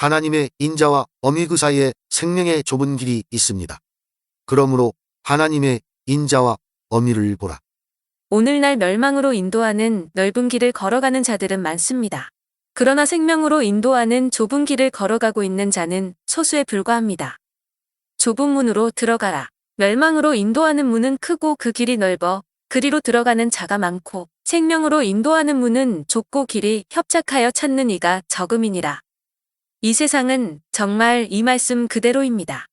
하나님의 인자와 어미 그 사이에 생명의 좁은 길이 있습니다. 그러므로 하나님의 인자와 어미를 보라. 오늘날 멸망으로 인도하는 넓은 길을 걸어가는 자들은 많습니다. 그러나 생명으로 인도하는 좁은 길을 걸어가고 있는 자는 소수에 불과합니다. 좁은 문으로 들어가라. 멸망으로 인도하는 문은 크고 그 길이 넓어 그리로 들어가는 자가 많고, 생명으로 인도하는 문은 좁고 길이 협착하여 찾는 이가 적음이니라. 이 세상은 정말 이 말씀 그대로입니다.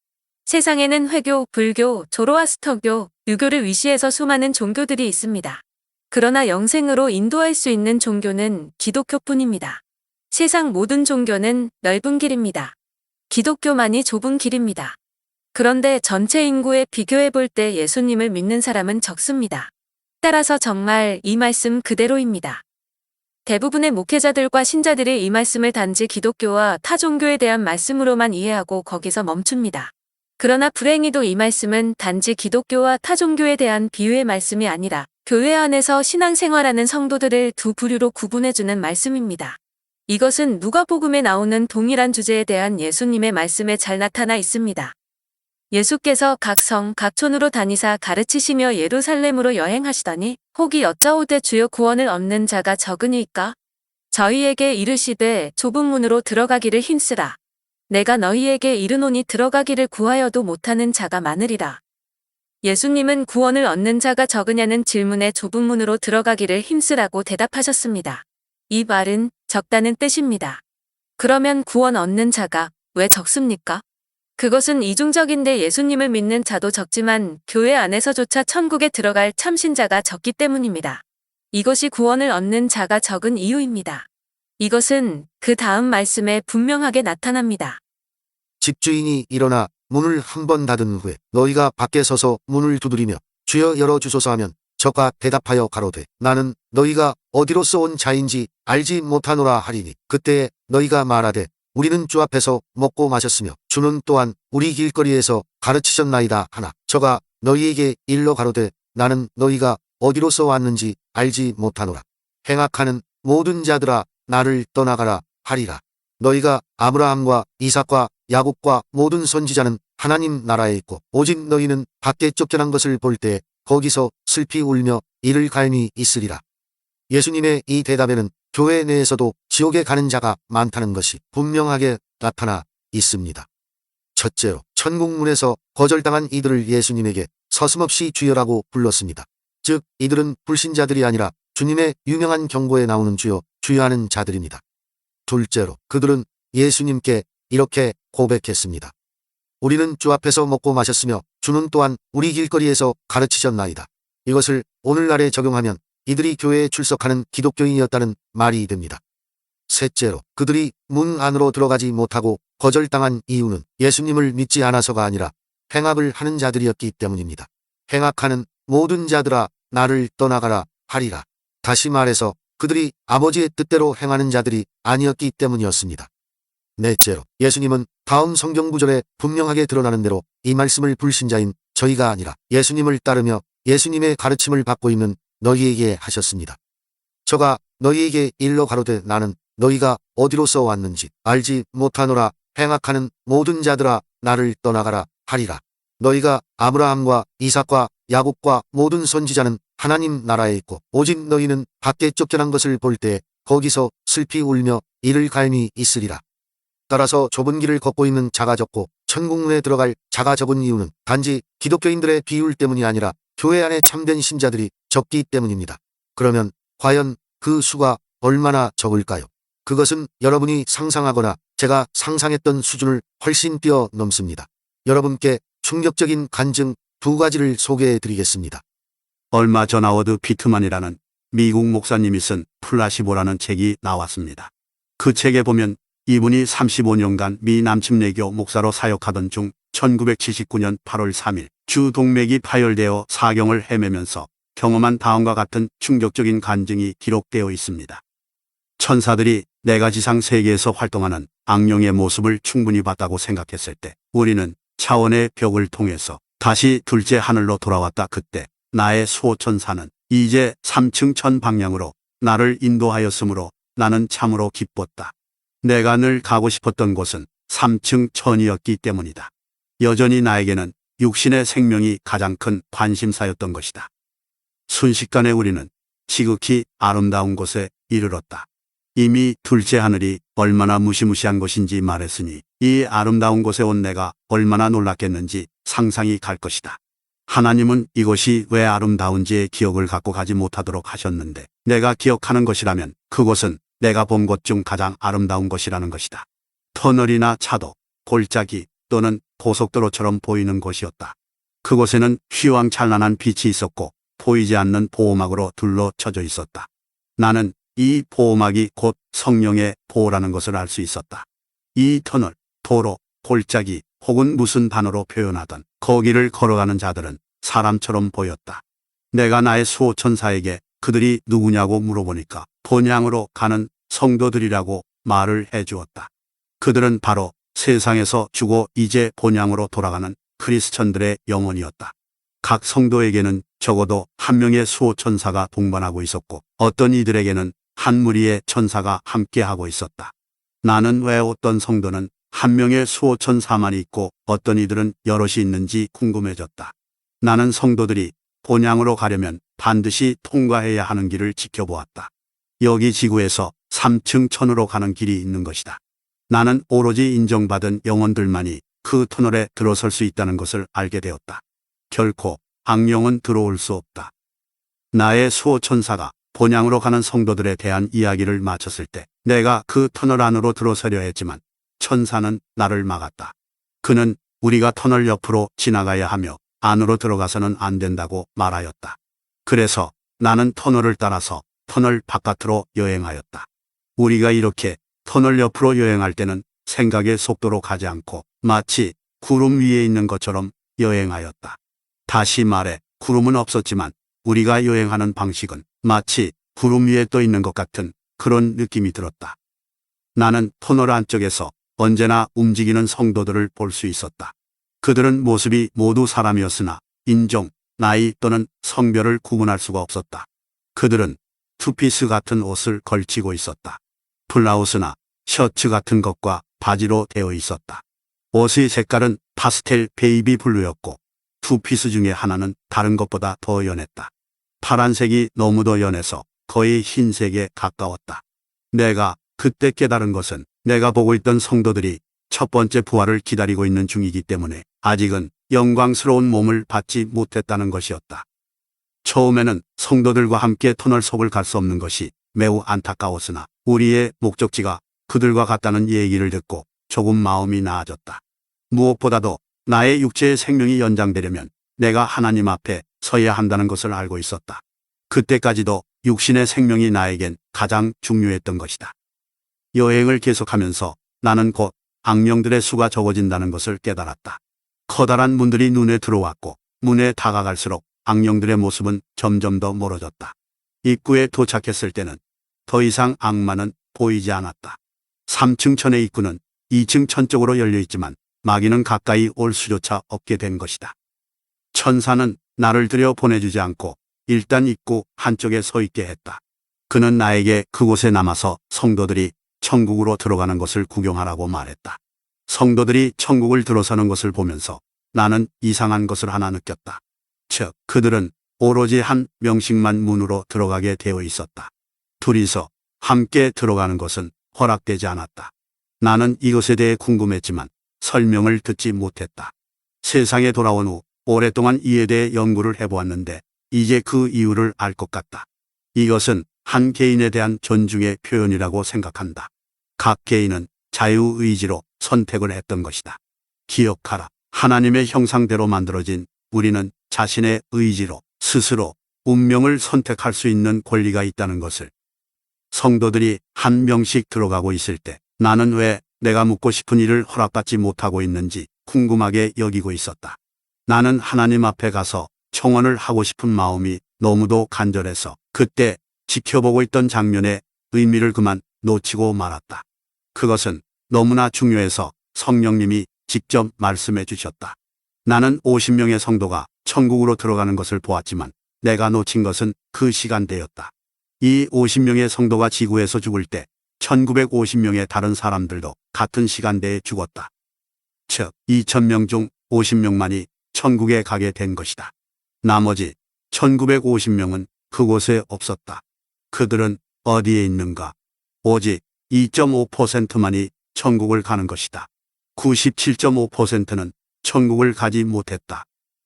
세상에는 회교, 불교, 조로아스터교, 유교를 위시해서 수많은 종교들이 있습니다. 그러나 영생으로 인도할 수 있는 종교는 기독교뿐입니다. 세상 모든 종교는 넓은 길입니다. 기독교만이 좁은 길입니다. 그런데 전체 인구에 비교해 볼 때 예수님을 믿는 사람은 적습니다. 따라서 정말 이 말씀 그대로입니다. 대부분의 목회자들과 신자들이 이 말씀을 단지 기독교와 타 종교에 대한 말씀으로만 이해하고 거기서 멈춥니다. 그러나 불행히도 이 말씀은 단지 기독교와 타 종교에 대한 비유의 말씀이 아니라 교회 안에서 신앙생활하는 성도들을 두 부류로 구분해주는 말씀입니다. 이것은 누가복음에 나오는 동일한 주제에 대한 예수님의 말씀에 잘 나타나 있습니다. 예수께서 각 성, 각 촌으로 다니사 가르치시며 예루살렘으로 여행하시더니 혹이 여짜오되 주여 구원을 얻는 자가 적으니까? 저희에게 이르시되 좁은 문으로 들어가기를 힘쓰라. 내가 너희에게 이르노니 들어가기를 구하여도 못하는 자가 많으리라. 예수님은 구원을 얻는 자가 적으냐는 질문에 좁은 문으로 들어가기를 힘쓰라고 대답하셨습니다. 이 말은 적다는 뜻입니다. 그러면 구원 얻는 자가 왜 적습니까? 그것은 이중적인데 예수님을 믿는 자도 적지만 교회 안에서조차 천국에 들어갈 참신자가 적기 때문입니다. 이것이 구원을 얻는 자가 적은 이유입니다. 이것은 그 다음 말씀에 분명하게 나타납니다. 집주인이 일어나 문을 한 번 닫은 후에 너희가 밖에 서서 문을 두드리며 주여 열어주소서 하면 저가 대답하여 가로되 나는 너희가 어디로서 온 자인지 알지 못하노라 하리니 그때에 너희가 말하되 우리는 주 앞에서 먹고 마셨으며 주는 또한 우리 길거리에서 가르치셨나이다 하나 저가 너희에게 일러 가로되 나는 너희가 어디로서 왔는지 알지 못하노라. 행악하는 모든 자들아 나를 떠나가라 하리라. 너희가 아브라함과 이삭과 야곱과 모든 선지자는 하나님 나라에 있고 오직 너희는 밖에 쫓겨난 것을 볼 때 거기서 슬피 울며 이를 갈미 있으리라. 예수님의 이 대답에는 교회 내에서도 지옥에 가는 자가 많다는 것이 분명하게 나타나 있습니다. 첫째로 천국문에서 거절당한 이들을 예수님에게 서슴없이 주여라고 불렀습니다. 즉 이들은 불신자들이 아니라 주님의 유명한 경고에 나오는 주여 주여 하는 자들입니다. 둘째로 그들은 예수님께 이렇게 고백했습니다. 우리는 주 앞에서 먹고 마셨으며 주는 또한 우리 길거리에서 가르치셨나이다. 이것을 오늘날에 적용하면 이들이 교회에 출석하는 기독교인이었다는 말이 됩니다. 셋째로 그들이 문 안으로 들어가지 못하고 거절당한 이유는 예수님을 믿지 않아서가 아니라 행악을 하는 자들이었기 때문입니다. 행악하는 모든 자들아 나를 떠나가라 하리라. 다시 말해서 그들이 아버지의 뜻대로 행하는 자들이 아니었기 때문이었습니다. 넷째로 예수님은 다음 성경 구절에 분명하게 드러나는 대로 이 말씀을 불신자인 저희가 아니라 예수님을 따르며 예수님의 가르침을 받고 있는 너희에게 하셨습니다. 저가 너희에게 일러 가로되 나는 너희가 어디로서 왔는지 알지 못하노라. 행악하는 모든 자들아 나를 떠나가라 하리라. 너희가 아브라함과 이삭과 야곱과 모든 선지자는 하나님 나라에 있고 오직 너희는 밖에 쫓겨난 것을 볼 때 거기서 슬피 울며 이를 갈미 있으리라. 따라서 좁은 길을 걷고 있는 자가 적고 천국문에 들어갈 자가 적은 이유는 단지 기독교인들의 비율 때문이 아니라 교회 안에 참된 신자들이 적기 때문입니다. 그러면 과연 그 수가 얼마나 적을까요? 그것은 여러분이 상상하거나 제가 상상했던 수준을 훨씬 뛰어넘습니다. 여러분께 충격적인 간증 두 가지를 소개해 드리겠습니다. 얼마 전 하워드 피트만이라는 미국 목사님이 쓴 플라시보라는 책이 나왔습니다. 그 책에 보면 이분이 35년간 미 남침례교 목사로 사역하던 중 1979년 8월 3일 주 동맥이 파열되어 사경을 헤매면서 경험한 다음과 같은 충격적인 간증이 기록되어 있습니다. 천사들이 네가지상 세계에서 활동하는 악령의 모습을 충분히 봤다고 생각했을 때 우리는 차원의 벽을 통해서 다시 둘째 하늘로 돌아왔다. 그때 나의 수호천사는 이제 3층 천 방향으로 나를 인도하였으므로 나는 참으로 기뻤다. 내가 늘 가고 싶었던 곳은 3층 천이었기 때문이다. 여전히 나에게는 육신의 생명이 가장 큰 관심사였던 것이다. 순식간에 우리는 지극히 아름다운 곳에 이르렀다. 이미 둘째 하늘이 얼마나 무시무시한 것인지 말했으니 이 아름다운 곳에 온 내가 얼마나 놀랐겠는지 상상이 갈 것이다. 하나님은 이것이 왜 아름다운지의 기억을 갖고 가지 못하도록 하셨는데 내가 기억하는 것이라면 그곳은 내가 본 것 중 가장 아름다운 것이라는 것이다. 터널이나 차도, 골짜기 또는 고속도로처럼 보이는 곳이었다. 그곳에는 휘황찬란한 빛이 있었고 보이지 않는 보호막으로 둘러쳐져 있었다. 나는 이 보호막이 곧 성령의 보호라는 것을 알 수 있었다. 이 터널, 도로, 골짜기 혹은 무슨 단어로 표현하던 거기를 걸어가는 자들은 사람처럼 보였다. 내가 나의 수호천사에게 그들이 누구냐고 물어보니까 본향으로 가는 성도들이라고 말을 해주었다. 그들은 바로 세상에서 죽어 이제 본향으로 돌아가는 크리스천들의 영혼이었다. 각 성도에게는 적어도 한 명의 수호천사가 동반하고 있었고 어떤 이들에게는 한 무리의 천사가 함께하고 있었다. 나는 왜 어떤 성도는 한 명의 수호천사만 있고 어떤 이들은 여럿이 있는지 궁금해졌다. 나는 성도들이 본향으로 가려면 반드시 통과해야 하는 길을 지켜보았다. 여기 지구에서 3층 천으로 가는 길이 있는 것이다. 나는 오로지 인정받은 영혼들만이 그 터널에 들어설 수 있다는 것을 알게 되었다. 결코 악령은 들어올 수 없다. 나의 수호천사가 본향으로 가는 성도들에 대한 이야기를 마쳤을 때 내가 그 터널 안으로 들어서려 했지만 천사는 나를 막았다. 그는 우리가 터널 옆으로 지나가야 하며 안으로 들어가서는 안 된다고 말하였다. 그래서 나는 터널을 따라서 터널 바깥으로 여행하였다. 우리가 이렇게 터널 옆으로 여행할 때는 생각의 속도로 가지 않고 마치 구름 위에 있는 것처럼 여행하였다. 다시 말해 구름은 없었지만 우리가 여행하는 방식은 마치 구름 위에 떠 있는 것 같은 그런 느낌이 들었다. 나는 터널 안쪽에서 언제나 움직이는 성도들을 볼 수 있었다. 그들은 모습이 모두 사람이었으나 인종, 나이 또는 성별을 구분할 수가 없었다. 그들은 투피스 같은 옷을 걸치고 있었다. 블라우스나 셔츠 같은 것과 바지로 되어 있었다. 옷의 색깔은 파스텔 베이비 블루였고 투피스 중에 하나는 다른 것보다 더 연했다. 파란색이 너무도 연해서 거의 흰색에 가까웠다. 내가 그때 깨달은 것은 내가 보고 있던 성도들이 첫 번째 부활을 기다리고 있는 중이기 때문에 아직은 영광스러운 몸을 받지 못했다는 것이었다. 처음에는 성도들과 함께 터널 속을 갈 수 없는 것이 매우 안타까웠으나 우리의 목적지가 그들과 같다는 얘기를 듣고 조금 마음이 나아졌다. 무엇보다도 나의 육체의 생명이 연장되려면 내가 하나님 앞에 서야 한다는 것을 알고 있었다. 그때까지도 육신의 생명이 나에겐 가장 중요했던 것이다. 여행을 계속하면서 나는 곧 악령들의 수가 적어진다는 것을 깨달았다. 커다란 문들이 눈에 들어왔고 문에 다가갈수록 악령들의 모습은 점점 더 멀어졌다. 입구에 도착했을 때는 더 이상 악마는 보이지 않았다. 3층 천의 입구는 2층 천 쪽으로 열려 있지만 마귀는 가까이 올 수조차 없게 된 것이다. 천사는 나를 들여 보내주지 않고 일단 입구 한쪽에 서 있게 했다. 그는 나에게 그곳에 남아서 성도들이 천국으로 들어가는 것을 구경하라고 말했다. 성도들이 천국을 들어서는 것을 보면서 나는 이상한 것을 하나 느꼈다. 즉, 그들은 오로지 한 명씩만 문으로 들어가게 되어 있었다. 둘이서 함께 들어가는 것은 허락되지 않았다. 나는 이것에 대해 궁금했지만 설명을 듣지 못했다. 세상에 돌아온 후 오랫동안 이에 대해 연구를 해보았는데 이제 그 이유를 알 것 같다. 이것은 한 개인에 대한 존중의 표현이라고 생각한다. 각 개인은 자유의지로 선택을 했던 것이다. 기억하라. 하나님의 형상대로 만들어진 우리는 자신의 의지로 스스로 운명을 선택할 수 있는 권리가 있다는 것을. 성도들이 한 명씩 들어가고 있을 때 나는 왜 내가 묻고 싶은 일을 허락받지 못하고 있는지 궁금하게 여기고 있었다. 나는 하나님 앞에 가서 청원을 하고 싶은 마음이 너무도 간절해서 그때 지켜보고 있던 장면의 의미를 그만 놓치고 말았다. 그것은 너무나 중요해서 성령님이 직접 말씀해 주셨다. 나는 50명의 성도가 천국으로 들어가는 것을 보았지만 내가 놓친 것은 그 시간대였다. 이 50명의 성도가 지구에서 죽을 때 1950명의 다른 사람들도 같은 시간대에 죽었다. 즉 2000명 중 50명만이 천국에 가게 된 것이다. 나머지 1950명은 그곳에 없었다. 그들은 어디에 있는가? 오직 2.5%만이 천국을 가는 것이다. 97.5%는 천국을 가지 못했다.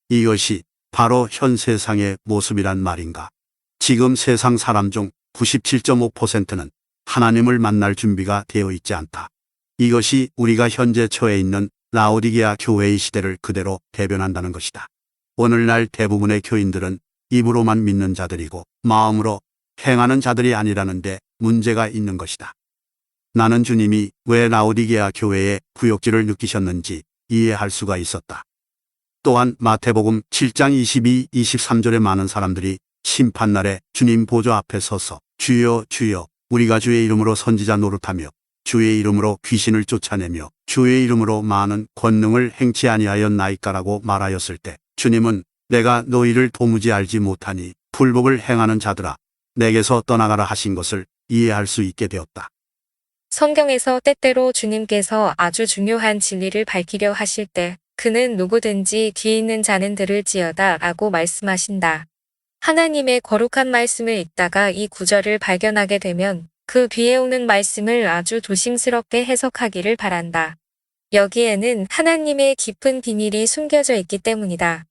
이것이 바로 현 세상의 모습이란 말인가? 지금 세상 사람 중 97.5%는 하나님을 만날 준비가 되어 있지 않다. 이것이 우리가 현재 처해 있는 라오디게아 교회의 시대를 그대로 대변한다는 것이다. 오늘날 대부분의 교인들은 입으로만 믿는 자들이고 마음으로 행하는 자들이 아니라는데 문제가 있는 것이다. 나는 주님이 왜 라오디게아 교회에 구역질을 느끼셨는지 이해할 수가 있었다. 또한 마태복음 7장 22, 23절에 많은 사람들이 심판날에 주님 보좌 앞에 서서 주여 주여 우리가 주의 이름으로 선지자 노릇하며 주의 이름으로 귀신을 쫓아내며 주의 이름으로 많은 권능을 행치 아니하였나이까라고 말하였을 때 주님은 내가 너희를 도무지 알지 못하니 불법을 행하는 자들아 내게서 떠나가라 하신 것을 이해할 수 있게 되었다. 성경에서 때때로 주님께서 아주 중요한 진리를 밝히려 하실 때 그는 누구든지 뒤에 있는 자는 들을지어다 라고 말씀하신다. 하나님의 거룩한 말씀을 읽다가 이 구절을 발견하게 되면 그 뒤에 오는 말씀을 아주 조심스럽게 해석하기를 바란다. 여기에는 하나님의 깊은 비밀이 숨겨져 있기 때문이다.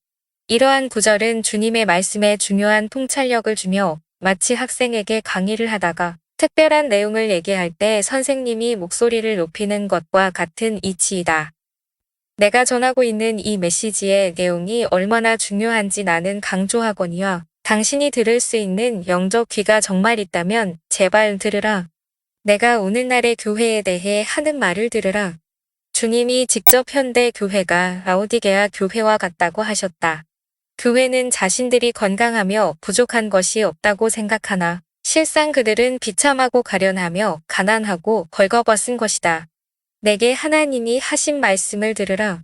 이러한 구절은 주님의 말씀에 중요한 통찰력을 주며 마치 학생에게 강의를 하다가 특별한 내용을 얘기할 때 선생님이 목소리를 높이는 것과 같은 이치이다. 내가 전하고 있는 이 메시지의 내용이 얼마나 중요한지 나는 강조하거니와 당신이 들을 수 있는 영적 귀가 정말 있다면 제발 들으라. 내가 오늘날의 교회에 대해 하는 말을 들으라. 주님이 직접 현대 교회가 라오디게아 교회와 같다고 하셨다. 교회는 자신들이 건강하며 부족한 것이 없다고 생각하나 실상 그들은 비참하고 가련하며 가난하고 벌거벗은 것이다. 내게 하나님이 하신 말씀을 들으라.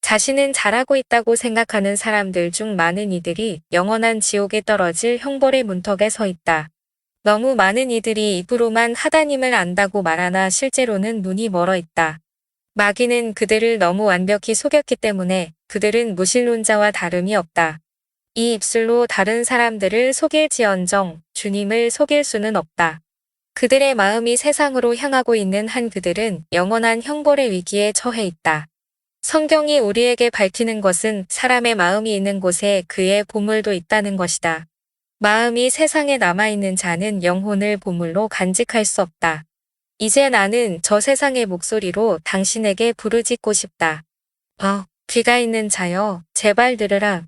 자신은 잘하고 있다고 생각하는 사람들 중 많은 이들이 영원한 지옥에 떨어질 형벌의 문턱에 서 있다. 너무 많은 이들이 입으로만 하나님을 안다고 말하나 실제로는 눈이 멀어 있다. 마귀는 그들을 너무 완벽히 속였기 때문에 그들은 무신론자와 다름이 없다. 이 입술로 다른 사람들을 속일지언정 주님을 속일 수는 없다. 그들의 마음이 세상으로 향하고 있는 한 그들은 영원한 형벌의 위기에 처해 있다. 성경이 우리에게 밝히는 것은 사람의 마음이 있는 곳에 그의 보물도 있다는 것이다. 마음이 세상에 남아있는 자는 영혼을 보물로 간직할 수 없다. 이제 나는 저 세상의 목소리로 당신에게 부르짖고 싶다. 귀가 있는 자여, 제발 들으라.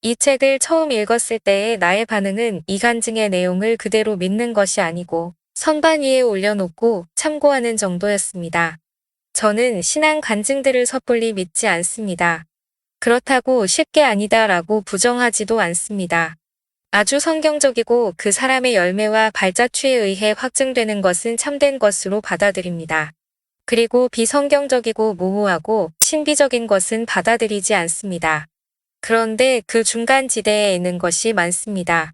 이 책을 처음 읽었을 때의 나의 반응은 이 간증의 내용을 그대로 믿는 것이 아니고 선반 위에 올려놓고 참고하는 정도였습니다. 저는 신앙 간증들을 섣불리 믿지 않습니다. 그렇다고 쉽게 아니다라고 부정하지도 않습니다. 아주 성경적이고 그 사람의 열매와 발자취에 의해 확증되는 것은 참된 것으로 받아들입니다. 그리고 비성경적이고 모호하고 신비적인 것은 받아들이지 않습니다. 그런데 그 중간 지대에 있는 것이 많습니다.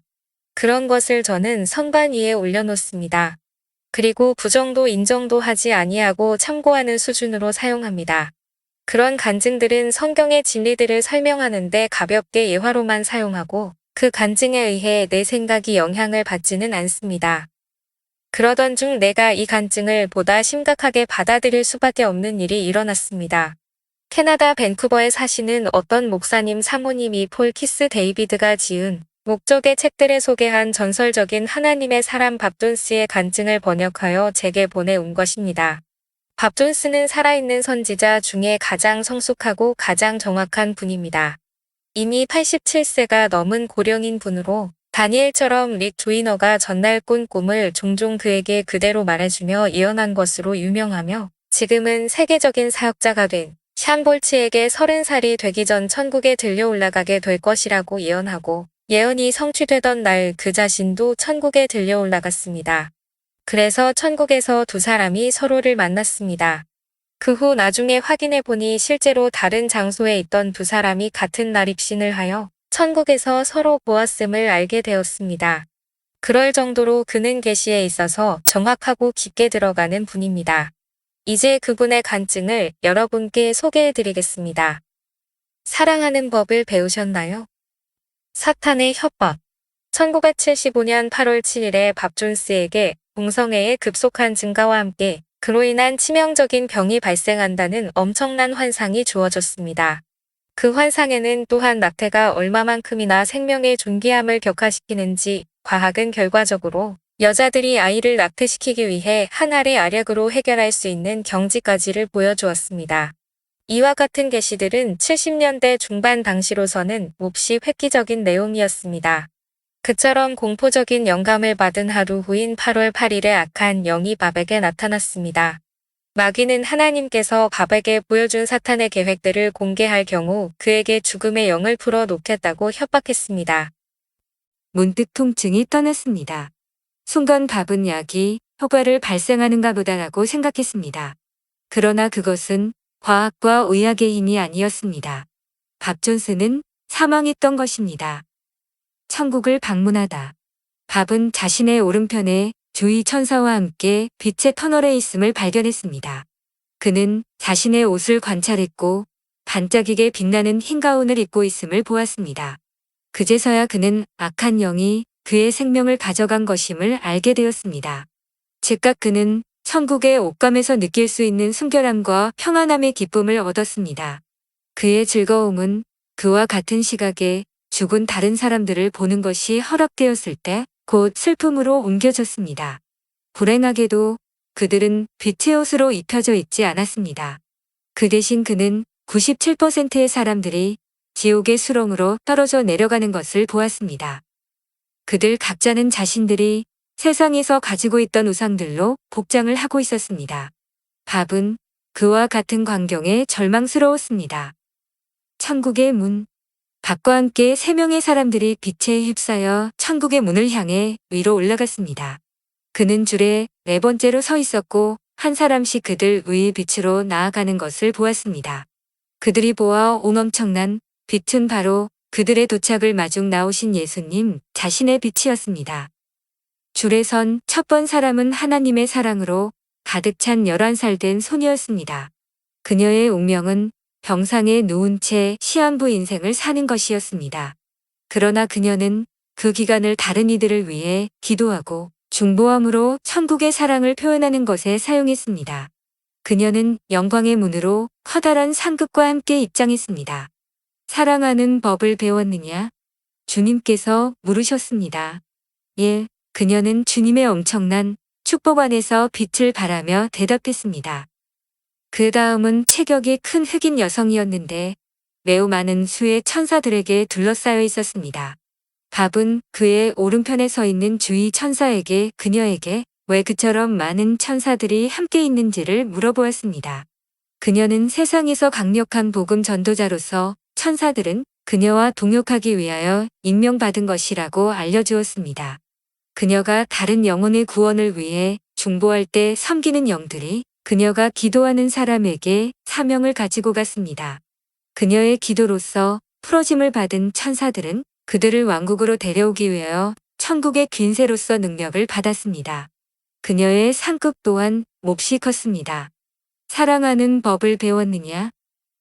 그런 것을 저는 선반 위에 올려놓습니다. 그리고 부정도 인정도 하지 아니하고 참고하는 수준으로 사용합니다. 그런 간증들은 성경의 진리들을 설명하는데 가볍게 예화로만 사용하고 그 간증에 의해 내 생각이 영향을 받지는 않습니다. 그러던 중 내가 이 간증을 보다 심각하게 받아들일 수밖에 없는 일이 일어났습니다. 캐나다 밴쿠버에 사시는 어떤 목사님 사모님이 폴 키스 데이비드가 지은 목적의 책들에 소개한 전설적인 하나님의 사람 밥존스의 간증을 번역하여 제게 보내온 것입니다. 밥존스는 살아있는 선지자 중에 가장 성숙하고 가장 정확한 분입니다. 이미 87세가 넘은 고령인 분으로 다니엘처럼 릭 조이너가 전날 꾼 꿈을 종종 그에게 그대로 말해주며 예언한 것으로 유명하며 지금은 세계적인 사역자가 된 샴 볼츠에게 30살이 되기 전 천국에 들려 올라가게 될 것이라고 예언하고 예언이 성취되던 날 그 자신도 천국에 들려 올라갔습니다. 그래서 천국에서 두 사람이 서로를 만났습니다. 그 후 나중에 확인해 보니 실제로 다른 장소에 있던 두 사람이 같은 날 입신을 하여 천국에서 서로 보았음을 알게 되었습니다. 그럴 정도로 그는 계시에 있어서 정확하고 깊게 들어가는 분입니다. 이제 그분의 간증을 여러분께 소개해 드리겠습니다. 사랑하는 법을 배우셨나요? 사탄의 협박. 1975년 8월 7일에 밥 존스에게 공성애의 급속한 증가와 함께 그로 인한 치명적인 병이 발생한다는 엄청난 환상이 주어졌습니다. 그 환상에는 또한 낙태가 얼마만큼이나 생명의 존귀함을 격화시키는지 과학은 결과적으로 여자들이 아이를 낙태시키기 위해 한 알의 알약으로 해결할 수 있는 경지까지를 보여주었습니다. 이와 같은 계시들은 70년대 중반 당시로서는 몹시 획기적인 내용이었습니다. 그처럼 공포적인 영감을 받은 하루 후인 8월 8일에 악한 영이 밥에게 나타났습니다. 마귀는 하나님께서 밥에게 보여준 사탄의 계획들을 공개할 경우 그에게 죽음의 영을 풀어 놓겠다고 협박했습니다. 문득 통증이 떠났습니다. 순간 밥은 약이 효과를 발생하는가 보다라고 생각했습니다. 그러나 그것은 과학과 의학의 힘이 아니었습니다. 밥 존스는 사망했던 것입니다. 천국을 방문하다. 밥은 자신의 오른편에 주의 천사와 함께 빛의 터널에 있음을 발견했습니다. 그는 자신의 옷을 관찰했고 반짝이게 빛나는 흰 가운을 입고 있음을 보았습니다. 그제서야 그는 악한 영이 그의 생명을 가져간 것임을 알게 되었습니다. 즉각 그는 천국의 옷감에서 느낄 수 있는 순결함과 평안함의 기쁨을 얻었습니다. 그의 즐거움은 그와 같은 시각에 죽은 다른 사람들을 보는 것이 허락되었을 때 곧 슬픔으로 옮겨졌습니다. 불행하게도 그들은 빛의 옷으로 입혀져 있지 않았습니다. 그 대신 그는 97%의 사람들이 지옥의 수렁으로 떨어져 내려가는 것을 보았습니다. 그들 각자는 자신들이 세상에서 가지고 있던 우상들로 복장을 하고 있었습니다. 밥은 그와 같은 광경에 절망스러웠습니다. 천국의 문. 밥과 함께 3명의 사람들이 빛에 휩싸여 천국의 문을 향해 위로 올라갔습니다. 그는 줄에 4번째로 서 있었고 한 사람씩 그들 위의 빛으로 나아가는 것을 보았습니다. 그들이 보아 온 엄청난 빛은 바로 그들의 도착을 마중 나오신 예수님 자신의 빛이었습니다. 줄에 선 첫 번 사람은 하나님의 사랑으로 가득 찬 11살 된 소녀였습니다. 그녀의 운명은 병상에 누운 채 시한부 인생을 사는 것이었습니다. 그러나 그녀는 그 기간을 다른 이들을 위해 기도하고 중보함으로 천국의 사랑을 표현하는 것에 사용했습니다. 그녀는 영광의 문으로 커다란 상급과 함께 입장했습니다. 사랑하는 법을 배웠느냐? 주님께서 물으셨습니다. 예, 그녀는 주님의 엄청난 축복 안에서 빛을 발하며 대답했습니다. 그 다음은 체격이 큰 흑인 여성이었는데 매우 많은 수의 천사들에게 둘러싸여 있었습니다. 밥은 그의 오른편에 서 있는 주의 천사에게 그녀에게 왜 그처럼 많은 천사들이 함께 있는지를 물어보았습니다. 그녀는 세상에서 강력한 복음 전도자로서 천사들은 그녀와 동역하기 위하여 임명받은 것이라고 알려주었습니다. 그녀가 다른 영혼의 구원을 위해 중보할 때 섬기는 영들이 그녀가 기도하는 사람에게 사명을 가지고 갔습니다. 그녀의 기도로서 풀어짐을 받은 천사들은 그들을 왕국으로 데려오기 위하여 천국의 귀인새로서 능력을 받았습니다. 그녀의 상급 또한 몹시 컸습니다. 사랑하는 법을 배웠느냐?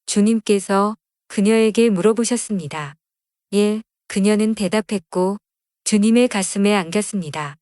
주님께서 그녀에게 물어보셨습니다. 예, 그녀는 대답했고 주님의 가슴에 안겼습니다.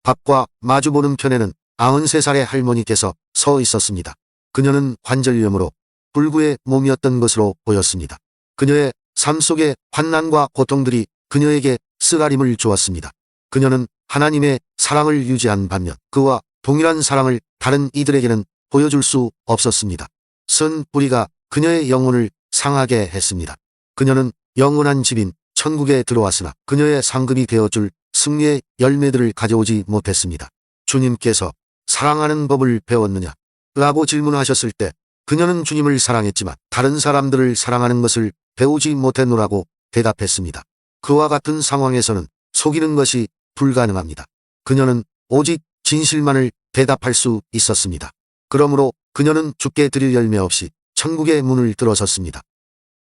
밥과 마주보는 편에는 93살의 할머니께서 서 있었습니다. 그녀는 관절염으로 불구의 몸이었던 것으로 보였습니다. 그녀의 삶 속의 환난과 고통들이 그녀에게 쓰가림을 주었습니다. 그녀는 하나님의 사랑을 유지한 반면 그와 동일한 사랑을 다른 이들에게는 보여줄 수 없었습니다. 선 뿌리가 그녀의 영혼을 상하게 했습니다. 그녀는 영원한 집인 천국에 들어왔으나 그녀의 상급이 되어줄 승리의 열매들을 가져오지 못했습니다. 주님께서 사랑하는 법을 배웠느냐? 라고 질문하셨을 때 그녀는 주님을 사랑했지만 다른 사람들을 사랑하는 것을 배우지 못했노라고 대답했습니다. 그와 같은 상황에서는 속이는 것이 불가능합니다. 그녀는 오직 진실만을 대답할 수 있었습니다. 그러므로 그녀는 주께 드릴 열매 없이 천국의 문을 들어섰습니다.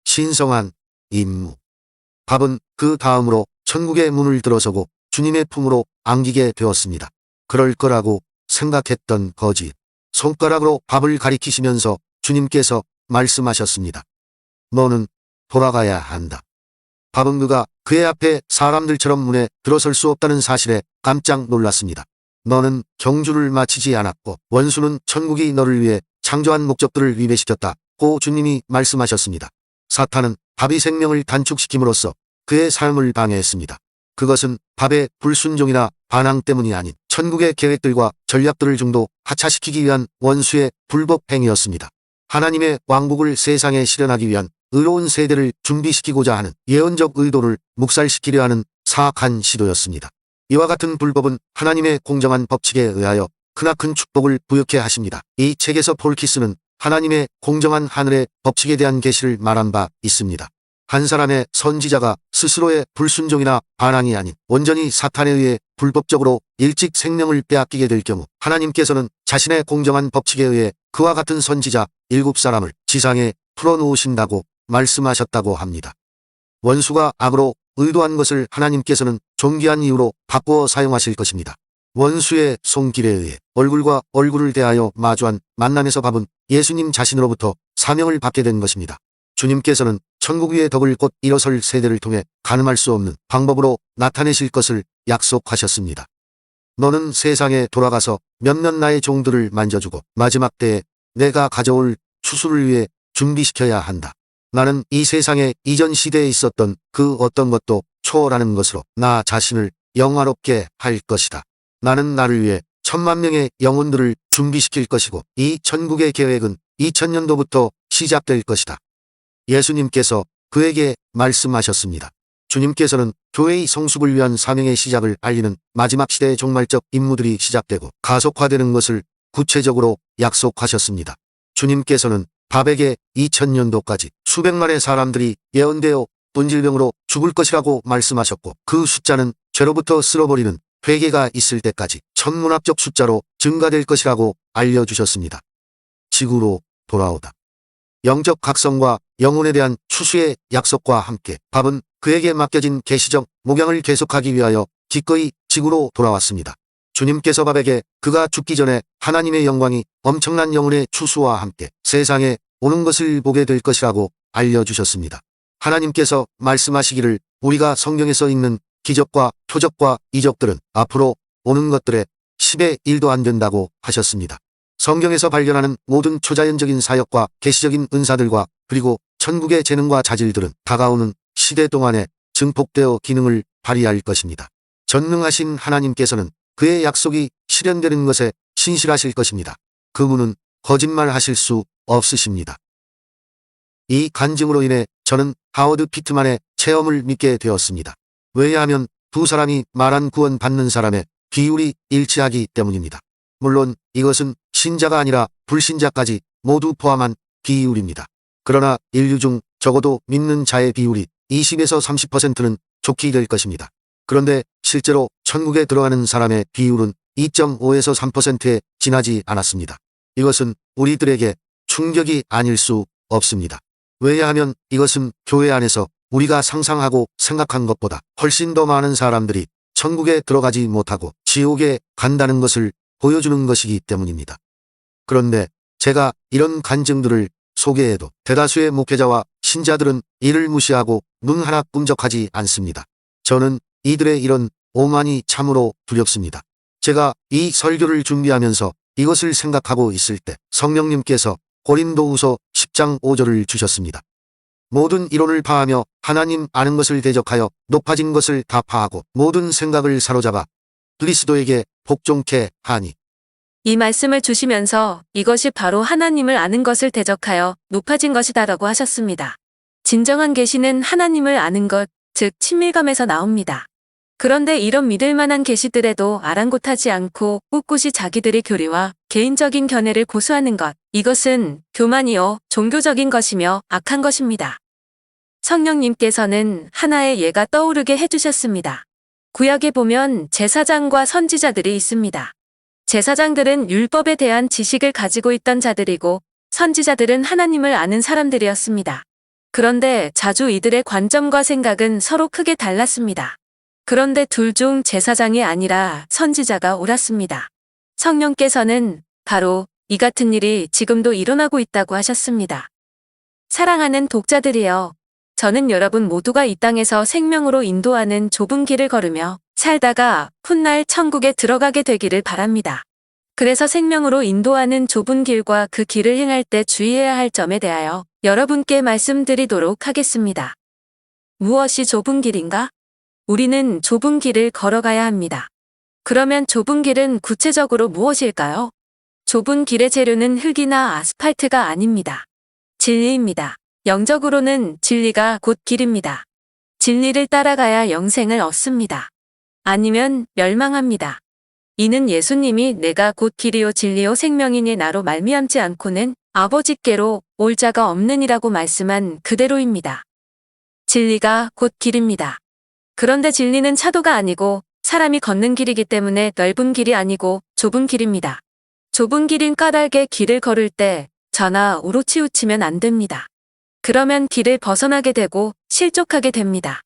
신성한 임무. 밥은 그 다음으로 천국의 문을 들어서고 주님의 품으로 안기게 되었습니다. 그럴 거라고 생각했던 거지. 손가락으로 밥을 가리키시면서 주님께서 말씀하셨습니다. 너는 돌아가야 한다. 바분그가 그의 앞에 사람들처럼 문에 들어설 수 없다는 사실에 깜짝 놀랐습니다. 너는 경주를 마치지 않았고 원수는 천국이 너를 위해 창조한 목적들을 위배시켰다고 주님이 말씀하셨습니다. 사탄은 밥이 생명을 단축시킴으로써 그의 삶을 방해했습니다. 그것은 밥의 불순종이나 반항 때문이 아닌 천국의 계획들과 전략들을 중도 하차시키기 위한 원수의 불법 행위였습니다. 하나님의 왕국을 세상에 실현하기 위한 의로운 세대를 준비시키고자 하는 예언적 의도를 묵살시키려 하는 사악한 시도였습니다. 이와 같은 불법은 하나님의 공정한 법칙에 의하여 크나큰 축복을 부여케 하십니다. 이 책에서 폴키스는 하나님의 공정한 하늘의 법칙에 대한 계시를 말한 바 있습니다. 한 사람의 선지자가 스스로의 불순종이나 반항이 아닌 온전히 사탄에 의해 불법적으로 일찍 생명을 빼앗기게 될 경우 하나님께서는 자신의 공정한 법칙에 의해 그와 같은 선지자 7사람을 지상에 풀어놓으신다고 말씀하셨다고 합니다. 원수가 악으로 의도한 것을 하나님께서는 존귀한 이유로 바꾸어 사용하실 것입니다. 원수의 손길에 의해 얼굴과 얼굴을 대하여 마주한 만남에서 밥은 예수님 자신으로부터 사명을 받게 된 것입니다. 주님께서는 천국 위의 덕을 곧 일어설 세대를 통해 가늠할 수 없는 방법으로 나타내실 것을 약속하셨습니다. 너는 세상에 돌아가서 몇몇 나의 종들을 만져주고 마지막 때에 내가 가져올 추수를 위해 준비시켜야 한다. 나는 이 세상의 이전 시대에 있었던 그 어떤 것도 초월하는 것으로 나 자신을 영화롭게 할 것이다. 나는 나를 위해 10,000,000명의 영혼들을 준비시킬 것이고 이 천국의 계획은 2000년도부터 시작될 것이다. 예수님께서 그에게 말씀하셨습니다. 주님께서는 교회의 성숙을 위한 사명의 시작을 알리는 마지막 시대의 종말적 임무들이 시작되고 가속화되는 것을 구체적으로 약속하셨습니다. 주님께서는 밥에게 2000년도까지 수백만의 사람들이 예언되어 본질병으로 죽을 것이라고 말씀하셨고 그 숫자는 죄로부터 쓸어버리는 회개가 있을 때까지 천문학적 숫자로 증가될 것이라고 알려주셨습니다. 지구로 돌아오다. 영적 각성과 영혼에 대한 추수의 약속과 함께 밥은 그에게 맡겨진 계시적 목양을 계속하기 위하여 기꺼이 지구로 돌아왔습니다. 주님께서 밥에게 그가 죽기 전에 하나님의 영광이 엄청난 영혼의 추수와 함께 세상에 오는 것을 보게 될 것이라고 알려주셨습니다. 하나님께서 말씀하시기를 우리가 성경에서 읽는 기적과 표적과 이적들은 앞으로 오는 것들의 10의 1도 안 된다고 하셨습니다. 성경에서 발견하는 모든 초자연적인 사역과 계시적인 은사들과 그리고 천국의 재능과 자질들은 다가오는 시대 동안에 증폭되어 기능을 발휘할 것입니다. 전능하신 하나님께서는 그의 약속이 실현되는 것에 신실하실 것입니다. 그분은 거짓말하실 수 없으십니다. 이 간증으로 인해 저는 하워드 피트만의 체험을 믿게 되었습니다. 왜냐하면 두 사람이 말한 구원받는 사람의 비율이 일치하기 때문입니다. 물론 이것은 신자가 아니라 불신자까지 모두 포함한 비율입니다. 그러나 인류 중 적어도 믿는 자의 비율이 20에서 30%는 좋게 될 것입니다. 그런데 실제로 천국에 들어가는 사람의 비율은 2.5에서 3%에 지나지 않았습니다. 이것은 우리들에게 충격이 아닐 수 없습니다. 왜냐하면 이것은 교회 안에서 우리가 상상하고 생각한 것보다 훨씬 더 많은 사람들이 천국에 들어가지 못하고 지옥에 간다는 것을 보여주는 것이기 때문입니다. 그런데 제가 이런 간증들을 소개해도 대다수의 목회자와 신자들은 이를 무시하고 눈 하나 꿈적하지 않습니다. 저는 이들의 이런 오만이 참으로 두렵습니다. 제가 이 설교를 준비하면서 이것을 생각하고 있을 때 성령님께서 고린도후서 10장 5절을 주셨습니다. 모든 이론을 파하며 하나님 아는 것을 대적하여 높아진 것을 다 파하고 모든 생각을 사로잡아 그리스도에게 복종케 하니. 이 말씀을 주시면서 이것이 바로 하나님을 아는 것을 대적하여 높아진 것이다라고 하셨습니다. 진정한 계시는 하나님을 아는 것, 즉 친밀감에서 나옵니다. 그런데 이런 믿을 만한 계시들에도 아랑곳하지 않고 꿋꿋이 자기들의 교리와 개인적인 견해를 고수하는 것, 이것은 교만이요 종교적인 것이며 악한 것입니다. 성령님께서는 하나의 예가 떠오르게 해주셨습니다. 구약에 보면 제사장과 선지자들이 있습니다. 제사장들은 율법에 대한 지식을 가지고 있던 자들이고 선지자들은 하나님을 아는 사람들이었습니다. 그런데 자주 이들의 관점과 생각은 서로 크게 달랐습니다. 그런데 둘 중 제사장이 아니라 선지자가 옳았습니다. 성령께서는 바로 이 같은 일이 지금도 일어나고 있다고 하셨습니다. 사랑하는 독자들이여, 저는 여러분 모두가 이 땅에서 생명으로 인도하는 좁은 길을 걸으며 살다가 훗날 천국에 들어가게 되기를 바랍니다. 그래서 생명으로 인도하는 좁은 길과 그 길을 행할 때 주의해야 할 점에 대하여 여러분께 말씀드리도록 하겠습니다. 무엇이 좁은 길인가? 우리는 좁은 길을 걸어가야 합니다. 그러면 좁은 길은 구체적으로 무엇일까요? 좁은 길의 재료는 흙이나 아스팔트가 아닙니다. 진리입니다. 영적으로는 진리가 곧 길입니다. 진리를 따라가야 영생을 얻습니다. 아니면 멸망합니다. 이는 예수님이 내가 곧 길이요 진리요 생명이니 나로 말미암지 않고는 아버지께로 올 자가 없느니라고 말씀한 그대로입니다. 진리가 곧 길입니다. 그런데 진리는 차도가 아니고 사람이 걷는 길이기 때문에 넓은 길이 아니고 좁은 길입니다. 좁은 길인 까닭에 길을 걸을 때 좌나 우로 치우치면 안 됩니다. 그러면 길을 벗어나게 되고 실족하게 됩니다.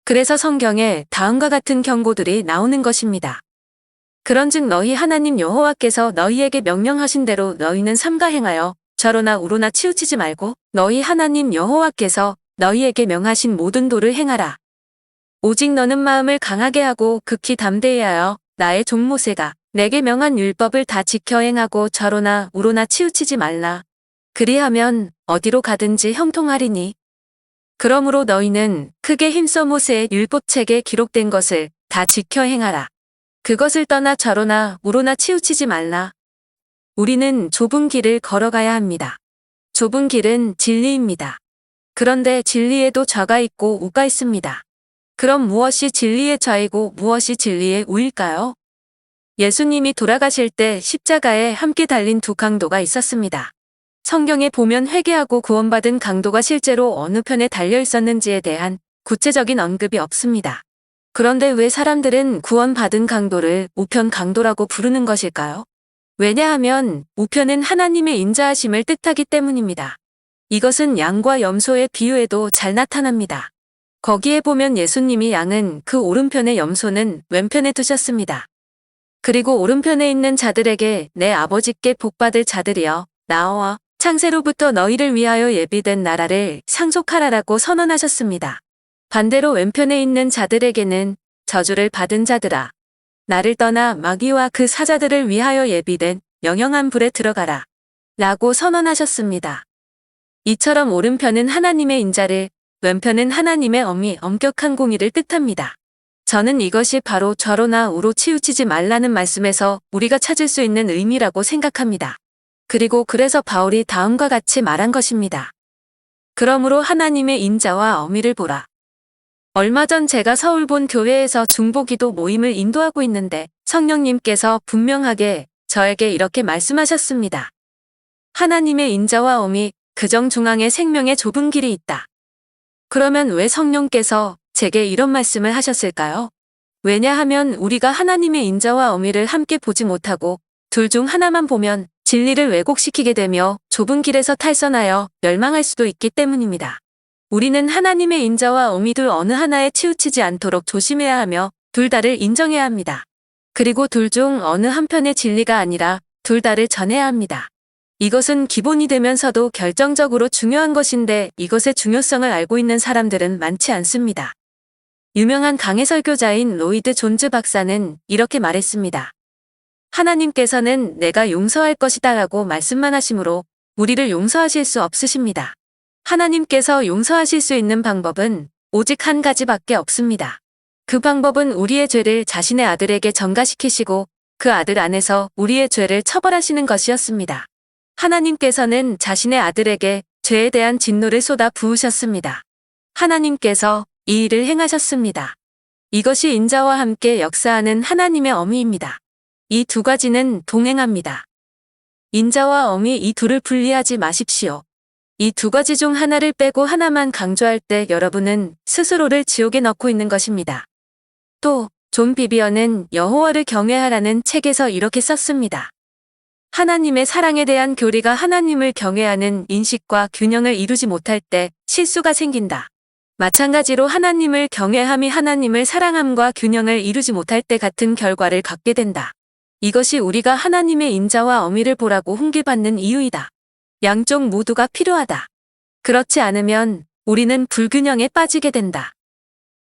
그래서 성경에 다음과 같은 경고들이 나오는 것입니다. 그런즉 너희 하나님 여호와께서 너희에게 명령하신 대로 너희는 삼가 행하여 좌로나 우로나 치우치지 말고 너희 하나님 여호와께서 너희에게 명하신 모든 도를 행하라. 오직 너는 마음을 강하게 하고 극히 담대히 하여 나의 종 모세가 내게 명한 율법을 다 지켜 행하고 좌로나 우로나 치우치지 말라. 그리하면 어디로 가든지 형통하리니. 그러므로 너희는 크게 힘써 모세의 율법책에 기록된 것을 다 지켜 행하라. 그것을 떠나 좌로나 우로나 치우치지 말라. 우리는 좁은 길을 걸어가야 합니다. 좁은 길은 진리입니다. 그런데 진리에도 좌가 있고 우가 있습니다. 그럼 무엇이 진리의 좌이고 무엇이 진리의 우일까요? 예수님이 돌아가실 때 십자가에 함께 달린 두 강도가 있었습니다. 성경에 보면 회개하고 구원받은 강도가 실제로 어느 편에 달려 있었는지에 대한 구체적인 언급이 없습니다. 그런데 왜 사람들은 구원받은 강도를 우편 강도라고 부르는 것일까요? 왜냐하면 우편은 하나님의 인자하심을 뜻하기 때문입니다. 이것은 양과 염소의 비유에도 잘 나타납니다. 거기에 보면 예수님이 양은 그 오른편에 염소는 왼편에 두셨습니다. 그리고 오른편에 있는 자들에게 내 아버지께 복받을 자들이여 나와 창세로부터 너희를 위하여 예비된 나라를 상속하라라고 선언하셨습니다. 반대로 왼편에 있는 자들에게는 저주를 받은 자들아 나를 떠나 마귀와 그 사자들을 위하여 예비된 영영한 불에 들어가라 라고 선언하셨습니다. 이처럼 오른편은 하나님의 인자를 왼편은 하나님의 엄격한 공의를 뜻합니다. 저는 이것이 바로 좌로나 우로 치우치지 말라는 말씀에서 우리가 찾을 수 있는 의미라고 생각합니다. 그리고 그래서 바울이 다음과 같이 말한 것입니다. 그러므로 하나님의 인자와 엄의를 보라. 얼마 전 제가 서울 본 교회에서 중보기도 모임을 인도하고 있는데 성령님께서 분명하게 저에게 이렇게 말씀하셨습니다. 하나님의 인자와 엄의 그 정중앙에 생명의 좁은 길이 있다. 그러면 왜 성령께서 제게 이런 말씀을 하셨을까요? 왜냐하면 우리가 하나님의 인자와 엄의를 함께 보지 못하고 둘 중 하나만 보면 진리를 왜곡시키게 되며 좁은 길에서 탈선하여 멸망할 수도 있기 때문입니다. 우리는 하나님의 인자와 엄의 둘 어느 하나에 치우치지 않도록 조심해야 하며 둘 다를 인정해야 합니다. 그리고 둘 중 어느 한편의 진리가 아니라 둘 다를 전해야 합니다. 이것은 기본이 되면서도 결정적으로 중요한 것인데 이것의 중요성을 알고 있는 사람들은 많지 않습니다. 유명한 강해 설교자인 로이드 존즈 박사는 이렇게 말했습니다. 하나님께서는 내가 용서할 것이다 라고 말씀만 하시므로 우리를 용서하실 수 없으십니다. 하나님께서 용서하실 수 있는 방법은 오직 한 가지밖에 없습니다. 그 방법은 우리의 죄를 자신의 아들에게 전가시키시고 그 아들 안에서 우리의 죄를 처벌하시는 것이었습니다. 하나님께서는 자신의 아들에게 죄에 대한 진노를 쏟아 부으셨습니다. 하나님께서 이 일을 행하셨습니다. 이것이 인자와 함께 역사하는 하나님의 엄의입니다. 이 두 가지는 동행합니다. 인자와 엄의 이 둘을 분리하지 마십시오. 이 두 가지 중 하나를 빼고 하나만 강조할 때 여러분은 스스로를 지옥에 넣고 있는 것입니다. 또 존 비비어는 여호와를 경외하라는 책에서 이렇게 썼습니다. 하나님의 사랑에 대한 교리가 하나님을 경외하는 인식과 균형을 이루지 못할 때 실수가 생긴다. 마찬가지로 하나님을 경외함이 하나님을 사랑함과 균형을 이루지 못할 때 같은 결과를 갖게 된다. 이것이 우리가 하나님의 인자와 어미를 보라고 훈계받는 이유이다. 양쪽 모두가 필요하다. 그렇지 않으면 우리는 불균형에 빠지게 된다.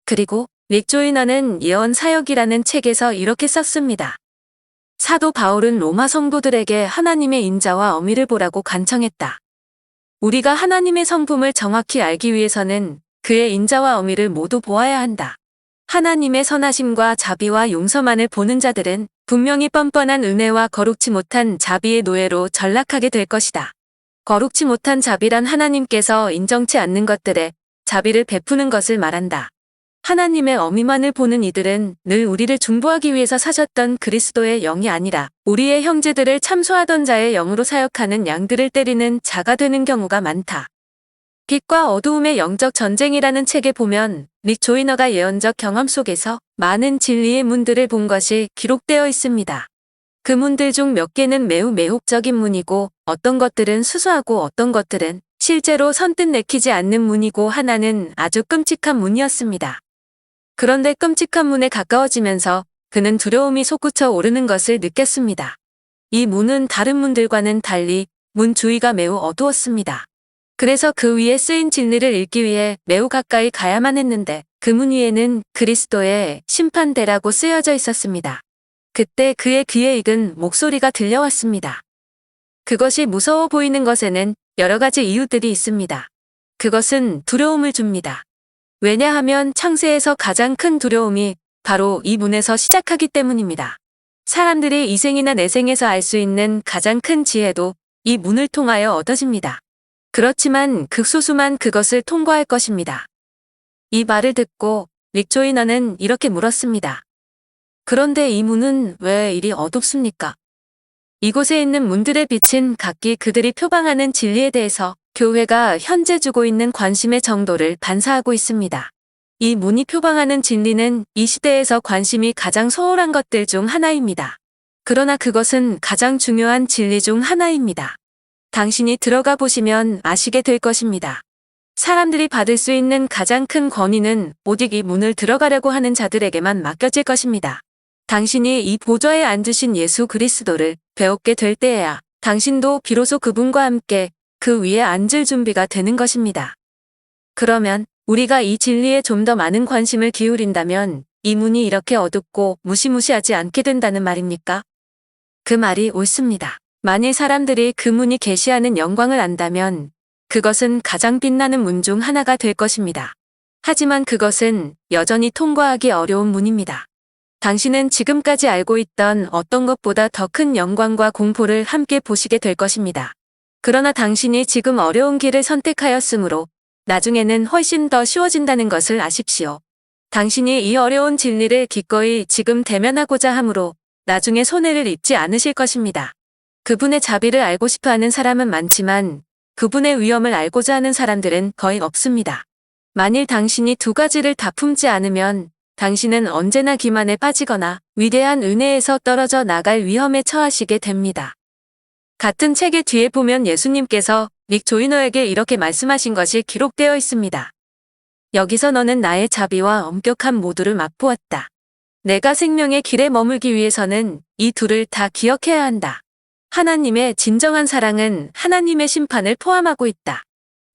그리고 릭 조이너는 예언 사역이라는 책에서 이렇게 썼습니다. 사도 바울은 로마 성도들에게 하나님의 인자와 어미를 보라고 간청했다. 우리가 하나님의 성품을 정확히 알기 위해서는 그의 인자와 어미를 모두 보아야 한다. 하나님의 선하심과 자비와 용서만을 보는 자들은 분명히 뻔뻔한 은혜와 거룩지 못한 자비의 노예로 전락하게 될 것이다. 거룩지 못한 자비란 하나님께서 인정치 않는 것들에 자비를 베푸는 것을 말한다. 하나님의 어미만을 보는 이들은 늘 우리를 중보하기 위해서 사셨던 그리스도의 영이 아니라 우리의 형제들을 참소하던 자의 영으로 사역하는 양들을 때리는 자가 되는 경우가 많다. 빛과 어두움의 영적 전쟁이라는 책에 보면 릭 조이너가 예언적 경험 속에서 많은 진리의 문들을 본 것이 기록되어 있습니다. 그 문들 중 몇 개는 매우 매혹적인 문이고 어떤 것들은 수수하고 어떤 것들은 실제로 선뜻 내키지 않는 문이고 하나는 아주 끔찍한 문이었습니다. 그런데 끔찍한 문에 가까워지면서 그는 두려움이 솟구쳐 오르는 것을 느꼈습니다. 이 문은 다른 문들과는 달리 문 주위가 매우 어두웠습니다. 그래서 그 위에 쓰인 진리를 읽기 위해 매우 가까이 가야만 했는데 그 문 위에는 그리스도의 심판대라고 쓰여져 있었습니다. 그때 그의 귀에 익은 목소리가 들려왔습니다. 그것이 무서워 보이는 것에는 여러 가지 이유들이 있습니다. 그것은 두려움을 줍니다. 왜냐하면 창세에서 가장 큰 두려움이 바로 이 문에서 시작하기 때문입니다. 사람들이 이생이나 내생에서 알 수 있는 가장 큰 지혜도 이 문을 통하여 얻어집니다. 그렇지만 극소수만 그것을 통과할 것입니다. 이 말을 듣고 릭 조이너는 이렇게 물었습니다. 그런데 이 문은 왜 이리 어둡습니까? 이곳에 있는 문들의 빛은 각기 그들이 표방하는 진리에 대해서 교회가 현재 주고 있는 관심의 정도를 반사하고 있습니다. 이 문이 표방하는 진리는 이 시대에서 관심이 가장 소홀한 것들 중 하나입니다. 그러나 그것은 가장 중요한 진리 중 하나입니다. 당신이 들어가 보시면 아시게 될 것입니다. 사람들이 받을 수 있는 가장 큰 권위는 오직 이 문을 들어가려고 하는 자들에게만 맡겨질 것입니다. 당신이 이 보좌에 앉으신 예수 그리스도를 배웠게 될 때에야 당신도 비로소 그분과 함께 그 위에 앉을 준비가 되는 것입니다. 그러면 우리가 이 진리에 좀 더 많은 관심을 기울인다면 이 문이 이렇게 어둡고 무시무시하지 않게 된다는 말입니까? 그 말이 옳습니다. 만일 사람들이 그 문이 계시하는 영광을 안다면 그것은 가장 빛나는 문 중 하나가 될 것입니다. 하지만 그것은 여전히 통과하기 어려운 문입니다. 당신은 지금까지 알고 있던 어떤 것보다 더 큰 영광과 공포를 함께 보시게 될 것입니다. 그러나 당신이 지금 어려운 길을 선택하였으므로 나중에는 훨씬 더 쉬워진다는 것을 아십시오. 당신이 이 어려운 진리를 기꺼이 지금 대면하고자 하므로 나중에 손해를 입지 않으실 것입니다. 그분의 자비를 알고 싶어하는 사람은 많지만 그분의 위엄을 알고자 하는 사람들은 거의 없습니다. 만일 당신이 두 가지를 다 품지 않으면 당신은 언제나 기만에 빠지거나 위대한 은혜에서 떨어져 나갈 위험에 처하시게 됩니다. 같은 책의 뒤에 보면 예수님께서 릭 조이너에게 이렇게 말씀하신 것이 기록되어 있습니다. 여기서 너는 나의 자비와 엄격함 모두를 맛보았다. 내가 생명의 길에 머물기 위해서는 이 둘을 다 기억해야 한다. 하나님의 진정한 사랑은 하나님의 심판을 포함하고 있다.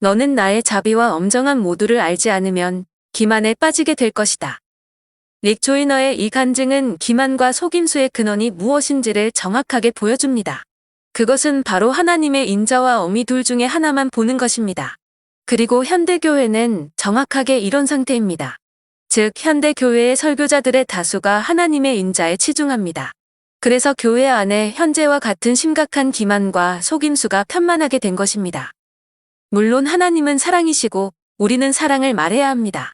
너는 나의 자비와 엄정함 모두를 알지 않으면 기만에 빠지게 될 것이다. 릭 조이너의 이 간증은 기만과 속임수의 근원이 무엇인지를 정확하게 보여줍니다. 그것은 바로 하나님의 인자와 어미 둘 중에 하나만 보는 것입니다. 그리고 현대교회는 정확하게 이런 상태입니다. 즉 현대교회의 설교자들의 다수가 하나님의 인자에 치중합니다. 그래서 교회 안에 현재와 같은 심각한 기만과 속임수가 편만하게 된 것입니다. 물론 하나님은 사랑이시고 우리는 사랑을 말해야 합니다.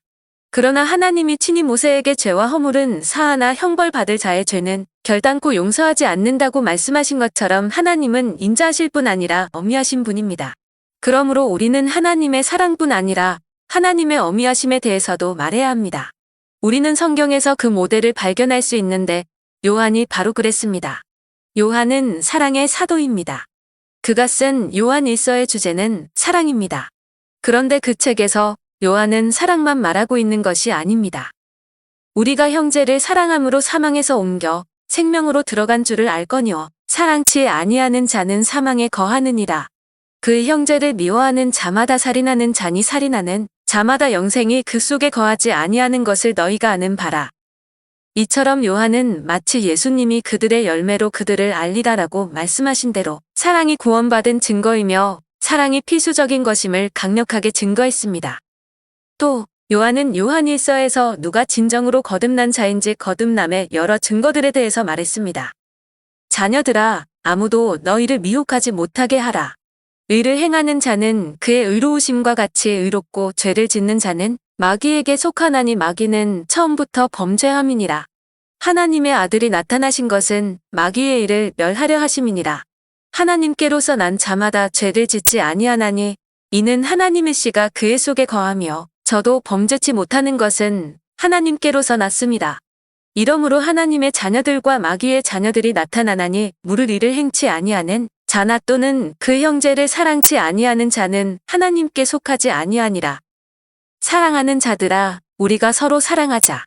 그러나 하나님이 친히 모세에게 죄와 허물은 사하나 형벌받을 자의 죄는 결단코 용서하지 않는다고 말씀하신 것처럼 하나님은 인자하실 뿐 아니라 어미하신 분입니다. 그러므로 우리는 하나님의 사랑뿐 아니라 하나님의 어미하심에 대해서도 말해야 합니다. 우리는 성경에서 그 모델을 발견할 수 있는데 요한이 바로 그랬습니다. 요한은 사랑의 사도입니다. 그가 쓴 요한 1서의 주제는 사랑입니다. 그런데 그 책에서 요한은 사랑만 말하고 있는 것이 아닙니다. 우리가 형제를 사랑함으로 사망에서 옮겨 생명으로 들어간 줄을 알거니와 사랑치 아니하는 자는 사망에 거하느니라. 그 형제를 미워하는 자마다 살인하는 자니 살인하는 자마다 영생이 그 속에 거하지 아니하는 것을 너희가 아는 바라. 이처럼 요한은 마치 예수님이 그들의 열매로 그들을 알리라라고 말씀하신 대로 사랑이 구원받은 증거이며 사랑이 필수적인 것임을 강력하게 증거했습니다. 또 요한은 요한일서에서 누가 진정으로 거듭난 자인지 거듭남의 여러 증거들에 대해서 말했습니다. 자녀들아, 아무도 너희를 미혹하지 못하게 하라. 의를 행하는 자는 그의 의로우심과 같이 의롭고 죄를 짓는 자는 마귀에게 속하나니 마귀는 처음부터 범죄함이니라. 하나님의 아들이 나타나신 것은 마귀의 일을 멸하려 하심이니라. 하나님께로서 난 자마다 죄를 짓지 아니하나니 이는 하나님의 씨가 그의 속에 거하며 저도 범죄치 못하는 것은 하나님께로서 났습니다. 이러므로 하나님의 자녀들과 마귀의 자녀들이 나타나나니 물을 일을 행치 아니하는 자나 또는 그 형제를 사랑치 아니하는 자는 하나님께 속하지 아니하니라. 사랑하는 자들아, 우리가 서로 사랑하자.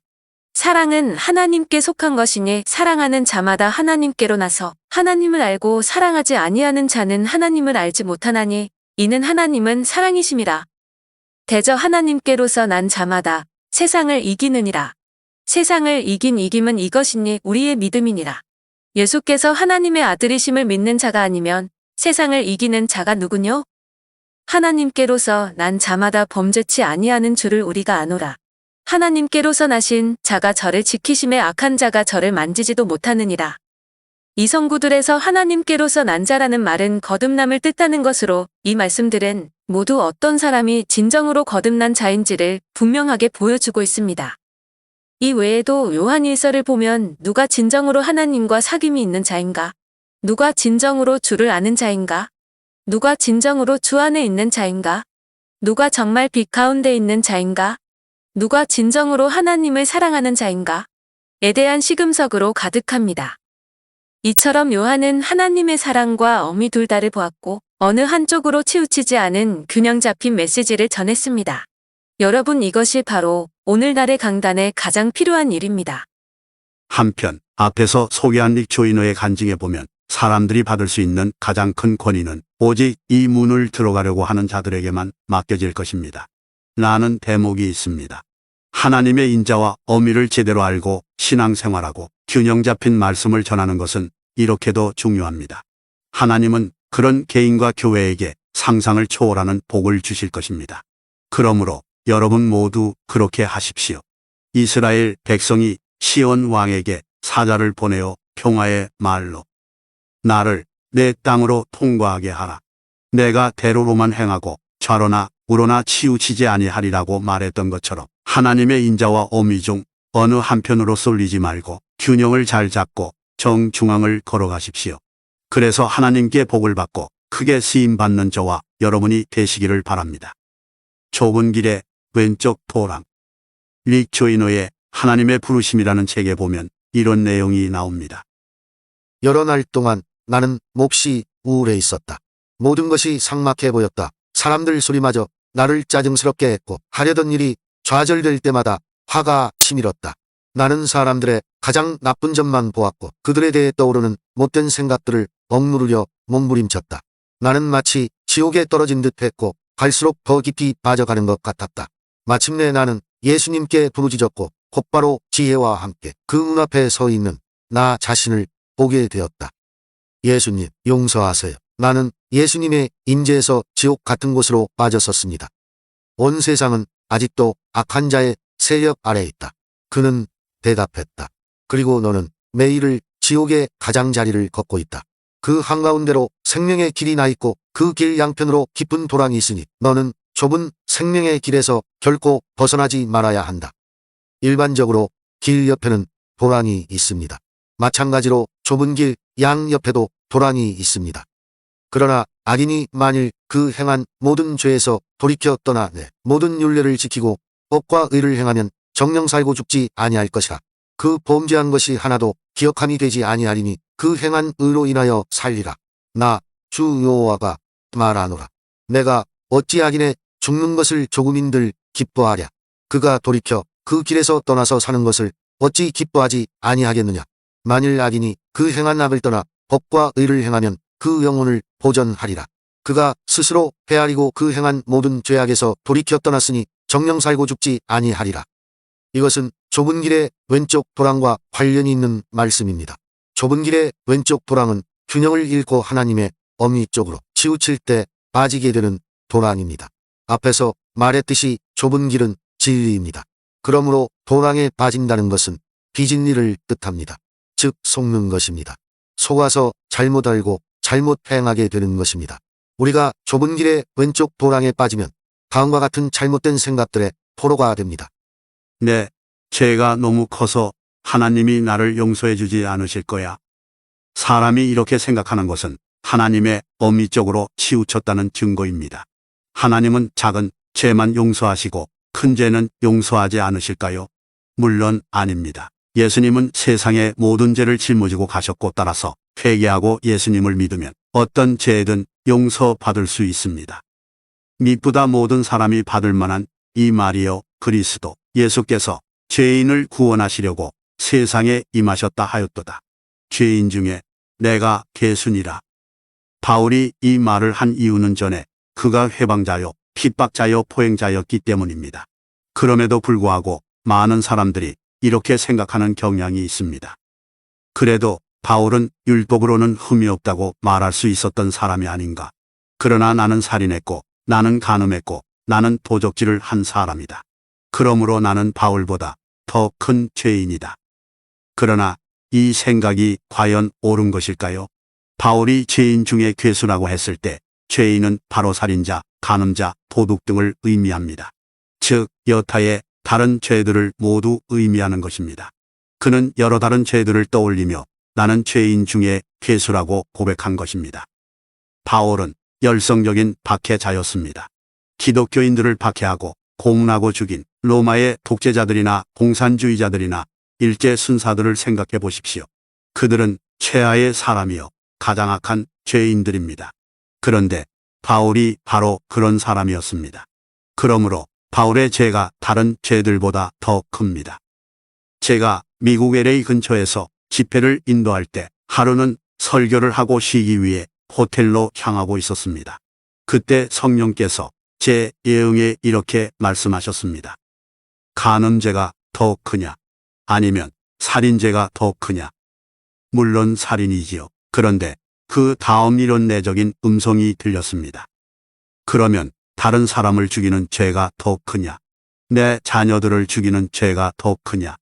사랑은 하나님께 속한 것이니 사랑하는 자마다 하나님께로 나서 하나님을 알고 사랑하지 아니하는 자는 하나님을 알지 못하나니 이는 하나님은 사랑이심이라. 대저 하나님께로서 난 자마다 세상을 이기느니라. 세상을 이긴 이김은 이것이니 우리의 믿음이니라. 예수께서 하나님의 아들이심을 믿는 자가 아니면 세상을 이기는 자가 누구뇨? 하나님께로서 난 자마다 범죄치 아니하는 줄을 우리가 아노라. 하나님께로서 나신 자가 저를 지키심에 악한 자가 저를 만지지도 못하느니라. 이 성구들에서 하나님께로서 난 자라는 말은 거듭남을 뜻하는 것으로 이 말씀들은 모두 어떤 사람이 진정으로 거듭난 자인지를 분명하게 보여주고 있습니다. 이 외에도 요한일서를 보면 누가 진정으로 하나님과 사귐이 있는 자인가? 누가 진정으로 주를 아는 자인가? 누가 진정으로 주 안에 있는 자인가? 누가 정말 빛 가운데 있는 자인가? 누가 진정으로 하나님을 사랑하는 자인가? 에 대한 시금석으로 가득합니다. 이처럼 요한은 하나님의 사랑과 엄히 둘 다를 보았고 어느 한쪽으로 치우치지 않은 균형 잡힌 메시지를 전했습니다. 여러분, 이것이 바로 오늘날의 강단에 가장 필요한 일입니다. 한편 앞에서 소개한 릭 조이너의 간증에 보면 사람들이 받을 수 있는 가장 큰 권위는 오직 이 문을 들어가려고 하는 자들에게만 맡겨질 것입니다. 라는 대목이 있습니다. 하나님의 인자와 어미를 제대로 알고 신앙생활하고 균형 잡힌 말씀을 전하는 것은 이렇게도 중요합니다. 하나님은 그런 개인과 교회에게 상상을 초월하는 복을 주실 것입니다. 그러므로 여러분 모두 그렇게 하십시오. 이스라엘 백성이 시온 왕에게 사자를 보내어 평화의 말로 나를 내 땅으로 통과하게 하라. 내가 대로로만 행하고 좌로나 우로나 치우치지 아니하리라고 말했던 것처럼 하나님의 인자와 어미 중 어느 한편으로 쏠리지 말고 균형을 잘 잡고 정중앙을 걸어가십시오. 그래서 하나님께 복을 받고 크게 쓰임받는 저와 여러분이 되시기를 바랍니다. 좁은 길의 왼쪽 도랑. 릭 조이너의 하나님의 부르심이라는 책에 보면 이런 내용이 나옵니다. 여러 날 동안 나는 몹시 우울해 있었다. 모든 것이 삭막해 보였다. 사람들 소리마저 나를 짜증스럽게 했고 하려던 일이 좌절될 때마다 화가 치밀었다. 나는 사람들의 가장 나쁜 점만 보았고 그들에 대해 떠오르는 못된 생각들을 억누르려 몸부림쳤다. 나는 마치 지옥에 떨어진 듯 했고 갈수록 더 깊이 빠져가는 것 같았다. 마침내 나는 예수님께 부르짖었고 곧바로 지혜와 함께 그 눈앞에 서 있는 나 자신을 보게 되었다. 예수님, 용서하세요. 나는 예수님의 임재에서 지옥 같은 곳으로 빠졌었습니다. 온 세상은 아직도 악한 자의 세력 아래에 있다. 그는 대답했다. 그리고 너는 매일을 지옥의 가장자리를 걷고 있다. 그 한가운데로 생명의 길이 나 있고 그 길 양편으로 깊은 도랑이 있으니 너는 좁은 생명의 길에서 결코 벗어나지 말아야 한다. 일반적으로 길 옆에는 도랑이 있습니다. 마찬가지로 좁은 길 양옆에도 도랑이 있습니다. 그러나 악인이 만일 그 행한 모든 죄에서 돌이켜 떠나 내 모든 율례를 지키고 법과 의를 행하면 정령 살고 죽지 아니할 것이라. 그 범죄한 것이 하나도 기억함이 되지 아니하리니 그 행한 의로 인하여 살리라. 나 주 여호와가 말하노라. 내가 어찌 악인의 죽는 것을 조금인들 기뻐하랴. 그가 돌이켜 그 길에서 떠나서 사는 것을 어찌 기뻐하지 아니하겠느냐. 만일 악인이 그 행한 악을 떠나 법과 의를 행하면 그 영혼을 보전하리라. 그가 스스로 헤아리고 그 행한 모든 죄악에서 돌이켜 떠났으니 정령 살고 죽지 아니하리라. 이것은 좁은 길의 왼쪽 도랑과 관련이 있는 말씀입니다. 좁은 길의 왼쪽 도랑은 균형을 잃고 하나님의 어미 쪽으로 치우칠 때 빠지게 되는 도랑입니다. 앞에서 말했듯이 좁은 길은 진리입니다. 그러므로 도랑에 빠진다는 것은 빚진 일을 뜻합니다. 즉 속는 것입니다. 속아서 잘못 알고 잘못 행하게 되는 것입니다. 우리가 좁은 길의 왼쪽 도랑에 빠지면 다음과 같은 잘못된 생각들의 포로가 됩니다. 내 죄가 너무 커서 하나님이 나를 용서해 주지 않으실 거야. 사람이 이렇게 생각하는 것은 하나님의 어미 쪽으로 치우쳤다는 증거입니다. 하나님은 작은 죄만 용서하시고 큰 죄는 용서하지 않으실까요? 물론 아닙니다. 예수님은 세상의 모든 죄를 짊어지고 가셨고 따라서 회개하고 예수님을 믿으면 어떤 죄든 용서받을 수 있습니다. 미쁘다 모든 사람이 받을 만한 이 말이요 그리스도 예수께서 죄인을 구원하시려고 세상에 임하셨다 하였도다. 죄인 중에 내가 괴순이라. 바울이 이 말을 한 이유는 전에 그가 회방자요 핍박자요 포행자였기 때문입니다. 그럼에도 불구하고 많은 사람들이 이렇게 생각하는 경향이 있습니다. 그래도 바울은 율법으로는 흠이 없다고 말할 수 있었던 사람이 아닌가. 그러나 나는 살인했고 나는 간음했고 나는 도적질을 한 사람이다. 그러므로 나는 바울보다 더 큰 죄인이다. 그러나 이 생각이 과연 옳은 것일까요? 바울이 죄인 중에 괴수라고 했을 때 죄인은 바로 살인자, 간음자, 도둑 등을 의미합니다. 즉 여타의 다른 죄들을 모두 의미하는 것입니다. 그는 여러 다른 죄들을 떠올리며 나는 죄인 중에 괴수라고 고백한 것입니다. 바울은 열성적인 박해자였습니다. 기독교인들을 박해하고 고문하고 죽인 로마의 독재자들이나 공산주의자들이나 일제 순사들을 생각해 보십시오. 그들은 최하의 사람이요 가장 악한 죄인들입니다. 그런데 바울이 바로 그런 사람이었습니다. 그러므로 바울의 죄가 다른 죄들보다 더 큽니다. 제가 미국 LA 근처에서 집회를 인도할 때 하루는 설교를 하고 쉬기 위해 호텔로 향하고 있었습니다. 그때 성령께서 제 예응에 이렇게 말씀하셨습니다. 간음죄가 더 크냐? 아니면 살인죄가 더 크냐? 물론 살인이지요. 그런데 그 다음 이런 내적인 음성이 들렸습니다. 그러면 다른 사람을 죽이는 죄가 더 크냐? 내 자녀들을 죽이는 죄가 더 크냐?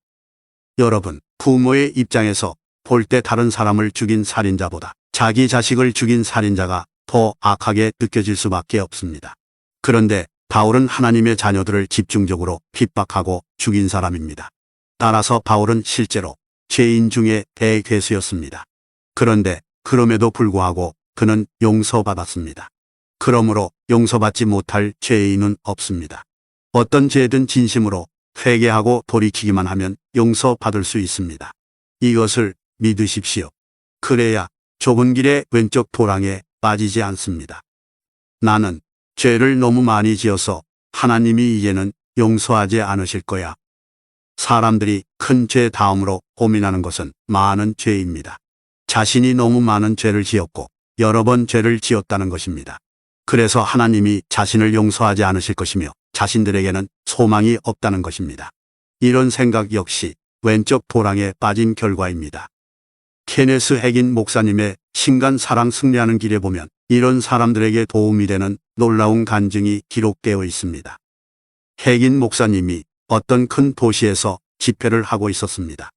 여러분, 부모의 입장에서 볼 때 다른 사람을 죽인 살인자보다 자기 자식을 죽인 살인자가 더 악하게 느껴질 수밖에 없습니다. 그런데 바울은 하나님의 자녀들을 집중적으로 핍박하고 죽인 사람입니다. 따라서 바울은 실제로 죄인 중에 대괴수였습니다. 그런데 그럼에도 불구하고 그는 용서받았습니다. 그러므로 용서받지 못할 죄인은 없습니다. 어떤 죄든 진심으로 회개하고 돌이키기만 하면 용서받을 수 있습니다. 이것을 믿으십시오. 그래야 좁은 길의 왼쪽 도랑에 빠지지 않습니다. 나는 죄를 너무 많이 지어서 하나님이 이제는 용서하지 않으실 거야. 사람들이 큰 죄 다음으로 고민하는 것은 많은 죄입니다. 자신이 너무 많은 죄를 지었고 여러 번 죄를 지었다는 것입니다. 그래서 하나님이 자신을 용서하지 않으실 것이며 자신들에게는 소망이 없다는 것입니다. 이런 생각 역시 왼쪽 도랑에 빠진 결과입니다. 케네스 해긴 목사님의 신간 사랑 승리하는 길에 보면 이런 사람들에게 도움이 되는 놀라운 간증이 기록되어 있습니다. 해긴 목사님이 어떤 큰 도시에서 집회를 하고 있었습니다.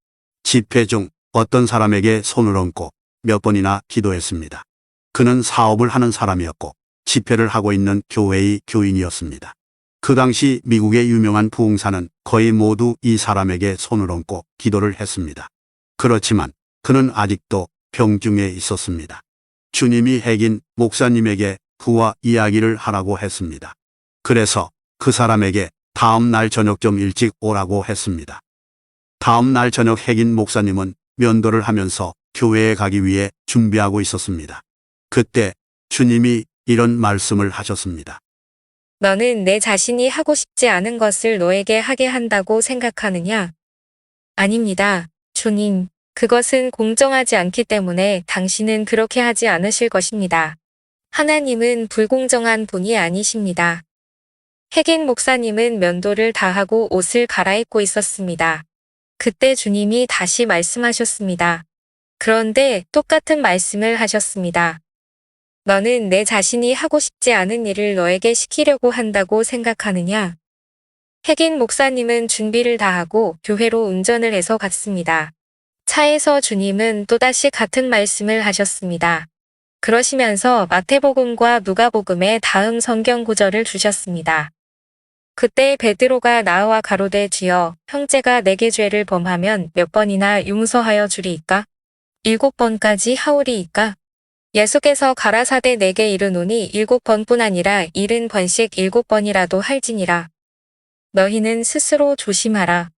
집회 중 어떤 사람에게 손을 얹고 몇 번이나 기도했습니다. 그는 사업을 하는 사람이었고 집회를 하고 있는 교회의 교인이었습니다. 그 당시 미국의 유명한 부흥사는 거의 모두 이 사람에게 손을 얹고 기도를 했습니다. 그렇지만 그는 아직도 병중에 있었습니다. 주님이 해긴 목사님에게 그와 이야기를 하라고 했습니다. 그래서 그 사람에게 다음 날 저녁 좀 일찍 오라고 했습니다. 다음 날 저녁 해긴 목사님은 면도를 하면서 교회에 가기 위해 준비하고 있었습니다. 그때 주님이 이런 말씀을 하셨습니다. 너는 내 자신이 하고 싶지 않은 것을 너에게 하게 한다고 생각하느냐? 아닙니다, 주님. 그것은 공정하지 않기 때문에 당신은 그렇게 하지 않으실 것입니다. 하나님은 불공정한 분이 아니십니다. 핵인 목사님은 면도를 다하고 옷을 갈아입고 있었습니다. 그때 주님이 다시 말씀하셨습니다. 그런데 똑같은 말씀을 하셨습니다. 너는 내 자신이 하고 싶지 않은 일을 너에게 시키려고 한다고 생각하느냐? 핵인 목사님은 준비를 다하고 교회로 운전을 해서 갔습니다. 차에서 주님은 또다시 같은 말씀을 하셨습니다. 그러시면서 마태복음과 누가복음의 다음 성경 구절을 주셨습니다. 그때 베드로가 나와 가로되 주여, 형제가 내게 죄를 범하면 몇 번이나 용서하여 주리이까? 7번까지 하오리이까? 예수께서 가라사대 내게 이르노니 7번뿐 아니라 70번씩 7번이라도 할지니라. 너희는 스스로 조심하라.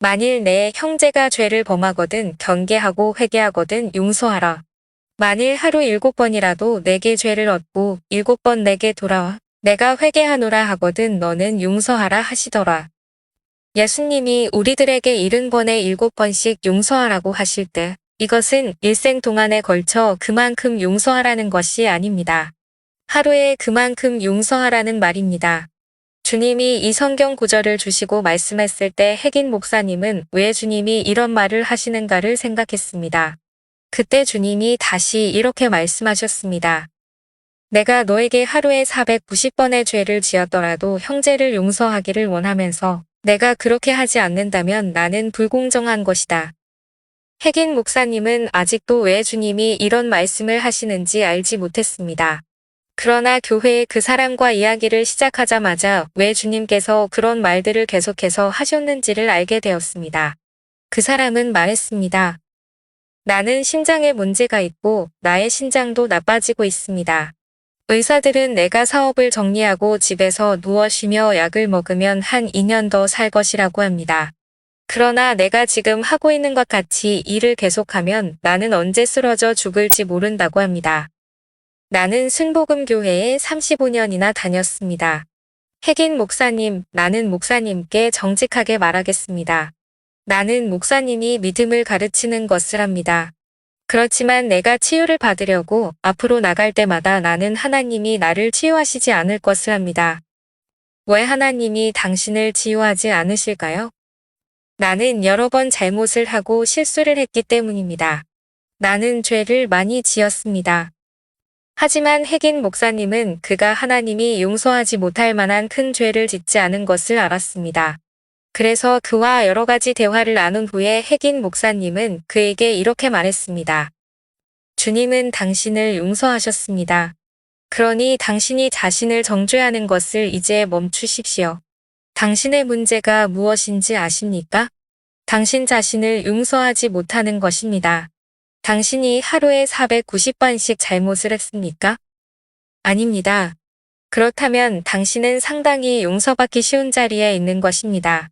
만일 내 형제가 죄를 범하거든 경계하고 회개하거든 용서하라. 만일 하루 7번이라도 내게 죄를 얻고 7번 내게 돌아와 내가 회개하노라 하거든 너는 용서하라 하시더라. 예수님이 우리들에게 70번에 7번씩 용서하라고 하실 때 이것은 일생 동안에 걸쳐 그만큼 용서하라는 것이 아닙니다. 하루에 그만큼 용서하라는 말입니다. 주님이 이 성경 구절을 주시고 말씀했을 때 핵인 목사님은 왜 주님이 이런 말을 하시는가를 생각했습니다. 그때 주님이 다시 이렇게 말씀하셨습니다. 내가 너에게 하루에 490번의 죄를 지었더라도 형제를 용서하기를 원하면서 내가 그렇게 하지 않는다면 나는 불공정한 것이다. 핵인 목사님은 아직도 왜 주님이 이런 말씀을 하시는지 알지 못했습니다. 그러나 교회에 그 사람과 이야기를 시작하자마자 왜 주님께서 그런 말들을 계속해서 하셨는지를 알게 되었습니다. 그 사람은 말했습니다. 나는 심장에 문제가 있고 나의 신장도 나빠지고 있습니다. 의사들은 내가 사업을 정리하고 집에서 누워 쉬며 약을 먹으면 한 2년 더 살 것이라고 합니다. 그러나 내가 지금 하고 있는 것 같이 일을 계속하면 나는 언제 쓰러져 죽을지 모른다고 합니다. 나는 순복음교회에 35년이나 다녔습니다. 핵인 목사님, 나는 목사님께 정직하게 말하겠습니다. 나는 목사님이 믿음을 가르치는 것을 합니다. 그렇지만 내가 치유를 받으려고 앞으로 나갈 때마다 나는 하나님이 나를 치유하시지 않을 것을 합니다. 왜 하나님이 당신을 치유하지 않으실까요? 나는 여러 번 잘못을 하고 실수를 했기 때문입니다. 나는 죄를 많이 지었습니다. 하지만 핵인 목사님은 그가 하나님이 용서하지 못할 만한 큰 죄를 짓지 않은 것을 알았습니다. 그래서 그와 여러 가지 대화를 나눈 후에 핵인 목사님은 그에게 이렇게 말했습니다. 주님은 당신을 용서하셨습니다. 그러니 당신이 자신을 정죄하는 것을 이제 멈추십시오. 당신의 문제가 무엇인지 아십니까? 당신 자신을 용서하지 못하는 것입니다. 당신이 하루에 490번씩 잘못을 했습니까? 아닙니다. 그렇다면 당신은 상당히 용서받기 쉬운 자리에 있는 것입니다.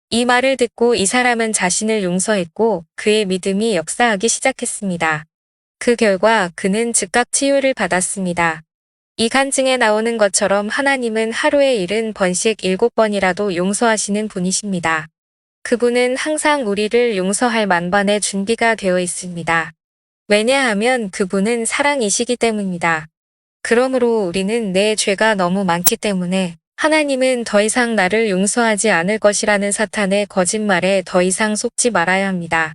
이 말을 듣고 이 사람은 자신을 용서했고 그의 믿음이 역사하기 시작했습니다. 그 결과 그는 즉각 치유를 받았습니다. 이 간증에 나오는 것처럼 하나님은 하루에 70번씩 7번이라도 용서하시는 분이십니다. 그분은 항상 우리를 용서할 만반의 준비가 되어 있습니다. 왜냐하면 그분은 사랑이시기 때문입니다. 그러므로 우리는 내 죄가 너무 많기 때문에 하나님은 더 이상 나를 용서하지 않을 것이라는 사탄의 거짓말에 더 이상 속지 말아야 합니다.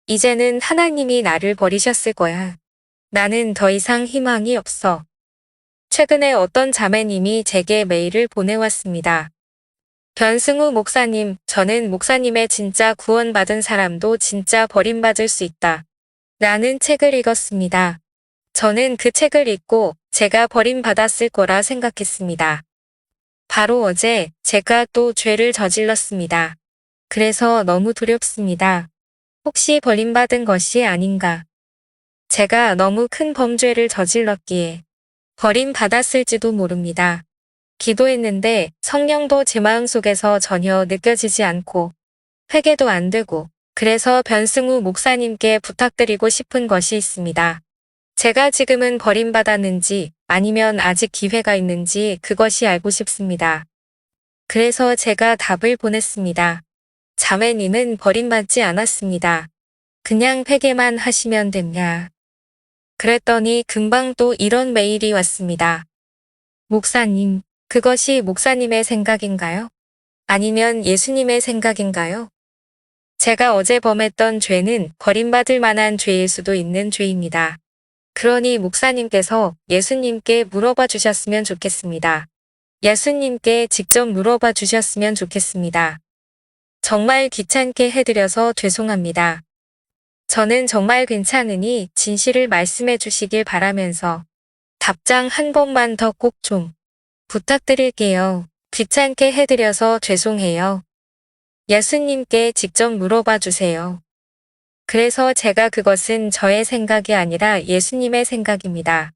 이제는 하나님이 나를 버리셨을 거야. 나는 더 이상 희망이 없어. 최근에 어떤 자매님이 제게 메일을 보내왔습니다. 변승우 목사님, 저는 목사님의 진짜 구원받은 사람도 진짜 버림받을 수 있다. 라는 책을 읽었습니다. 저는 그 책을 읽고 제가 버림받았을 거라 생각했습니다. 바로 어제 제가 또 죄를 저질렀습니다. 그래서 너무 두렵습니다. 혹시 버림받은 것이 아닌가. 제가 너무 큰 범죄를 저질렀기에 버림받았을지도 모릅니다. 기도했는데 성령도 제 마음속에서 전혀 느껴지지 않고 회개도 안 되고 그래서 변승우 목사님께 부탁드리고 싶은 것이 있습니다. 제가 지금은 버림받았는지 아니면 아직 기회가 있는지 그것이 알고 싶습니다. 그래서 제가 답을 보냈습니다. 자매님은 버림받지 않았습니다. 그냥 회개만 하시면 됩니다. 그랬더니 금방 또 이런 메일이 왔습니다. 목사님, 그것이 목사님의 생각인가요? 아니면 예수님의 생각인가요? 제가 어제 범했던 죄는 버림받을 만한 죄일 수도 있는 죄입니다. 그러니 목사님께서 예수님께 물어봐 주셨으면 좋겠습니다. 예수님께 직접 물어봐 주셨으면 좋겠습니다. 정말 귀찮게 해드려서 죄송합니다. 저는 정말 괜찮으니 진실을 말씀해 주시길 바라면서 답장 한 번만 더 꼭 좀 부탁드릴게요. 귀찮게 해드려서 죄송해요. 예수님께 직접 물어봐 주세요. 그래서 제가 그것은 저의 생각이 아니라 예수님의 생각입니다.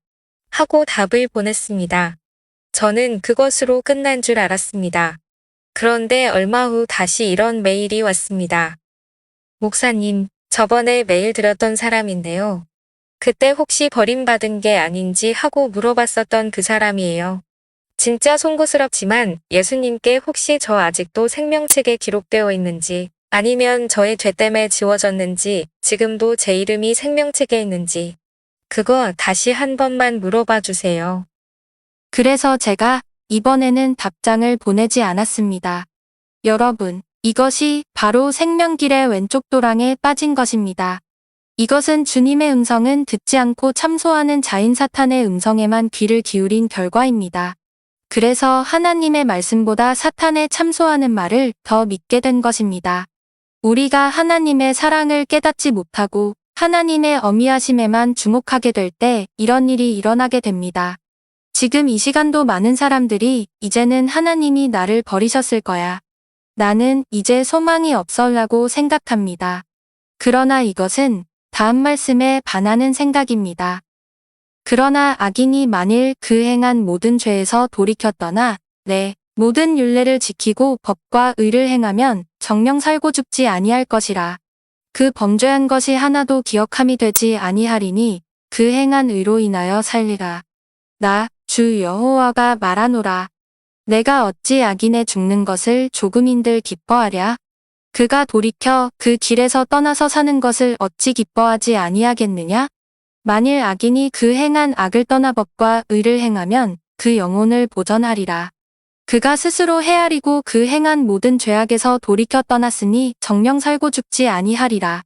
하고 답을 보냈습니다. 저는 그것으로 끝난 줄 알았습니다. 그런데 얼마 후 다시 이런 메일이 왔습니다. 목사님, 저번에 메일 드렸던 사람인데요. 그때 혹시 버림받은 게 아닌지 하고 물어봤었던 그 사람이에요. 진짜 송구스럽지만 예수님께 혹시 저 아직도 생명책에 기록되어 있는지 아니면 저의 죄 때문에 지워졌는지 지금도 제 이름이 생명책에 있는지 그거 다시 한 번만 물어봐 주세요. 그래서 제가 이번에는 답장을 보내지 않았습니다. 여러분, 이것이 바로 생명길의 왼쪽 도랑에 빠진 것입니다. 이것은 주님의 음성은 듣지 않고 참소하는 자인 사탄의 음성에만 귀를 기울인 결과입니다. 그래서 하나님의 말씀보다 사탄의 참소하는 말을 더 믿게 된 것입니다. 우리가 하나님의 사랑을 깨닫지 못하고 하나님의 어미하심에만 주목하게 될 때 이런 일이 일어나게 됩니다. 지금 이 시간도 많은 사람들이 이제는 하나님이 나를 버리셨을 거야. 나는 이제 소망이 없어라고 생각합니다. 그러나 이것은 다음 말씀에 반하는 생각입니다. 그러나 악인이 만일 그 행한 모든 죄에서 돌이켜 떠나 모든 율례를 지키고 법과 의를 행하면 정령 살고 죽지 아니할 것이라. 그 범죄한 것이 하나도 기억함이 되지 아니하리니 그 행한 의로 인하여 살리라. 나 주 여호와가 말하노라. 내가 어찌 악인의 죽는 것을 조금인들 기뻐하랴? 그가 돌이켜 그 길에서 떠나서 사는 것을 어찌 기뻐하지 아니하겠느냐? 만일 악인이 그 행한 악을 떠나 법과 의를 행하면 그 영혼을 보전하리라. 그가 스스로 헤아리고 그 행한 모든 죄악에서 돌이켜 떠났으니 정령 살고 죽지 아니하리라.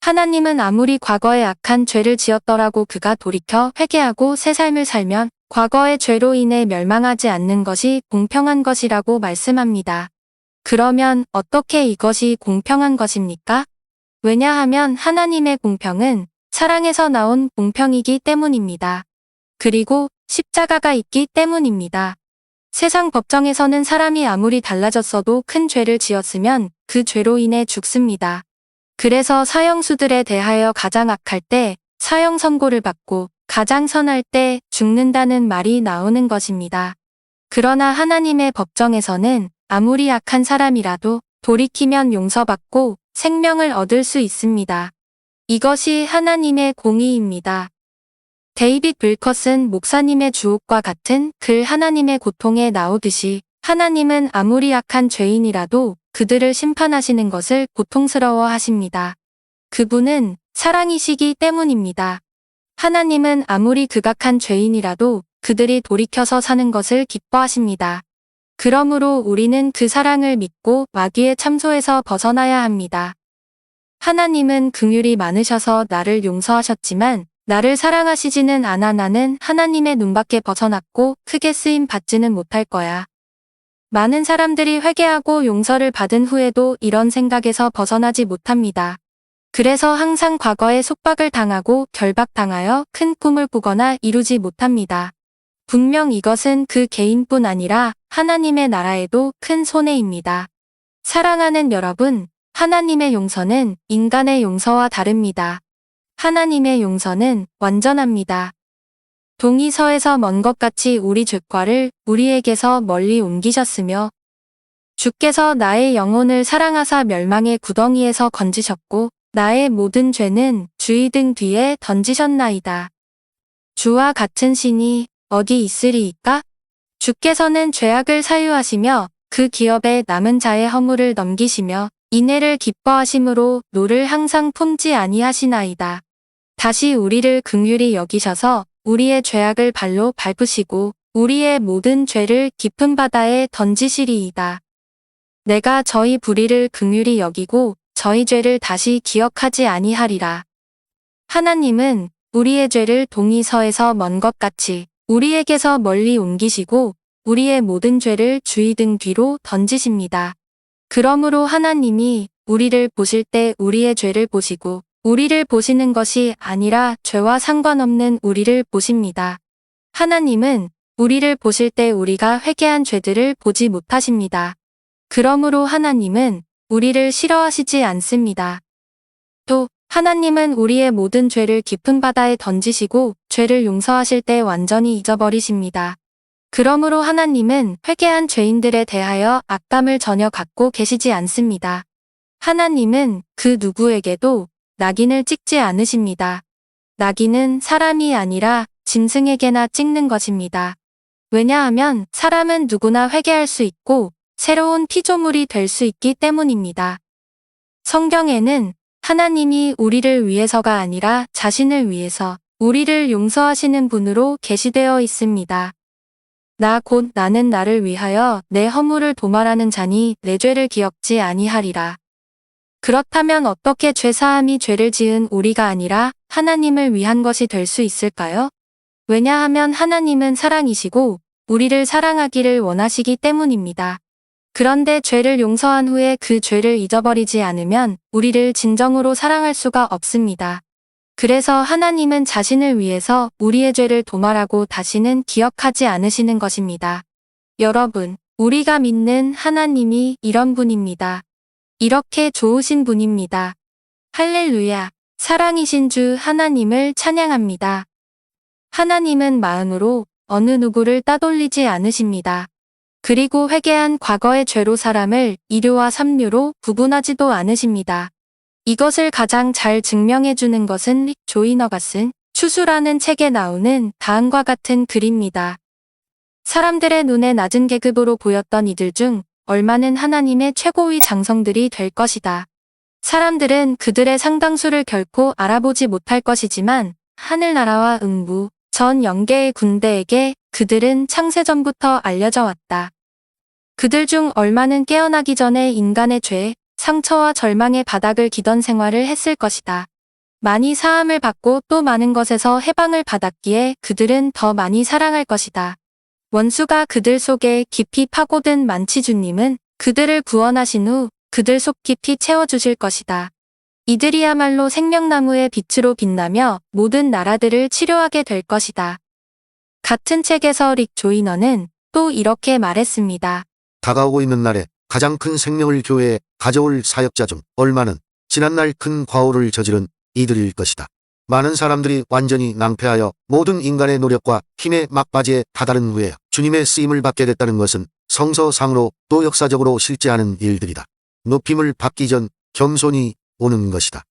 하나님은 아무리 과거에 악한 죄를 지었더라고 그가 돌이켜 회개하고 새 삶을 살면 과거의 죄로 인해 멸망하지 않는 것이 공평한 것이라고 말씀합니다. 그러면 어떻게 이것이 공평한 것입니까? 왜냐하면 하나님의 공평은 사랑에서 나온 공평이기 때문입니다. 그리고 십자가가 있기 때문입니다. 세상 법정에서는 사람이 아무리 달라졌어도 큰 죄를 지었으면 그 죄로 인해 죽습니다. 그래서 사형수들에 대하여 가장 악할 때 사형 선고를 받고 가장 선할 때 죽는다는 말이 나오는 것입니다. 그러나 하나님의 법정에서는 아무리 악한 사람이라도 돌이키면 용서받고 생명을 얻을 수 있습니다. 이것이 하나님의 공의입니다. 데이빗 빌컷은 목사님의 주옥과 같은 글 하나님의 고통에 나오듯이 하나님은 아무리 악한 죄인이라도 그들을 심판하시는 것을 고통스러워 하십니다. 그분은 사랑이시기 때문입니다. 하나님은 아무리 극악한 죄인이라도 그들이 돌이켜서 사는 것을 기뻐하십니다. 그러므로 우리는 그 사랑을 믿고 마귀의 참소에서 벗어나야 합니다. 하나님은 긍휼이 많으셔서 나를 용서하셨지만 나를 사랑하시지는 않아. 나는 하나님의 눈밖에 벗어났고 크게 쓰임 받지는 못할 거야. 많은 사람들이 회개하고 용서를 받은 후에도 이런 생각에서 벗어나지 못합니다. 그래서 항상 과거에 속박을 당하고 결박당하여 큰 꿈을 꾸거나 이루지 못합니다. 분명 이것은 그 개인뿐 아니라 하나님의 나라에도 큰 손해입니다. 사랑하는 여러분, 하나님의 용서는 인간의 용서와 다릅니다. 하나님의 용서는 완전합니다. 동이서에서 먼 것 같이 우리 죄과를 우리에게서 멀리 옮기셨으며 주께서 나의 영혼을 사랑하사 멸망의 구덩이에서 건지셨고 나의 모든 죄는 주의 등 뒤에 던지셨나이다. 주와 같은 신이 어디 있으리이까? 주께서는 죄악을 사유하시며 그 기업에 남은 자의 허물을 넘기시며 인애를 기뻐하심으로 노를 항상 품지 아니하시나이다. 다시 우리를 긍휼히 여기셔서 우리의 죄악을 발로 밟으시고 우리의 모든 죄를 깊은 바다에 던지시리이다. 내가 저희 불의를 긍휼히 여기고 저희 죄를 다시 기억하지 아니하리라. 하나님은 우리의 죄를 동이서에서 먼 것 같이 우리에게서 멀리 옮기시고 우리의 모든 죄를 주의 등 뒤로 던지십니다. 그러므로 하나님이 우리를 보실 때 우리의 죄를 보시고 우리를 보시는 것이 아니라 죄와 상관없는 우리를 보십니다. 하나님은 우리를 보실 때 우리가 회개한 죄들을 보지 못하십니다. 그러므로 하나님은 우리를 싫어하시지 않습니다. 또 하나님은 우리의 모든 죄를 깊은 바다에 던지시고 죄를 용서하실 때 완전히 잊어버리십니다. 그러므로 하나님은 회개한 죄인들에 대하여 악감을 전혀 갖고 계시지 않습니다. 하나님은 그 누구에게도 낙인을 찍지 않으십니다. 낙인은 사람이 아니라 짐승에게나 찍는 것입니다. 왜냐하면 사람은 누구나 회개할 수 있고 새로운 피조물이 될 수 있기 때문입니다. 성경에는 하나님이 우리를 위해서가 아니라 자신을 위해서 우리를 용서하시는 분으로 계시되어 있습니다. 나 곧 나는 나를 위하여 내 허물을 도말하는 자니 내 죄를 기억지 아니하리라. 그렇다면 어떻게 죄사함이 죄를 지은 우리가 아니라 하나님을 위한 것이 될 수 있을까요? 왜냐하면 하나님은 사랑이시고 우리를 사랑하기를 원하시기 때문입니다. 그런데 죄를 용서한 후에 그 죄를 잊어버리지 않으면 우리를 진정으로 사랑할 수가 없습니다. 그래서 하나님은 자신을 위해서 우리의 죄를 도말하고 다시는 기억하지 않으시는 것입니다. 여러분, 우리가 믿는 하나님이 이런 분입니다. 이렇게 좋으신 분입니다. 할렐루야, 사랑이신 주 하나님을 찬양합니다. 하나님은 마음으로 어느 누구를 따돌리지 않으십니다. 그리고 회개한 과거의 죄로 사람을 이류와 삼류로 구분하지도 않으십니다. 이것을 가장 잘 증명해주는 것은 릭 조이너가 쓴 추수라는 책에 나오는 다음과 같은 글입니다. 사람들의 눈에 낮은 계급으로 보였던 이들 중 얼마는 하나님의 최고의 장성들이 될 것이다. 사람들은 그들의 상당수를 결코 알아보지 못할 것이지만 하늘나라와 음부, 전 영계의 군대에게 그들은 창세전부터 알려져 왔다. 그들 중 얼마는 깨어나기 전에 인간의 죄, 상처와 절망의 바닥을 기던 생활을 했을 것이다. 많이 사함을 받고 또 많은 것에서 해방을 받았기에 그들은 더 많이 사랑할 것이다. 원수가 그들 속에 깊이 파고든 만치주님은 그들을 구원하신 후 그들 속 깊이 채워주실 것이다. 이들이야말로 생명나무의 빛으로 빛나며 모든 나라들을 치료하게 될 것이다. 같은 책에서 릭 조이너는 또 이렇게 말했습니다. 다가오고 있는 날에 가장 큰 생명을 교회에 가져올 사역자 중 얼마는 지난날 큰 과오를 저지른 이들일 것이다. 많은 사람들이 완전히 낭패하여 모든 인간의 노력과 힘의 막바지에 다다른 후에 주님의 쓰임을 받게 됐다는 것은 성서상으로 또 역사적으로 실제하는 일들이다. 높임을 받기 전 겸손이 오는 것이다.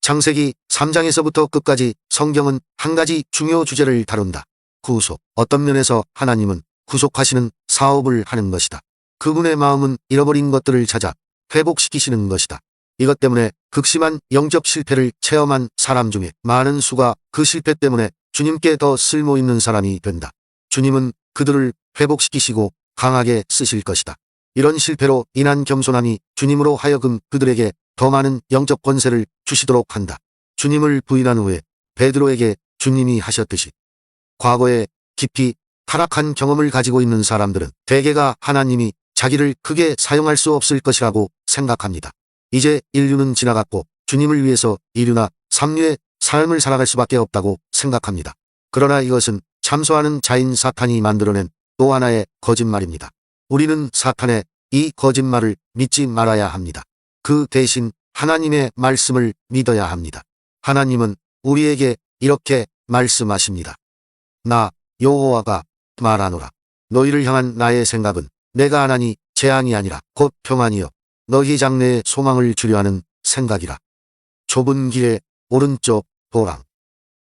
창세기 3장에서부터 끝까지 성경은 한 가지 중요 주제를 다룬다. 구속. 어떤 면에서 하나님은 구속하시는 사업을 하는 것이다. 그분의 마음은 잃어버린 것들을 찾아 회복시키시는 것이다. 이것 때문에 극심한 영적 실패를 체험한 사람 중에 많은 수가 그 실패 때문에 주님께 더 쓸모있는 사람이 된다. 주님은 그들을 회복시키시고 강하게 쓰실 것이다. 이런 실패로 인한 겸손함이 주님으로 하여금 그들에게 더 많은 영적 권세를 주시도록 한다. 주님을 부인한 후에 베드로에게 주님이 하셨듯이 과거에 깊이 타락한 경험을 가지고 있는 사람들은 대개가 하나님이 자기를 크게 사용할 수 없을 것이라고 생각합니다. 이제 인류는 지나갔고 주님을 위해서 이류나 삼류의 삶을 살아갈 수밖에 없다고 생각합니다. 그러나 이것은 참소하는 자인 사탄이 만들어낸 또 하나의 거짓말입니다. 우리는 사탄의 이 거짓말을 믿지 말아야 합니다. 그 대신 하나님의 말씀을 믿어야 합니다. 하나님은 우리에게 이렇게 말씀하십니다. 나 여호와가 말하노라. 너희를 향한 나의 생각은 내가 하나니 재앙이 아니라 곧 평안이요 너희 장래에 소망을 주려 하는 생각이라. 좁은 길에 오른쪽 도랑.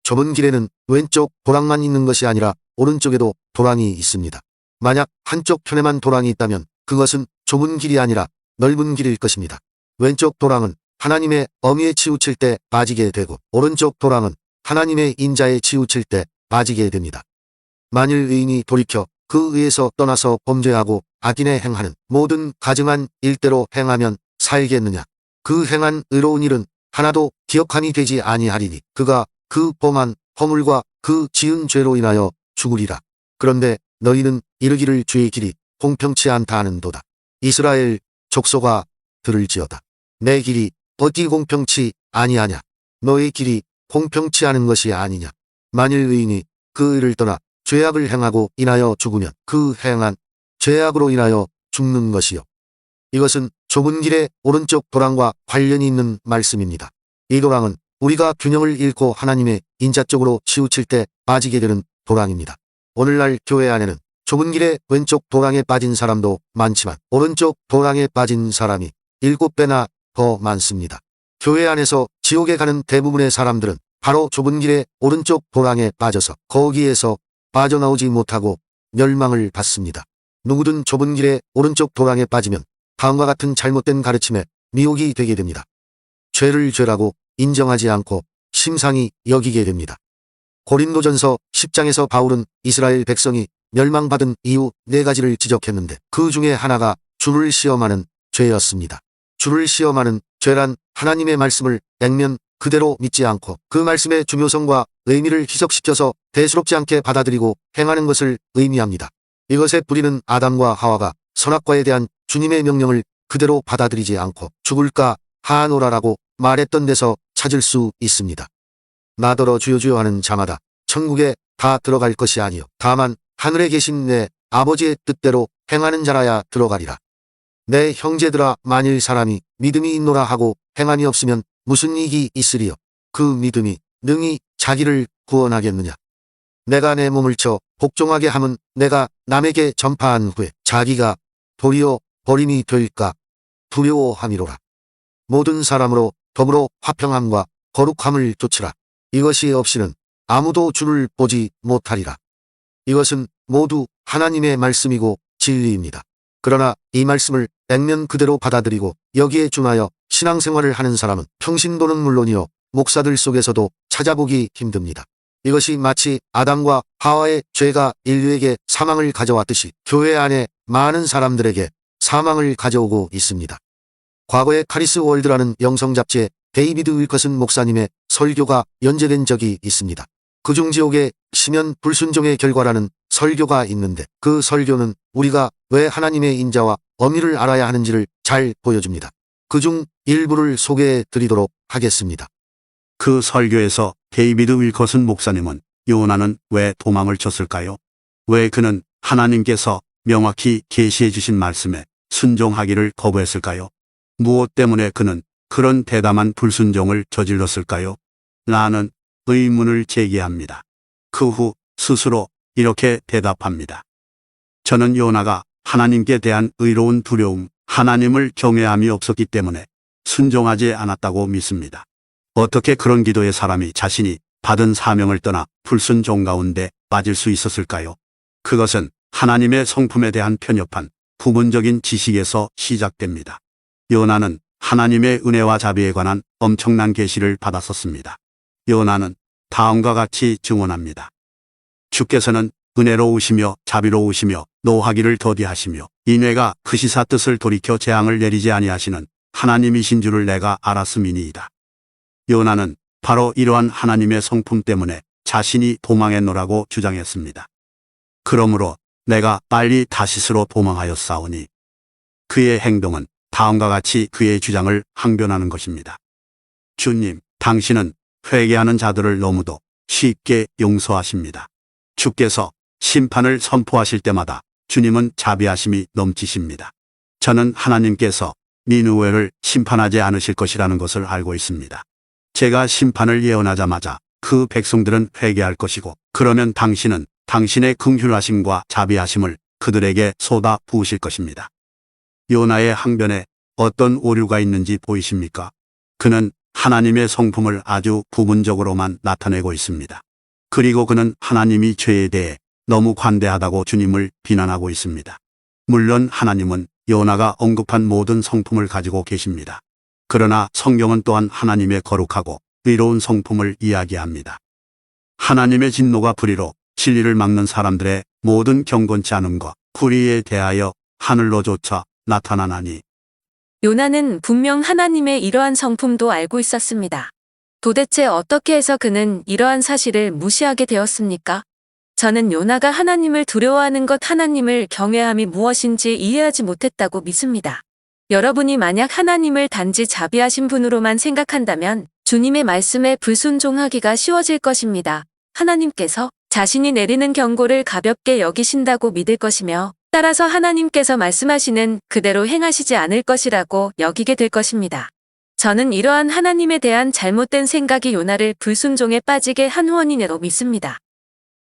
좁은 길에는 왼쪽 도랑만 있는 것이 아니라 오른쪽에도 도랑이 있습니다. 만약 한쪽 편에만 도랑이 있다면 그것은 좁은 길이 아니라 넓은 길일 것입니다. 왼쪽 도랑은 하나님의 어미에 치우칠 때 빠지게 되고 오른쪽 도랑은 하나님의 인자에 치우칠 때 빠지게 됩니다. 만일 의인이 돌이켜 그 의에서 떠나서 범죄하고 악인의 행하는 모든 가증한 일대로 행하면 살겠느냐. 그 행한 의로운 일은 하나도 기억함이 되지 아니하리니 그가 그 범한 허물과 그 지은 죄로 인하여 죽으리라. 그런데 너희는 이르기를 주의 길이 공평치 않다 하는도다. 이스라엘 족속아 들을지어다. 내 길이 어디 공평치 아니하냐. 너의 길이 공평치 않은 것이 아니냐. 만일 의인이 그 의를 떠나 죄악을 행하고 인하여 죽으면 그 행한 죄악으로 인하여 죽는 것이요. 이것은 좁은 길의 오른쪽 도랑과 관련이 있는 말씀입니다. 이 도랑은 우리가 균형을 잃고 하나님의 인자 쪽으로 치우칠 때 빠지게 되는 도랑입니다. 오늘날 교회 안에는 좁은 길의 왼쪽 도랑에 빠진 사람도 많지만 오른쪽 도랑에 빠진 사람이 7배나 더 많습니다. 교회 안에서 지옥에 가는 대부분의 사람들은 바로 좁은 길의 오른쪽 도랑에 빠져서 거기에서 빠져나오지 못하고 멸망을 받습니다. 누구든 좁은 길의 오른쪽 도랑에 빠지면 다음과 같은 잘못된 가르침에 미혹이 되게 됩니다. 죄를 죄라고 인정하지 않고 심상히 여기게 됩니다. 고린도전서 10장에서 바울은 이스라엘 백성이 멸망받은 이유 4가지를 지적했는데 그 중에 하나가 주를 시험하는 죄였습니다. 주를 시험하는 죄란 하나님의 말씀을 액면 그대로 믿지 않고 그 말씀의 중요성과 의미를 희석시켜서 대수롭지 않게 받아들이고 행하는 것을 의미합니다. 이것의 뿌리는 아담과 하와가 선악과에 대한 주님의 명령을 그대로 받아들이지 않고 죽을까 하노라라고 말했던 데서 찾을 수 있습니다. 나더러 주여 주여 하는 자마다 천국에 다 들어갈 것이 아니요 다만 하늘에 계신 내 아버지의 뜻대로 행하는 자라야 들어가리라. 내 형제들아 만일 사람이 믿음이 있노라 하고 행함이 없으면 무슨 이익이 있으리요. 그 믿음이 능히 자기를 구원하겠느냐. 내가 내 몸을 쳐 복종하게 함은 내가 남에게 전파한 후에 자기가 도리어 버림이 될까 두려워함이로라. 모든 사람으로 더불어 화평함과 거룩함을 좇으라. 이것이 없이는 아무도 주를 보지 못하리라. 이것은 모두 하나님의 말씀이고 진리입니다. 그러나 이 말씀을 액면 그대로 받아들이고 여기에 준하여 신앙생활을 하는 사람은 평신도는 물론이요 목사들 속에서도 찾아보기 힘듭니다. 이것이 마치 아담과 하와의 죄가 인류에게 사망을 가져왔듯이 교회 안에 많은 사람들에게 사망을 가져오고 있습니다. 과거에 카리스 월드라는 영성잡지에 데이비드 윌커슨 목사님의 설교가 연재된 적이 있습니다. 그중 지옥의 심연 불순종의 결과라는 설교가 있는데 그 설교는 우리가 왜 하나님의 인자와 어미를 알아야 하는지를 잘 보여줍니다. 그중 일부를 소개해 드리도록 하겠습니다. 그 설교에서 데이비드 윌커슨 목사님은 요나는 왜 도망을 쳤을까요? 왜 그는 하나님께서 명확히 계시해 주신 말씀에 순종하기를 거부했을까요? 무엇 때문에 그는 그런 대담한 불순종을 저질렀을까요? 나는 의문을 제기합니다. 그 후 스스로 이렇게 대답합니다. 저는 요나가 하나님께 대한 의로운 두려움, 하나님을 경외함이 없었기 때문에 순종하지 않았다고 믿습니다. 어떻게 그런 기도의 사람이 자신이 받은 사명을 떠나 불순종 가운데 빠질 수 있었을까요? 그것은 하나님의 성품에 대한 편협한 부분적인 지식에서 시작됩니다. 요나는 하나님의 은혜와 자비에 관한 엄청난 계시를 받았었습니다. 요나는 다음과 같이 증언합니다. 주께서는 은혜로우시며 자비로우시며 노하기를 더디하시며 인외가 크시사 뜻을 돌이켜 재앙을 내리지 아니하시는 하나님이신 줄을 내가 알았음이니이다. 요나는 바로 이러한 하나님의 성품 때문에 자신이 도망했노라고 주장했습니다. 그러므로 내가 빨리 다시스로 도망하였사오니 그의 행동은 다음과 같이 그의 주장을 항변하는 것입니다. 주님, 당신은 회개하는 자들을 너무도 쉽게 용서하십니다. 주께서 심판을 선포하실 때마다 주님은 자비하심이 넘치십니다. 저는 하나님께서 니느웨를 심판하지 않으실 것이라는 것을 알고 있습니다. 제가 심판을 예언하자마자 그 백성들은 회개할 것이고 그러면 당신은 당신의 긍휼하심과 자비하심을 그들에게 쏟아 부으실 것입니다. 요나의 항변에 어떤 오류가 있는지 보이십니까? 그는 하나님의 성품을 아주 부분적으로만 나타내고 있습니다. 그리고 그는 하나님이 죄에 대해 너무 관대하다고 주님을 비난하고 있습니다. 물론 하나님은 요나가 언급한 모든 성품을 가지고 계십니다. 그러나 성경은 또한 하나님의 거룩하고 의로운 성품을 이야기합니다. 하나님의 진노가 불의로 진리를 막는 사람들의 모든 경건치 않음과 불의에 대하여 하늘로조차 나타나나니. 요나는 분명 하나님의 이러한 성품도 알고 있었습니다. 도대체 어떻게 해서 그는 이러한 사실을 무시하게 되었습니까? 저는 요나가 하나님을 두려워하는 것, 하나님을 경외함이 무엇인지 이해하지 못했다고 믿습니다. 여러분이 만약 하나님을 단지 자비하신 분으로만 생각한다면 주님의 말씀에 불순종하기가 쉬워질 것입니다. 하나님께서 자신이 내리는 경고를 가볍게 여기신다고 믿을 것이며 따라서 하나님께서 말씀하시는 그대로 행하시지 않을 것이라고 여기게 될 것입니다. 저는 이러한 하나님에 대한 잘못된 생각이 요나를 불순종에 빠지게 한 원인으로 믿습니다.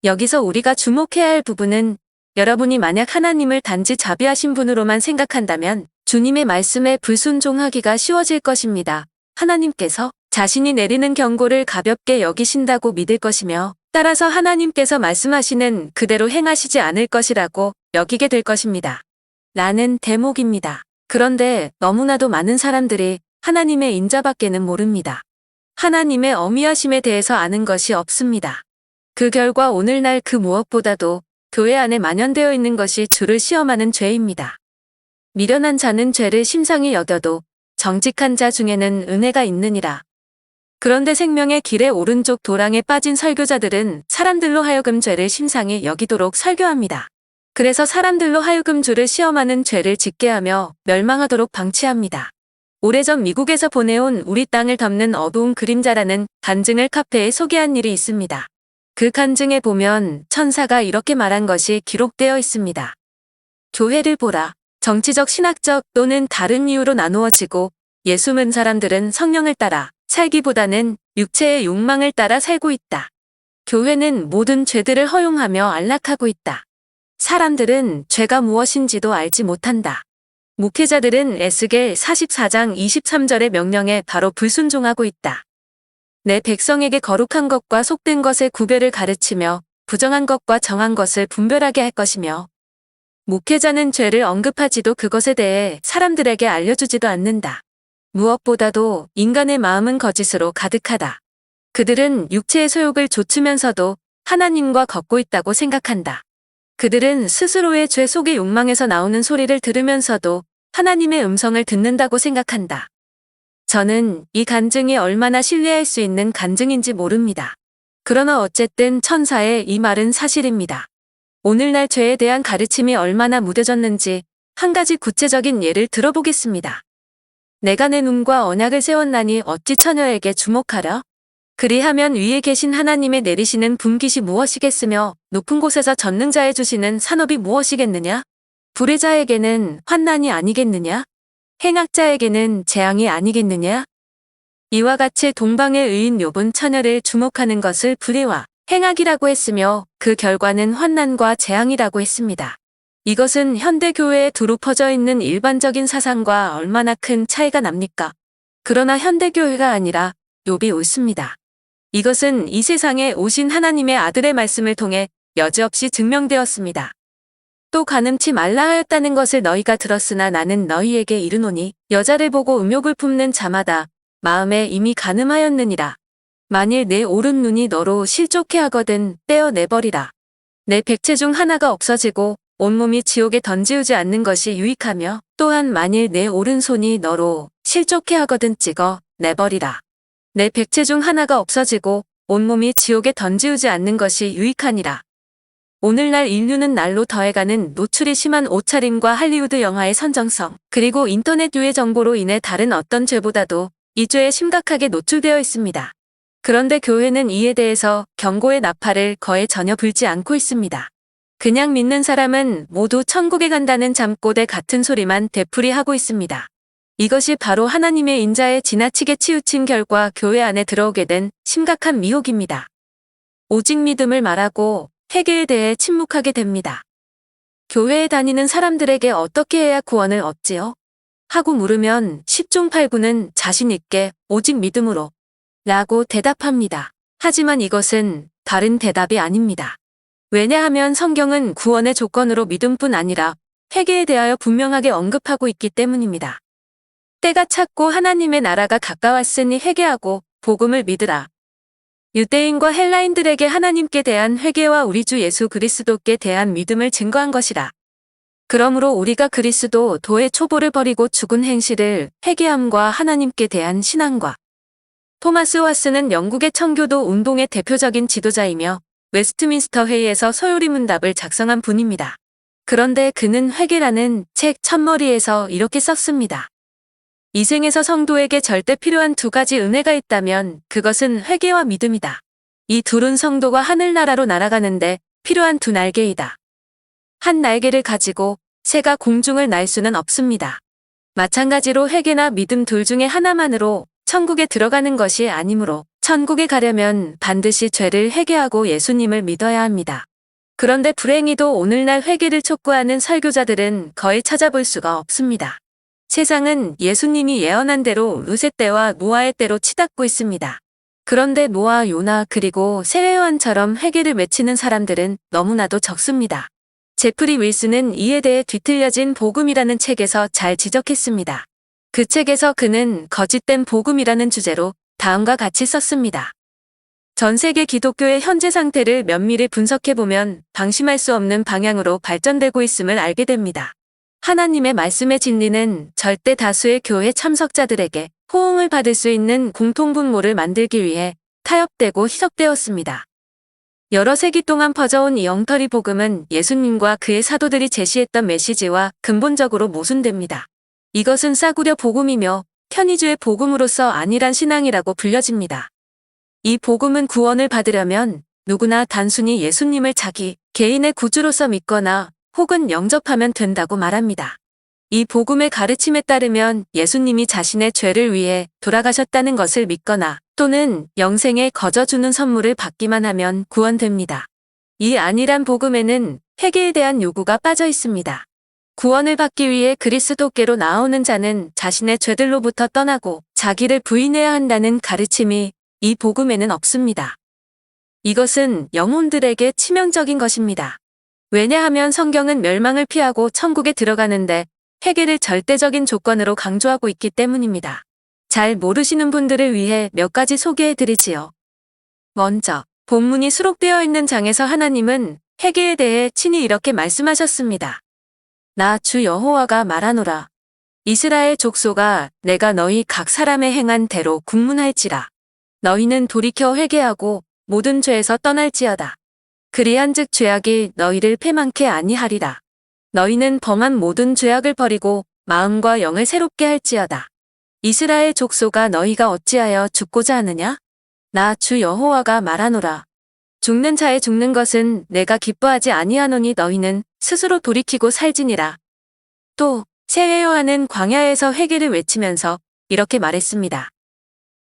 여기서 우리가 주목해야 할 부분은 여러분이 만약 하나님을 단지 자비하신 분으로만 생각한다면 주님의 말씀에 불순종하기가 쉬워질 것입니다. 하나님께서 자신이 내리는 경고를 가볍게 여기신다고 믿을 것이며 따라서 하나님께서 말씀하시는 그대로 행하시지 않을 것이라고 여기게 될 것입니다. 라는 대목입니다. 그런데 너무나도 많은 사람들이 하나님의 인자밖에는 모릅니다. 하나님의 어미하심에 대해서 아는 것이 없습니다. 그 결과 오늘날 그 무엇보다도 교회 안에 만연되어 있는 것이 주를 시험하는 죄입니다. 미련한 자는 죄를 심상히 여겨도 정직한 자 중에는 은혜가 있느니라. 그런데 생명의 길의 오른쪽 도랑에 빠진 설교자들은 사람들로 하여금 죄를 심상히 여기도록 설교합니다. 그래서 사람들로 하여금 주를 시험하는 죄를 짓게 하며 멸망하도록 방치합니다. 오래전 미국에서 보내온 우리 땅을 덮는 어두운 그림자라는 간증을 카페에 소개한 일이 있습니다. 그 간증에 보면 천사가 이렇게 말한 것이 기록되어 있습니다. 교회를 보라. 정치적, 신학적 또는 다른 이유로 나누어지고 예수문 사람들은 성령을 따라 살기보다는 육체의 욕망을 따라 살고 있다. 교회는 모든 죄들을 허용하며 안락하고 있다. 사람들은 죄가 무엇인지도 알지 못한다. 목회자들은 에스겔 44장 23절의 명령에 바로 불순종하고 있다. 내 백성에게 거룩한 것과 속된 것의 구별을 가르치며 부정한 것과 정한 것을 분별하게 할 것이며 목회자는 죄를 언급하지도 그것에 대해 사람들에게 알려주지도 않는다. 무엇보다도 인간의 마음은 거짓으로 가득하다. 그들은 육체의 소욕을 좇으면서도 하나님과 걷고 있다고 생각한다. 그들은 스스로의 죄 속의 욕망에서 나오는 소리를 들으면서도 하나님의 음성을 듣는다고 생각한다. 저는 이 간증이 얼마나 신뢰할 수 있는 간증인지 모릅니다. 그러나 어쨌든 천사의 이 말은 사실입니다. 오늘날 죄에 대한 가르침이 얼마나 무뎌졌는지 한 가지 구체적인 예를 들어보겠습니다. 내가 내 눈과 언약을 세웠나니 어찌 처녀에게 주목하려? 그리하면 위에 계신 하나님의 내리시는 분깃이 무엇이겠으며 높은 곳에서 전능자에 주시는 산업이 무엇이겠느냐? 불의자에게는 환난이 아니겠느냐? 행악자에게는 재앙이 아니겠느냐? 이와 같이 동방의 의인 욥은 처녀를 주목하는 것을 불의와 행악이라고 했으며 그 결과는 환난과 재앙이라고 했습니다. 이것은 현대 교회에 두루 퍼져 있는 일반적인 사상과 얼마나 큰 차이가 납니까? 그러나 현대 교회가 아니라 욥이 옳습니다. 이것은 이 세상에 오신 하나님의 아들의 말씀을 통해 여지없이 증명되었습니다. 또 간음치 말라 하였다는 것을 너희가 들었으나 나는 너희에게 이르노니 여자를 보고 음욕을 품는 자마다 마음에 이미 간음하였느니라. 만일 내 오른 눈이 너로 실족해 하거든 떼어내버리라. 내 백체 중 하나가 없어지고 온몸이 지옥에 던지우지 않는 것이 유익하며 또한 만일 내 오른손이 너로 실족해 하거든 찍어 내버리라. 내 백체 중 하나가 없어지고 온몸이 지옥에 던지우지 않는 것이 유익하니라. 오늘날 인류는 날로 더해가는 노출이 심한 옷차림과 할리우드 영화의 선정성, 그리고 인터넷 유해 정보로 인해 다른 어떤 죄보다도 이 죄에 심각하게 노출되어 있습니다. 그런데 교회는 이에 대해서 경고의 나팔을 거의 전혀 불지 않고 있습니다. 그냥 믿는 사람은 모두 천국에 간다는 잠꼬대 같은 소리만 되풀이하고 있습니다. 이것이 바로 하나님의 인자에 지나치게 치우친 결과 교회 안에 들어오게 된 심각한 미혹입니다. 오직 믿음을 말하고 회개에 대해 침묵하게 됩니다. 교회에 다니는 사람들에게 어떻게 해야 구원을 얻지요? 하고 물으면 10중 8구는 자신 있게 오직 믿음으로 라고 대답합니다. 하지만 이것은 다른 대답이 아닙니다. 왜냐하면 성경은 구원의 조건으로 믿음뿐 아니라 회개에 대하여 분명하게 언급하고 있기 때문입니다. 때가 찼고 하나님의 나라가 가까웠으니 회개하고 복음을 믿으라. 유대인과 헬라인들에게 하나님께 대한 회개와 우리 주 예수 그리스도께 대한 믿음을 증거한 것이라. 그러므로 우리가 그리스도의 초보를 버리고 죽은 행실을 회개함과 하나님께 대한 신앙과 토마스 왓슨은 영국의 청교도 운동의 대표적인 지도자이며 웨스트민스터 회의에서 소요리 문답을 작성한 분입니다. 그런데 그는 회개라는 책 첫머리에서 이렇게 썼습니다. 이 생에서 성도에게 절대 필요한 두 가지 은혜가 있다면 그것은 회개와 믿음이다. 이 둘은 성도가 하늘나라로 날아가는데 필요한 두 날개이다. 한 날개를 가지고 새가 공중을 날 수는 없습니다. 마찬가지로 회개나 믿음 둘 중에 하나만으로 천국에 들어가는 것이 아니므로 천국에 가려면 반드시 죄를 회개하고 예수님을 믿어야 합니다. 그런데 불행히도 오늘날 회개를 촉구하는 설교자들은 거의 찾아볼 수가 없습니다. 세상은 예수님이 예언한 대로 루세 때와 노아의 때로 치닫고 있습니다. 그런데 노아, 요나 그리고 세례요한처럼 회개를 외치는 사람들은 너무나도 적습니다. 제프리 윌슨은 이에 대해 뒤틀려진 복음이라는 책에서 잘 지적했습니다. 그 책에서 그는 거짓된 복음이라는 주제로 다음과 같이 썼습니다. 전 세계 기독교의 현재 상태를 면밀히 분석해보면 방심할 수 없는 방향으로 발전되고 있음을 알게 됩니다. 하나님의 말씀의 진리는 절대 다수의 교회 참석자들에게 호응을 받을 수 있는 공통분모를 만들기 위해 타협되고 희석되었습니다. 여러 세기 동안 퍼져온 이 엉터리 복음은 예수님과 그의 사도들이 제시했던 메시지와 근본적으로 모순됩니다. 이것은 싸구려 복음이며 편의주의 복음으로서 안일한 신앙이라고 불려집니다. 이 복음은 구원을 받으려면 누구나 단순히 예수님을 자기 개인의 구주로서 믿거나 혹은 영접하면 된다고 말합니다. 이 복음의 가르침에 따르면 예수님이 자신의 죄를 위해 돌아가셨다는 것을 믿거나 또는 영생에 거저주는 선물을 받기만 하면 구원됩니다. 이 안일한 복음에는 회개에 대한 요구가 빠져 있습니다. 구원을 받기 위해 그리스도께로 나오는 자는 자신의 죄들로부터 떠나고 자기를 부인해야 한다는 가르침이 이 복음에는 없습니다. 이것은 영혼들에게 치명적인 것입니다. 왜냐하면 성경은 멸망을 피하고 천국에 들어가는데 회개를 절대적인 조건으로 강조하고 있기 때문입니다. 잘 모르시는 분들을 위해 몇 가지 소개해드리지요. 먼저 본문이 수록되어 있는 장에서 하나님은 회개에 대해 친히 이렇게 말씀하셨습니다. 나 주 여호와가 말하노라. 이스라엘 족속아 내가 너희 각 사람의 행한 대로 국문할지라. 너희는 돌이켜 회개하고 모든 죄에서 떠날지어다. 그리한즉 죄악이 너희를 패망케 아니하리라. 너희는 범한 모든 죄악을 버리고 마음과 영을 새롭게 할지어다. 이스라엘 족속아 너희가 어찌하여 죽고자 하느냐? 나 주 여호와가 말하노라. 죽는 자의 죽는 것은 내가 기뻐하지 아니하노니 너희는 스스로 돌이키고 살지니라. 또 세례 요한은 광야에서 회개를 외치면서 이렇게 말했습니다.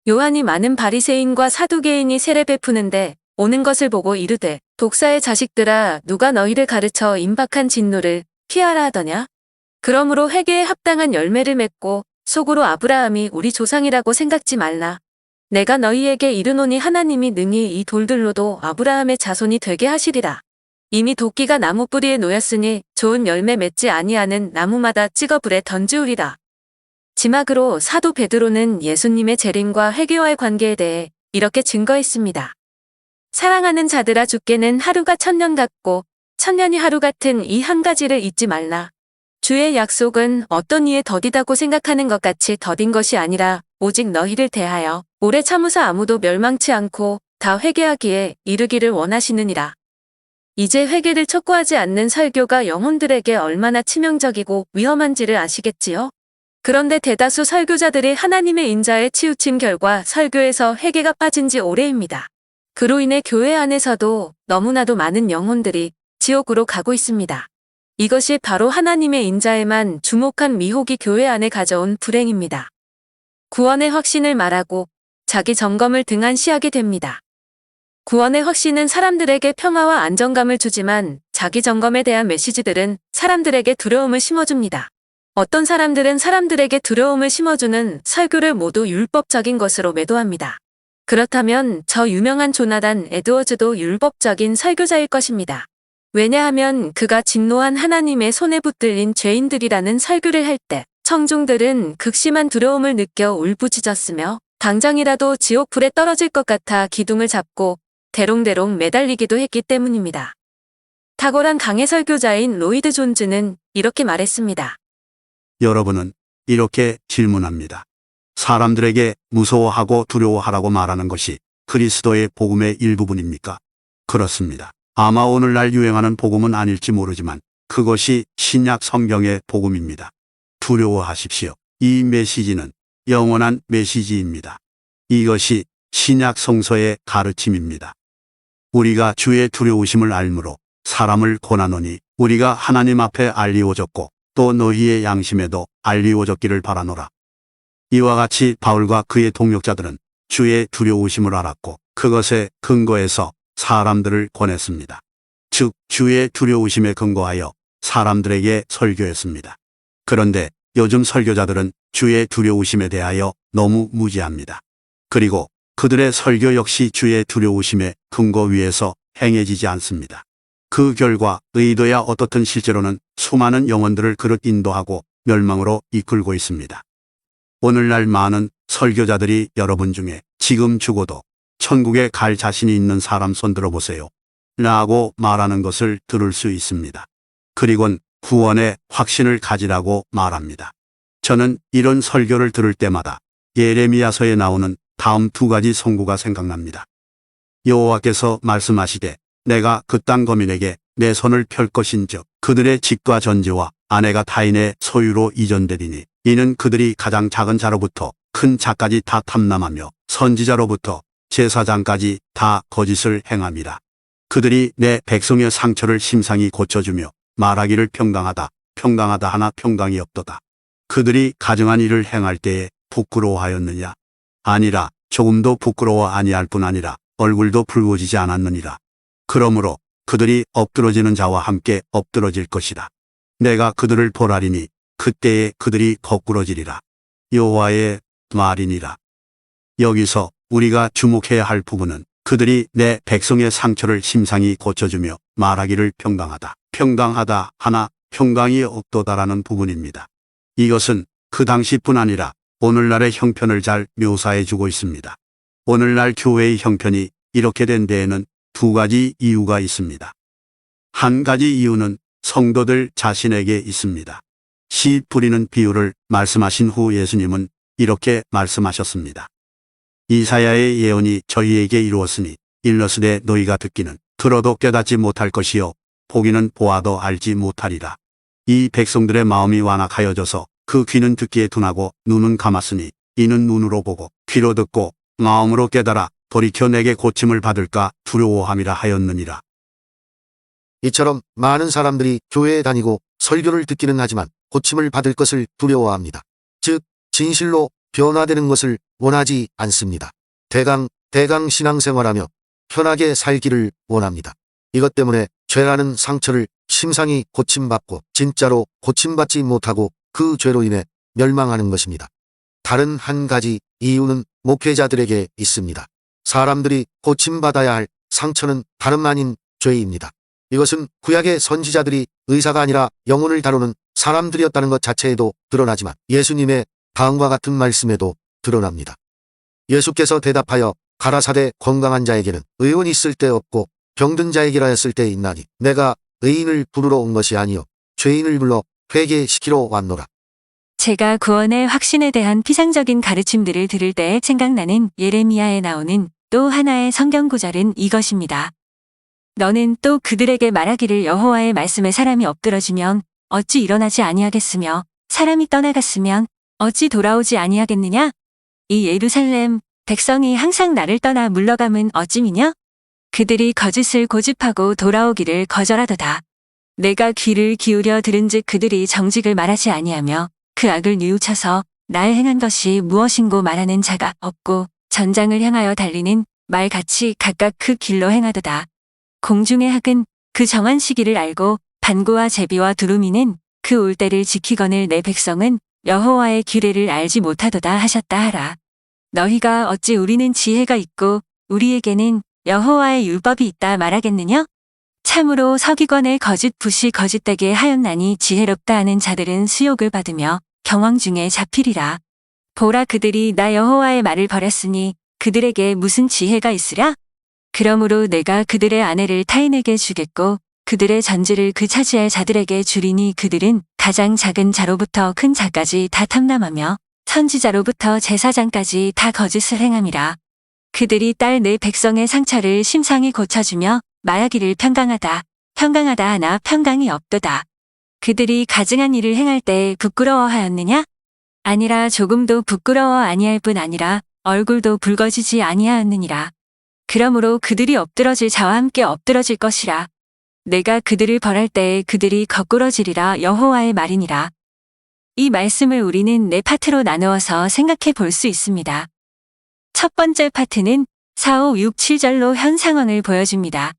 요한이 많은 바리새인과 사두개인이 세례 베푸는데 오는 것을 보고 이르되 독사의 자식들아 누가 너희를 가르쳐 임박한 진노를 피하라 하더냐? 그러므로 회개에 합당한 열매를 맺고 속으로 아브라함이 우리 조상이라고 생각지 말라. 내가 너희에게 이르노니 하나님이 능히 이 돌들로도 아브라함의 자손이 되게 하시리라. 이미 도끼가 나무 뿌리에 놓였으니 좋은 열매 맺지 아니하는 나무마다 찍어 불에 던지우리라. 지막으로 사도 베드로는 예수님의 재림과 회개와의 관계에 대해 이렇게 증거했습니다. 사랑하는 자들아 주께는 하루가 천년 같고 천년이 하루 같은 이 한 가지를 잊지 말라. 주의 약속은 어떤 이에 더디다고 생각하는 것 같이 더딘 것이 아니라 오직 너희를 대하여 오래 참으사 아무도 멸망치 않고 다 회개하기에 이르기를 원하시느니라. 이제 회개를 촉구하지 않는 설교가 영혼들에게 얼마나 치명적이고 위험한지를 아시겠지요? 그런데 대다수 설교자들이 하나님의 인자에 치우친 결과 설교에서 회개가 빠진 지 오래입니다. 그로 인해 교회 안에서도 너무나도 많은 영혼들이 지옥으로 가고 있습니다. 이것이 바로 하나님의 인자에만 주목한 미혹이 교회 안에 가져온 불행입니다. 구원의 확신을 말하고 자기 점검을 등한시하게 됩니다. 구원의 확신은 사람들에게 평화와 안정감을 주지만 자기 점검에 대한 메시지들은 사람들에게 두려움을 심어줍니다. 어떤 사람들은 사람들에게 두려움을 심어주는 설교를 모두 율법적인 것으로 매도합니다. 그렇다면 저 유명한 조나단 에드워즈도 율법적인 설교자일 것입니다. 왜냐하면 그가 진노한 하나님의 손에 붙들린 죄인들이라는 설교를 할 때 청중들은 극심한 두려움을 느껴 울부짖었으며 당장이라도 지옥불에 떨어질 것 같아 기둥을 잡고 대롱대롱 매달리기도 했기 때문입니다. 탁월한 강해 설교자인 로이드 존즈는 이렇게 말했습니다. 여러분은 이렇게 질문합니다. 사람들에게 무서워하고 두려워하라고 말하는 것이 그리스도의 복음의 일부분입니까? 그렇습니다. 아마 오늘날 유행하는 복음은 아닐지 모르지만 그것이 신약 성경의 복음입니다. 두려워하십시오. 이 메시지는 영원한 메시지입니다. 이것이 신약 성서의 가르침입니다. 우리가 주의 두려우심을 알므로 사람을 권하노니 우리가 하나님 앞에 알리워졌고 또 너희의 양심에도 알리워졌기를 바라노라. 이와 같이 바울과 그의 동역자들은 주의 두려우심을 알았고 그것에 근거해서 사람들을 권했습니다. 즉 주의 두려우심에 근거하여 사람들에게 설교했습니다. 그런데 요즘 설교자들은 주의 두려우심에 대하여 너무 무지합니다. 그리고 그들의 설교 역시 주의 두려우심의 근거 위에서 행해지지 않습니다. 그 결과 의도야 어떻든 실제로는 수많은 영혼들을 그릇 인도하고 멸망으로 이끌고 있습니다. 오늘날 많은 설교자들이 여러분 중에 지금 죽어도 천국에 갈 자신이 있는 사람 손 들어보세요 라고 말하는 것을 들을 수 있습니다. 그리곤 구원의 확신을 가지라고 말합니다. 저는 이런 설교를 들을 때마다 예레미야서에 나오는 다음 두 가지 선고가 생각납니다. 여호와께서 말씀하시되 내가 그 땅 거민에게 내 손을 펼 것인즉 그들의 집과 전지와 아내가 타인의 소유로 이전되리니 이는 그들이 가장 작은 자로부터 큰 자까지 다 탐람하며 선지자로부터 제사장까지 다 거짓을 행함이라. 그들이 내 백성의 상처를 심상히 고쳐주며 말하기를 평강하다 평강하다 하나 평강이 없도다. 그들이 가증한 일을 행할 때에 부끄러워하였느냐? 아니라 조금도 부끄러워 아니할 뿐 아니라 얼굴도 붉어지지 않았느니라. 그러므로 그들이 엎드러지는 자와 함께 엎드러질 것이다. 내가 그들을 벌하리니 그때에 그들이 거꾸러지리라. 여호와의 말이니라. 여기서 우리가 주목해야 할 부분은 그들이 내 백성의 상처를 심상히 고쳐주며 말하기를 평강하다 평강하다 하나 평강이 없도다라는 부분입니다. 이것은 그 당시뿐 아니라 오늘날의 형편을 잘 묘사해주고 있습니다. 오늘날 교회의 형편이 이렇게 된 데에는 두 가지 이유가 있습니다. 한 가지 이유는 성도들 자신에게 있습니다. 씨 뿌리는 비유를 말씀하신 후 예수님은 이렇게 말씀하셨습니다. 이사야의 예언이 저희에게 이루었으니 일러스되 너희가 듣기는 들어도 깨닫지 못할 것이요 보기는 보아도 알지 못하리라. 이 백성들의 마음이 완악하여져서 그 귀는 듣기에 둔하고 눈은 감았으니 이는 눈으로 보고 귀로 듣고 마음으로 깨달아 돌이켜 내게 고침을 받을까 두려워함이라 하였느니라. 이처럼 많은 사람들이 교회에 다니고 설교를 듣기는 하지만 고침을 받을 것을 두려워합니다. 즉 진실로 변화되는 것을 원하지 않습니다. 대강 신앙생활하며 편하게 살기를 원합니다. 이것 때문에 죄라는 상처를 심상히 고침받고 진짜로 고침받지 못하고 그 죄로 인해 멸망하는 것입니다. 다른 한 가지 이유는 목회자들에게 있습니다. 사람들이 고침받아야 할 상처는 다름 아닌 죄입니다. 이것은 구약의 선지자들이 의사가 아니라 영혼을 다루는 사람들이었다는 것 자체에도 드러나지만 예수님의 다음과 같은 말씀에도 드러납니다. 예수께서 대답하여 가라사대 건강한 자에게는 의원이 있을 때 없고 병든 자에게라 했을 때 있나니 내가 의인을 부르러 온 것이 아니요 죄인을 불러 회개시키러 왔노라. 제가 구원의 확신에 대한 피상적인 가르침들을 들을 때 생각나는 예레미야에 나오는 또 하나의 성경 구절은 이것입니다. 너는 또 그들에게 말하기를 여호와의 말씀에 사람이 엎드러지면 어찌 일어나지 아니하겠으며 사람이 떠나갔으면 어찌 돌아오지 아니하겠느냐? 이 예루살렘 백성이 항상 나를 떠나 물러감은 어찌미냐? 그들이 거짓을 고집하고 돌아오기를 거절하도다. 내가 귀를 기울여 들은즉 그들이 정직을 말하지 아니하며 그 악을 뉘우쳐서 날 행한 것이 무엇인고 말하는 자가 없고 전장을 향하여 달리는 말같이 각각 그 길로 행하도다. 공중의 학은 그 정한 시기를 알고 반구와 제비와 두루미는 그 올 때를 지키거늘 내 백성은 여호와의 규례를 알지 못하도다 하셨다 하라. 너희가 어찌 우리는 지혜가 있고 우리에게는 여호와의 율법이 있다 말하겠느냐? 참으로 서기관의 거짓 붓이 거짓되게 하였나니 지혜롭다 하는 자들은 수욕을 받으며 경황 중에 잡히리라. 보라 그들이 나 여호와의 말을 버렸으니 그들에게 무슨 지혜가 있으랴? 그러므로 내가 그들의 아내를 타인에게 주겠고 그들의 전지를 그 차지할 자들에게 주리니 그들은 가장 작은 자로부터 큰 자까지 다 탐람하며 선지자로부터 제사장까지 다 거짓을 행함이라. 그들이 딸 내 백성의 상처를 심상히 고쳐주며 말하기를 평강하다 하나 평강이 없도다. 그들이 가증한 일을 행할 때 부끄러워하였느냐? 아니라 조금도 부끄러워 아니할 뿐 아니라 얼굴도 붉어지지 아니하였느니라. 그러므로 그들이 엎드러질 자와 함께 엎드러질 것이라. 내가 그들을 벌할 때에 그들이 거꾸러지리라 여호와의 말이니라. 이 말씀을 우리는 네 파트로 나누어서 생각해 볼 수 있습니다. 첫 번째 파트는 4, 5, 6, 7절로 현 상황을 보여줍니다.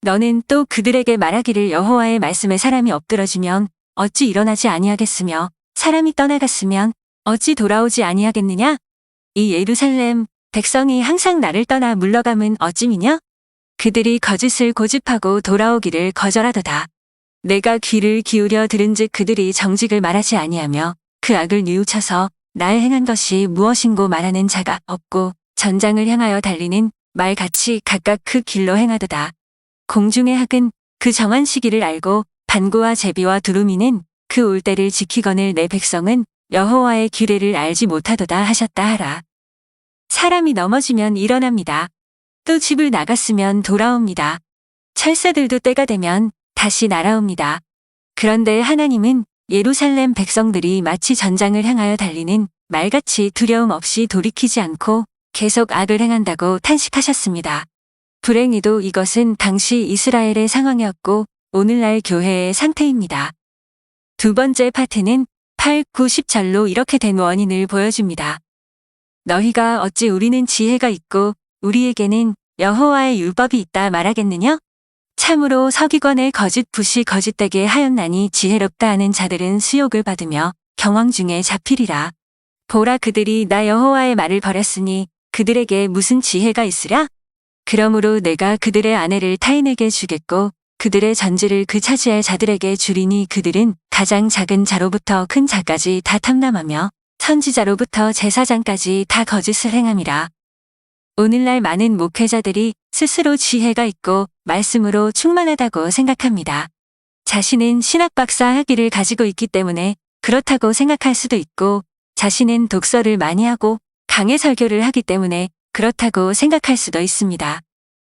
너는 또 그들에게 말하기를 여호와의 말씀에 사람이 엎드러지면 어찌 일어나지 아니하겠으며 사람이 떠나갔으면 어찌 돌아오지 아니하겠느냐? 이 예루살렘 백성이 항상 나를 떠나 물러감은 어찌미냐? 그들이 거짓을 고집하고 돌아오기를 거절하도다. 내가 귀를 기울여 들은즉 그들이 정직을 말하지 아니하며 그 악을 뉘우쳐서 나의 행한 것이 무엇인고 말하는 자가 없고 전장을 향하여 달리는 말같이 각각 그 길로 행하도다. 공중의 학은 그 정한 시기를 알고 반구와 제비와 두루미는 그 올 때를 지키거늘 내 백성은 여호와의 규례를 알지 못하도다 하셨다 하라. 사람이 넘어지면 일어납니다. 또 집을 나갔으면 돌아옵니다. 철새들도 때가 되면 다시 날아옵니다. 그런데 하나님은 예루살렘 백성들이 마치 전장을 향하여 달리는 말같이 두려움 없이 돌이키지 않고 계속 악을 행한다고 탄식하셨습니다. 불행히도 이것은 당시 이스라엘의 상황이었고 오늘날 교회의 상태입니다. 두 번째 파트는 8, 9, 10절로 이렇게 된 원인을 보여줍니다. 너희가 어찌 우리는 지혜가 있고 우리에게는 여호와의 율법이 있다 말하겠느냐? 참으로 서기관의 거짓 붓이 거짓되게 하였나니 지혜롭다 하는 자들은 수욕을 받으며 경황 중에 잡히리라. 보라 그들이 나 여호와의 말을 버렸으니 그들에게 무슨 지혜가 있으랴? 그러므로 내가 그들의 아내를 타인에게 주겠고 그들의 전지를 그 차지할 자들에게 주리니 그들은 가장 작은 자로부터 큰 자까지 다 탐람하며 선지자로부터 제사장까지 다 거짓을 행함이라. 오늘날 많은 목회자들이 스스로 지혜가 있고 말씀으로 충만하다고 생각합니다. 자신은 신학 박사 학위를 가지고 있기 때문에 그렇다고 생각할 수도 있고 자신은 독서를 많이 하고 강해 설교를 하기 때문에 그렇다고 생각할 수도 있습니다.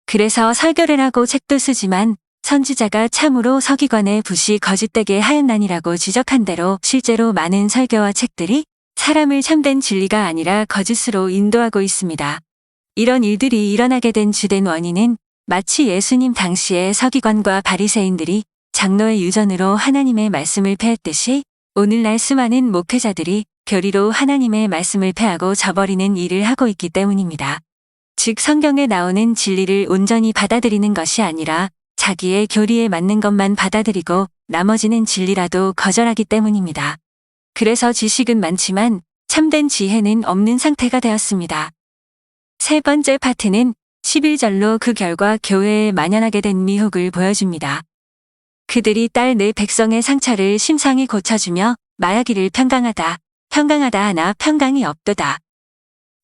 그래서 설교를 하고 책도 쓰지만 선지자가 참으로 서기관의 붓이 거짓되게 하였나니라고 지적한 대로 실제로 많은 설교와 책들이 사람을 참된 진리가 아니라 거짓으로 인도하고 있습니다. 이런 일들이 일어나게 된 주된 원인은 마치 예수님 당시의 서기관과 바리새인들이 장로의 유전으로 하나님의 말씀을 패했듯이 오늘날 수많은 목회자들이 교리로 하나님의 말씀을 패하고 저버리는 일을 하고 있기 때문입니다. 즉 성경에 나오는 진리를 온전히 받아들이는 것이 아니라 자기의 교리에 맞는 것만 받아들이고 나머지는 진리라도 거절하기 때문입니다. 그래서 지식은 많지만 참된 지혜는 없는 상태가 되었습니다. 세 번째 파트는 11절로 그 결과 교회에 만연하게 된 미혹을 보여줍니다. 그들이 딸 내 백성의 상처를 심상히 고쳐주며 말하기를 평강하다 하나 평강이 없도다.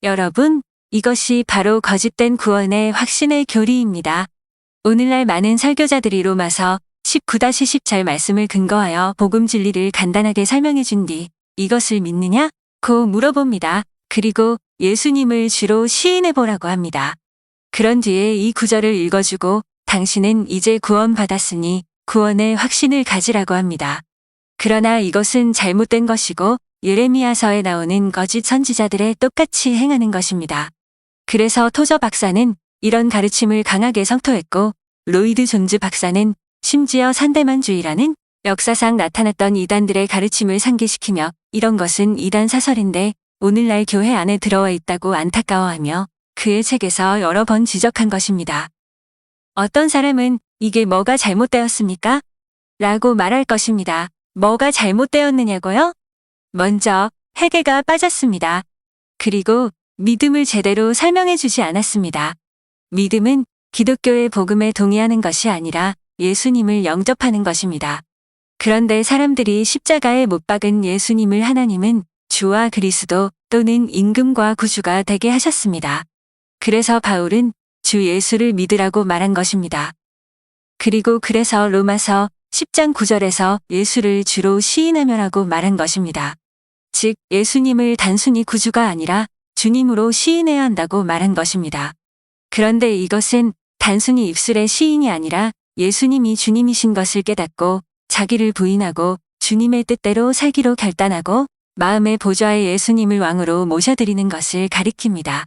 여러분, 이것이 바로 거짓된 구원의 확신의 교리입니다. 오늘날 많은 설교자들이 로마서 19-10절 말씀을 근거하여 복음 진리를 간단하게 설명해 준 뒤 이것을 믿느냐? 고 물어봅니다. 그리고 예수님을 주로 시인해 보라고 합니다. 그런 뒤에 이 구절을 읽어주고 당신은 이제 구원받았으니 구원의 확신을 가지라고 합니다. 그러나 이것은 잘못된 것이고 예레미야서에 나오는 거짓 선지자들의 똑같이 행하는 것입니다. 그래서 토저 박사는 이런 가르침을 강하게 성토했고 로이드 존즈 박사는 심지어 산대만주의라는 역사상 나타났던 이단들의 가르침을 상기시키며 이런 것은 이단 사설인데 오늘날 교회 안에 들어와 있다고 안타까워하며 그의 책에서 여러 번 지적한 것입니다. 어떤 사람은 이게 뭐가 잘못되었습니까? 라고 말할 것입니다. 뭐가 잘못되었느냐고요? 먼저 회개가 빠졌습니다. 그리고 믿음을 제대로 설명해 주지 않았습니다. 믿음은 기독교의 복음에 동의하는 것이 아니라 예수님을 영접하는 것입니다. 그런데 사람들이 십자가에 못 박은 예수님을 하나님은 주와 그리스도 또는 임금과 구주가 되게 하셨습니다. 그래서 바울은 주 예수를 믿으라고 말한 것입니다. 그리고 그래서 로마서 10장 9절에서 예수를 주로 시인하며라고 말한 것입니다. 즉 예수님을 단순히 구주가 아니라 주님으로 시인해야 한다고 말한 것입니다. 그런데 이것은 단순히 입술의 시인이 아니라 예수님이 주님이신 것을 깨닫고 자기를 부인하고 주님의 뜻대로 살기로 결단하고 마음의 보좌에 예수님을 왕으로 모셔드리는 것을 가리킵니다.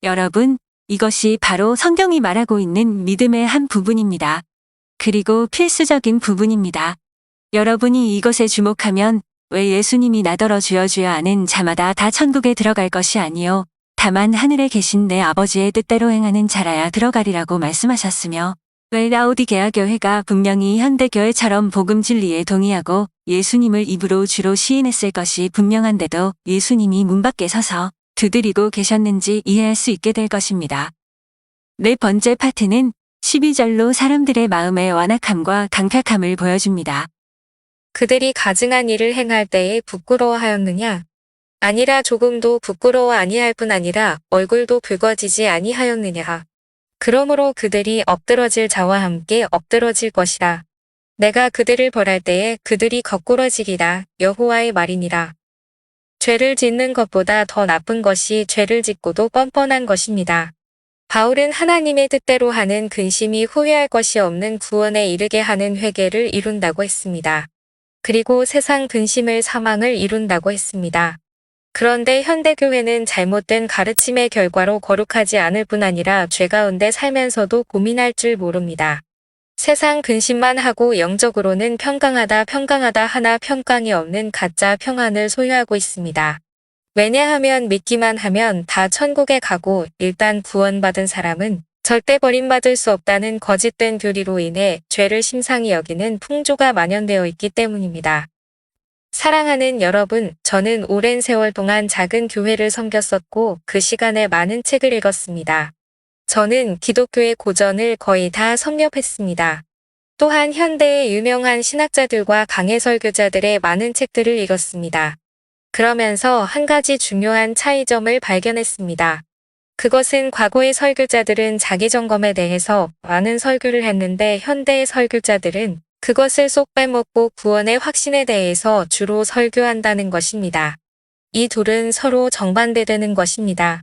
여러분, 이것이 바로 성경이 말하고 있는 믿음의 한 부분입니다. 그리고 필수적인 부분입니다. 여러분이 이것에 주목하면 왜 예수님이 나더러 주여 주여 하는 자마다 다 천국에 들어갈 것이 아니요 다만 하늘에 계신 내 아버지의 뜻대로 행하는 자라야 들어가리라고 말씀하셨으며 왜 라오디게아 교회가 분명히 현대교회처럼 복음 진리에 동의하고 예수님을 입으로 주로 시인했을 것이 분명한데도 예수님이 문 밖에 서서 두드리고 계셨는지 이해할 수 있게 될 것입니다. 네 번째 파트는 12절로 사람들의 마음의 완악함과 강팍함을 보여줍니다. 그들이 가증한 일을 행할 때에 부끄러워하였느냐? 아니라 조금도 부끄러워 아니할 뿐 아니라 얼굴도 붉어지지 아니하였느냐? 그러므로 그들이 엎드러질 자와 함께 엎드러질 것이라. 내가 그들을 벌할 때에 그들이 거꾸러지리라. 여호와의 말이니라. 죄를 짓는 것보다 더 나쁜 것이 죄를 짓고도 뻔뻔한 것입니다. 바울은 하나님의 뜻대로 하는 근심이 후회할 것이 없는 구원에 이르게 하는 회개를 이룬다고 했습니다. 그리고 세상 근심을 사망을 이룬다고 했습니다. 그런데 현대교회는 잘못된 가르침의 결과로 거룩하지 않을 뿐 아니라 죄 가운데 살면서도 고민할 줄 모릅니다. 세상 근심만 하고 영적으로는 평강하다 하나 평강이 없는 가짜 평안을 소유하고 있습니다. 왜냐하면 믿기만 하면 다 천국에 가고 일단 구원받은 사람은 절대 버림받을 수 없다는 거짓된 교리로 인해 죄를 심상히 여기는 풍조가 만연되어 있기 때문입니다. 사랑하는 여러분, 저는 오랜 세월 동안 작은 교회를 섬겼었고 그 시간에 많은 책을 읽었습니다. 저는 기독교의 고전을 거의 다 섭렵했습니다. 또한 현대의 유명한 신학자들과 강해 설교자들의 많은 책들을 읽었습니다. 그러면서 한 가지 중요한 차이점을 발견했습니다. 그것은 과거의 설교자들은 자기 점검에 대해서 많은 설교를 했는데 현대의 설교자들은 그것을 쏙 빼먹고 구원의 확신에 대해서 주로 설교한다는 것입니다. 이 둘은 서로 정반대되는 것입니다.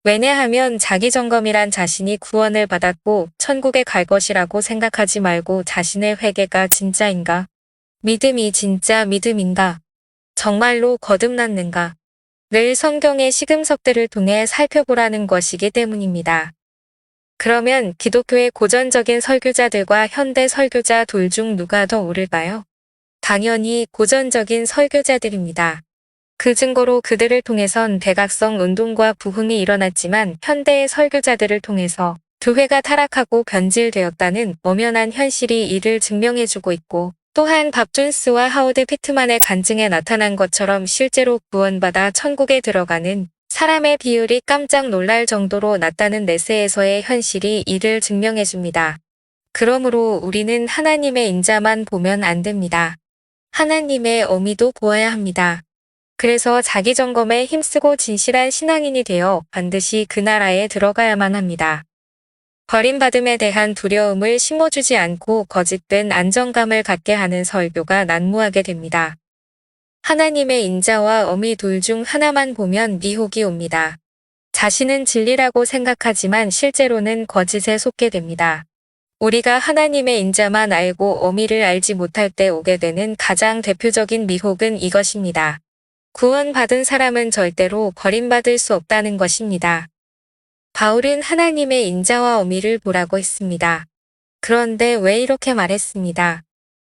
왜냐하면 자기 점검이란 자신이 구원을 받았고 천국에 갈 것이라고 생각하지 말고 자신의 회개가 진짜인가? 믿음이 진짜 믿음인가? 정말로 거듭났는가? 를 성경의 시금석들을 통해 살펴보라는 것이기 때문입니다. 그러면 기독교의 고전적인 설교자들과 현대 설교자 둘 중 누가 더 옳을까요? 당연히 고전적인 설교자들입니다. 그 증거로 그들을 통해선 대각성 운동과 부흥이 일어났지만 현대의 설교자들을 통해서 교회가 타락하고 변질되었다는 엄연한 현실이 이를 증명해주고 있고 또한 밥 존스와 하워드 피트만의 간증에 나타난 것처럼 실제로 구원받아 천국에 들어가는 사람의 비율이 깜짝 놀랄 정도로 낮다는 내세에서의 현실이 이를 증명해줍니다. 그러므로 우리는 하나님의 인자만 보면 안 됩니다. 하나님의 어미도 보아야 합니다. 그래서 자기 점검에 힘쓰고 진실한 신앙인이 되어 반드시 그 나라에 들어가야만 합니다. 버림받음에 대한 두려움을 심어주지 않고 거짓된 안정감을 갖게 하는 설교가 난무하게 됩니다. 하나님의 인자와 어미 둘 중 하나만 보면 미혹이 옵니다. 자신은 진리라고 생각하지만 실제로는 거짓에 속게 됩니다. 우리가 하나님의 인자만 알고 어미를 알지 못할 때 오게 되는 가장 대표적인 미혹은 이것입니다. 구원받은 사람은 절대로 버림받을 수 없다는 것입니다. 바울은 하나님의 인자와 어미를 보라고 했습니다. 그런데 왜 이렇게 말했습니다.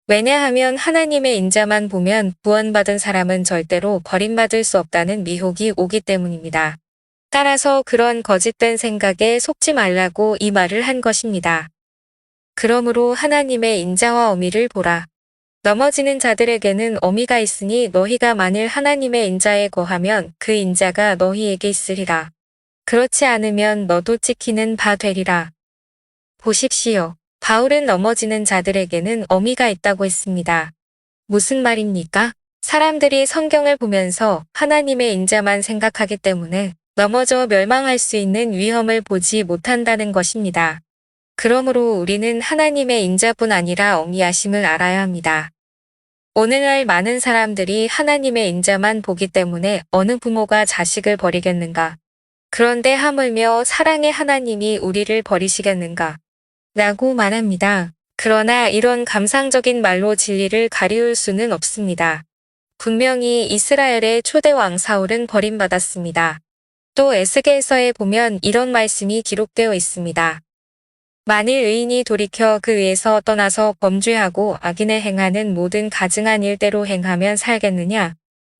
왜냐하면 하나님의 인자만 보면 구원받은 사람은 절대로 버림받을 수 없다는 미혹이 오기 때문입니다. 따라서 그런 거짓된 생각에 속지 말라고 이 말을 한 것입니다. 그러므로 하나님의 인자와 어미를 보라. 넘어지는 자들에게는 어미가 있으니 너희가 만일 하나님의 인자에 거하면 그 인자가 너희에게 있으리라. 그렇지 않으면 너도 찍히는 바 되리라. 보십시오. 바울은 넘어지는 자들에게는 어미가 있다고 했습니다. 무슨 말입니까? 사람들이 성경을 보면서 하나님의 인자만 생각하기 때문에 넘어져 멸망할 수 있는 위험을 보지 못한다는 것입니다. 그러므로 우리는 하나님의 인자뿐 아니라 어미하심을 알아야 합니다. 오늘날 많은 사람들이 하나님의 인자만 보기 때문에 어느 부모가 자식을 버리겠는가? 그런데 하물며 사랑의 하나님이 우리를 버리시겠는가? 라고 말합니다. 그러나 이런 감상적인 말로 진리를 가리울 수는 없습니다. 분명히 이스라엘의 초대 왕 사울은 버림받았습니다. 또 에스겔서에 보면 이런 말씀이 기록되어 있습니다. 만일 의인이 돌이켜 그 위에서 떠나서 범죄하고 악인의 행하는 모든 가증한 일대로 행하면 살겠느냐?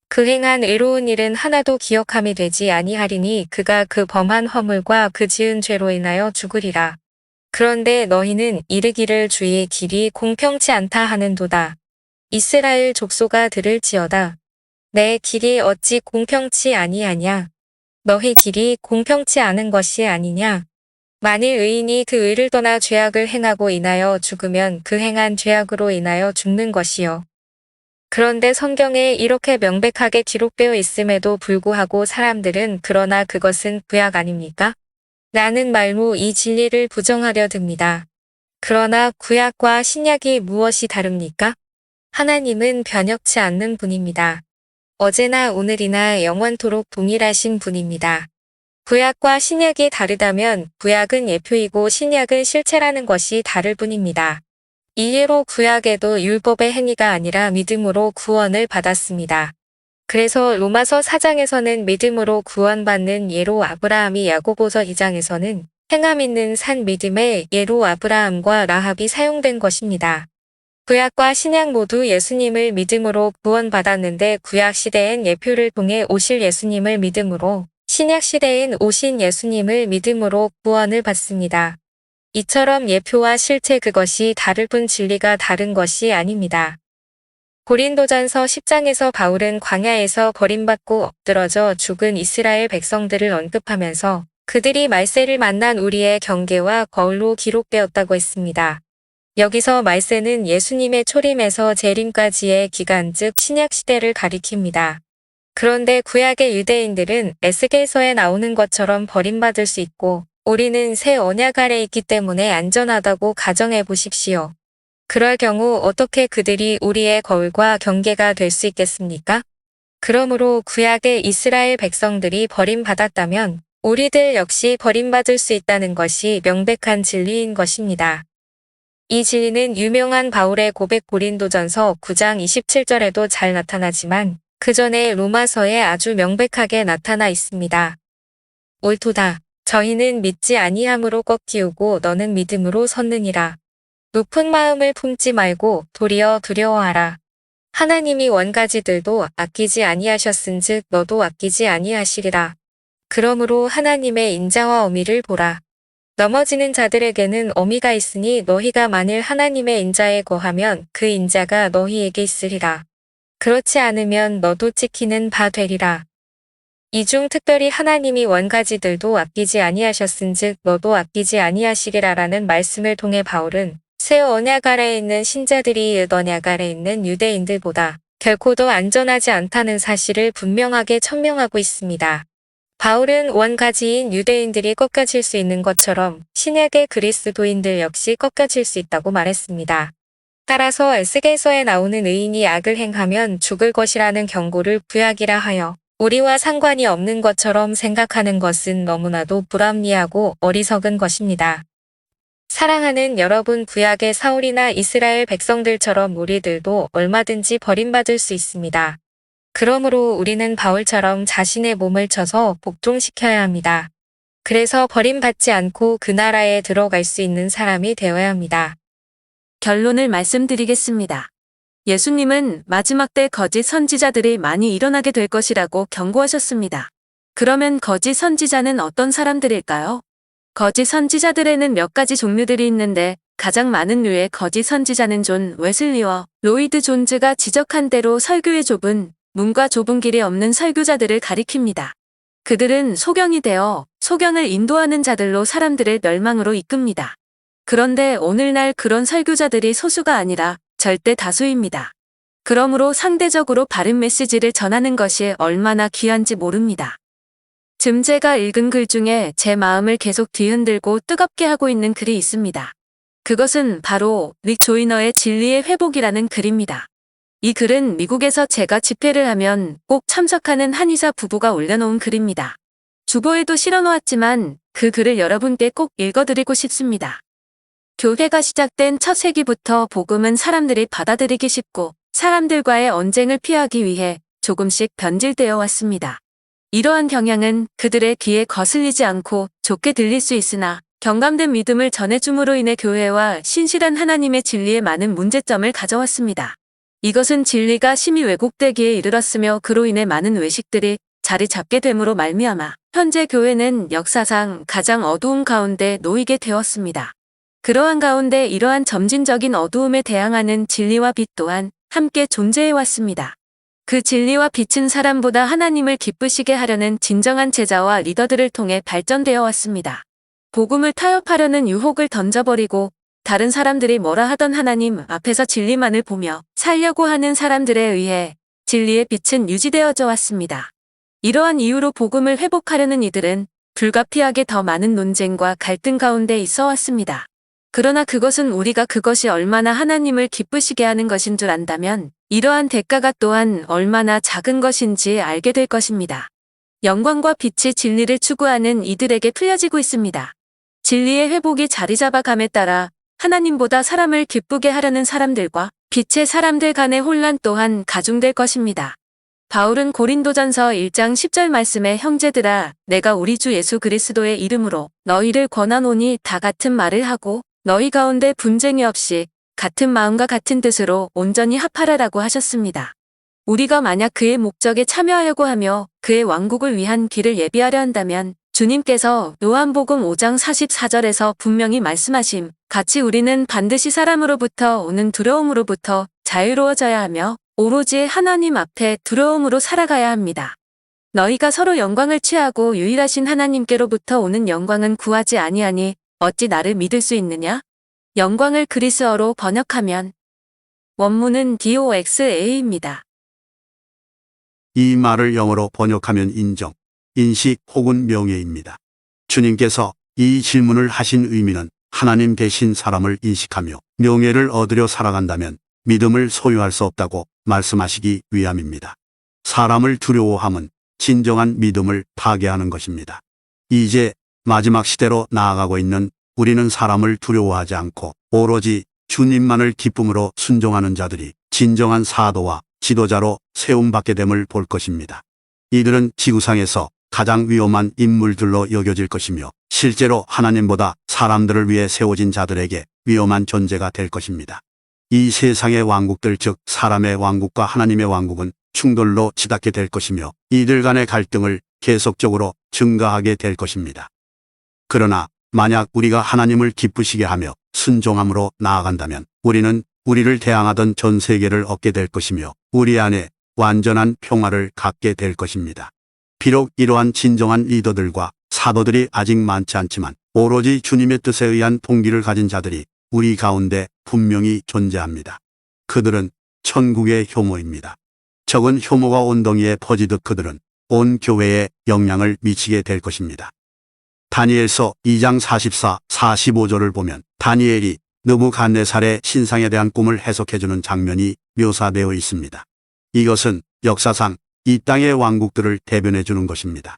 그 행한 의로운 일은 하나도 기억함이 되지 아니하리니 그가 그 범한 허물과 그 지은 죄로 인하여 죽으리라. 그런데 너희는 이르기를 주의 길이 공평치 않다 하는도다. 이스라엘 족속아 들을지어다. 내 길이 어찌 공평치 아니하냐? 너희 길이 공평치 않은 것이 아니냐? 만일 의인이 그 의를 떠나 죄악을 행하고 인하여 죽으면 그 행한 죄악으로 인하여 죽는 것이요. 그런데 성경에 이렇게 명백하게 기록되어 있음에도 불구하고 사람들은 그러나 그것은 구약 아닙니까? 라는 말로 이 진리를 부정하려 듭니다. 그러나 구약과 신약이 무엇이 다릅니까? 하나님은 변혁치 않는 분입니다. 어제나 오늘이나 영원토록 동일하신 분입니다. 구약과 신약이 다르다면 구약은 예표이고 신약은 실체라는 것이 다를 뿐입니다. 이해로 구약에도 율법의 행위가 아니라 믿음으로 구원을 받았습니다. 그래서 로마서 4장에서는 믿음으로 구원받는 예로 아브라함이 야고보서 2장에서는 행함 있는 산 믿음의 예로 아브라함과 라합이 사용된 것입니다. 구약과 신약 모두 예수님을 믿음으로 구원받았는데 구약 시대엔 예표를 통해 오실 예수님을 믿음으로, 신약 시대엔 오신 예수님을 믿음으로 구원을 받습니다. 이처럼 예표와 실체 그것이 다를 뿐 진리가 다른 것이 아닙니다. 고린도전서 10장에서 바울은 광야에서 버림받고 엎드러져 죽은 이스라엘 백성들을 언급하면서 그들이 말세를 만난 우리의 경계와 거울로 기록되었다고 했습니다. 여기서 말세는 예수님의 초림에서 재림까지의 기간 즉 신약시대를 가리킵니다. 그런데 구약의 유대인들은 에스겔서에 나오는 것처럼 버림받을 수 있고 우리는 새 언약 아래 있기 때문에 안전하다고 가정해 보십시오. 그럴 경우 어떻게 그들이 우리의 거울과 경계가 될 수 있겠습니까? 그러므로 구약의 이스라엘 백성들이 버림받았다면 우리들 역시 버림받을 수 있다는 것이 명백한 진리인 것입니다. 이 진리는 유명한 바울의 고백 고린도전서 9장 27절에도 잘 나타나지만 그 전에 로마서에 아주 명백하게 나타나 있습니다. 옳도다. 저희는 믿지 아니함으로 꺾이우고 너는 믿음으로 섰느니라. 높은 마음을 품지 말고 도리어 두려워하라. 하나님이 원가지들도 아끼지 아니하셨은즉 너도 아끼지 아니하시리라. 그러므로 하나님의 인자와 어미를 보라. 넘어지는 자들에게는 어미가 있으니 너희가 만일 하나님의 인자에 거하면 그 인자가 너희에게 있으리라. 그렇지 않으면 너도 찍히는 바 되리라. 이 중 특별히 하나님이 원가지들도 아끼지 아니하셨은즉 너도 아끼지 아니하시리라라는 말씀을 통해 바울은 새 언약 아래에 있는 신자들이 옛 언약 아래에 있는 유대인들보다 결코 더 안전하지 않다는 사실을 분명하게 천명하고 있습니다. 바울은 원가지인 유대인들이 꺾여질 수 있는 것처럼 신약의 그리스도인들 역시 꺾여질 수 있다고 말했습니다. 따라서 에스겔서에 나오는 의인이 악을 행하면 죽을 것이라는 경고를 구약이라 하여 우리와 상관이 없는 것처럼 생각하는 것은 너무나도 불합리하고 어리석은 것입니다. 사랑하는 여러분, 구약의 사울이나 이스라엘 백성들처럼 우리들도 얼마든지 버림받을 수 있습니다. 그러므로 우리는 바울처럼 자신의 몸을 쳐서 복종시켜야 합니다. 그래서 버림받지 않고 그 나라에 들어갈 수 있는 사람이 되어야 합니다. 결론을 말씀드리겠습니다. 예수님은 마지막 때 거짓 선지자들이 많이 일어나게 될 것이라고 경고하셨습니다. 그러면 거짓 선지자는 어떤 사람들일까요? 거짓 선지자들에는 몇 가지 종류들이 있는데 가장 많은 류의 거짓 선지자는 존 웨슬리와 로이드 존즈가 지적한 대로 설교의 좁은 문과 좁은 길이 없는 설교자들을 가리킵니다. 그들은 소경이 되어 소경을 인도하는 자들로 사람들을 멸망으로 이끕니다. 그런데 오늘날 그런 설교자들이 소수가 아니라 절대 다수입니다. 그러므로 상대적으로 바른 메시지를 전하는 것이 얼마나 귀한지 모릅니다. 제가 읽은 글 중에 제 마음을 계속 뒤흔들고 뜨겁게 하고 있는 글이 있습니다. 그것은 바로 릭 조이너의 진리의 회복이라는 글입니다. 이 글은 미국에서 제가 집회를 하면 꼭 참석하는 한의사 부부가 올려놓은 글입니다. 주보에도 실어놓았지만 그 글을 여러분께 꼭 읽어드리고 싶습니다. 교회가 시작된 첫 세기부터 복음은 사람들이 받아들이기 쉽고 사람들과의 언쟁을 피하기 위해 조금씩 변질되어 왔습니다. 이러한 경향은 그들의 귀에 거슬리지 않고 좋게 들릴 수 있으나 경감된 믿음을 전해줌으로 인해 교회와 신실한 하나님의 진리에 많은 문제점을 가져왔습니다. 이것은 진리가 심히 왜곡되기에 이르렀으며 그로 인해 많은 외식들이 자리 잡게 됨으로 말미암아 현재 교회는 역사상 가장 어두운 가운데 놓이게 되었습니다. 그러한 가운데 이러한 점진적인 어두움에 대항하는 진리와 빛 또한 함께 존재해 왔습니다. 그 진리와 빛은 사람보다 하나님을 기쁘시게 하려는 진정한 제자와 리더들을 통해 발전되어 왔습니다. 복음을 타협하려는 유혹을 던져버리고 다른 사람들이 뭐라 하던 하나님 앞에서 진리만을 보며 살려고 하는 사람들에 의해 진리의 빛은 유지되어져 왔습니다. 이러한 이유로 복음을 회복하려는 이들은 불가피하게 더 많은 논쟁과 갈등 가운데 있어 왔습니다. 그러나 그것은 우리가 그것이 얼마나 하나님을 기쁘시게 하는 것인 줄 안다면 이러한 대가가 또한 얼마나 작은 것인지 알게 될 것입니다. 영광과 빛이 진리를 추구하는 이들에게 풀려지고 있습니다. 진리의 회복이 자리 잡아감에 따라 하나님보다 사람을 기쁘게 하려는 사람들과 빛의 사람들 간의 혼란 또한 가중될 것입니다. 바울은 고린도전서 1장 10절 말씀에 형제들아 내가 우리 주 예수 그리스도의 이름으로 너희를 권하노니 다 같은 말을 하고 너희 가운데 분쟁이 없이 같은 마음과 같은 뜻으로 온전히 합하라라고 하셨습니다. 우리가 만약 그의 목적에 참여하려고 하며 그의 왕국을 위한 길을 예비하려 한다면 주님께서 요한복음 5장 44절에서 분명히 말씀하심 같이 우리는 반드시 사람으로부터 오는 두려움으로부터 자유로워져야 하며 오로지 하나님 앞에 두려움으로 살아가야 합니다. 너희가 서로 영광을 취하고 유일하신 하나님께로부터 오는 영광은 구하지 아니하니 어찌 나를 믿을 수 있느냐? 영광을 그리스어로 번역하면 원문은 DOXA입니다. 이 말을 영어로 번역하면 인정, 인식 혹은 명예입니다. 주님께서 이 질문을 하신 의미는 하나님 대신 사람을 인식하며 명예를 얻으려 살아간다면 믿음을 소유할 수 없다고 말씀하시기 위함입니다. 사람을 두려워함은 진정한 믿음을 파괴하는 것입니다. 이제 마지막 시대로 나아가고 있는 우리는 사람을 두려워하지 않고 오로지 주님만을 기쁨으로 순종하는 자들이 진정한 사도와 지도자로 세움받게 됨을 볼 것입니다. 이들은 지구상에서 가장 위험한 인물들로 여겨질 것이며 실제로 하나님보다 사람들을 위해 세워진 자들에게 위험한 존재가 될 것입니다. 이 세상의 왕국들 즉 사람의 왕국과 하나님의 왕국은 충돌로 치닫게 될 것이며 이들 간의 갈등을 계속적으로 증가하게 될 것입니다. 그러나 만약 우리가 하나님을 기쁘시게 하며 순종함으로 나아간다면 우리는 우리를 대항하던 전 세계를 얻게 될 것이며 우리 안에 완전한 평화를 갖게 될 것입니다. 비록 이러한 진정한 리더들과 사도들이 아직 많지 않지만 오로지 주님의 뜻에 의한 동기를 가진 자들이 우리 가운데 분명히 존재합니다. 그들은 천국의 효모입니다. 적은 효모가 온덩이에 퍼지듯 그들은 온 교회에 영향을 미치게 될 것입니다. 다니엘서 2장 44, 45절을 보면 다니엘이 느부갓네살의 신상에 대한 꿈을 해석해주는 장면이 묘사되어 있습니다. 이것은 역사상 이 땅의 왕국들을 대변해 주는 것입니다.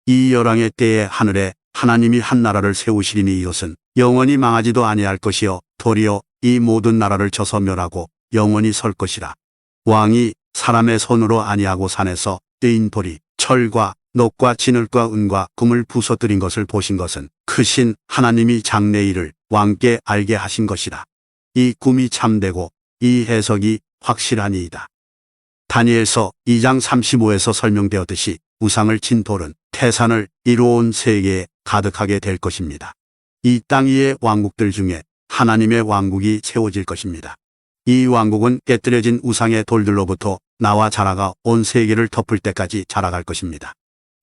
이 열왕의 때에 하늘에 하나님이 한 나라를 세우시리니 이것은 영원히 망하지도 아니할 것이요 도리어 이 모든 나라를 쳐서 멸하고 영원히 설 것이라. 왕이 사람의 손으로 아니하고 산에서 떼인 돌이 철과 녹과 진흙과 은과 금을 부서뜨린 것을 보신 것은 크신 하나님이 장래일을 왕께 알게 하신 것이라. 이 꿈이 참되고 이 해석이 확실하니이다. 다니엘서 2장 35에서 설명되었듯이 우상을 친 돌은 태산을 이루어온 세계에 가득하게 될 것입니다. 이 땅 위의 왕국들 중에 하나님의 왕국이 세워질 것입니다. 이 왕국은 깨뜨려진 우상의 돌들로부터 나와 자라가 온 세계를 덮을 때까지 자라갈 것입니다.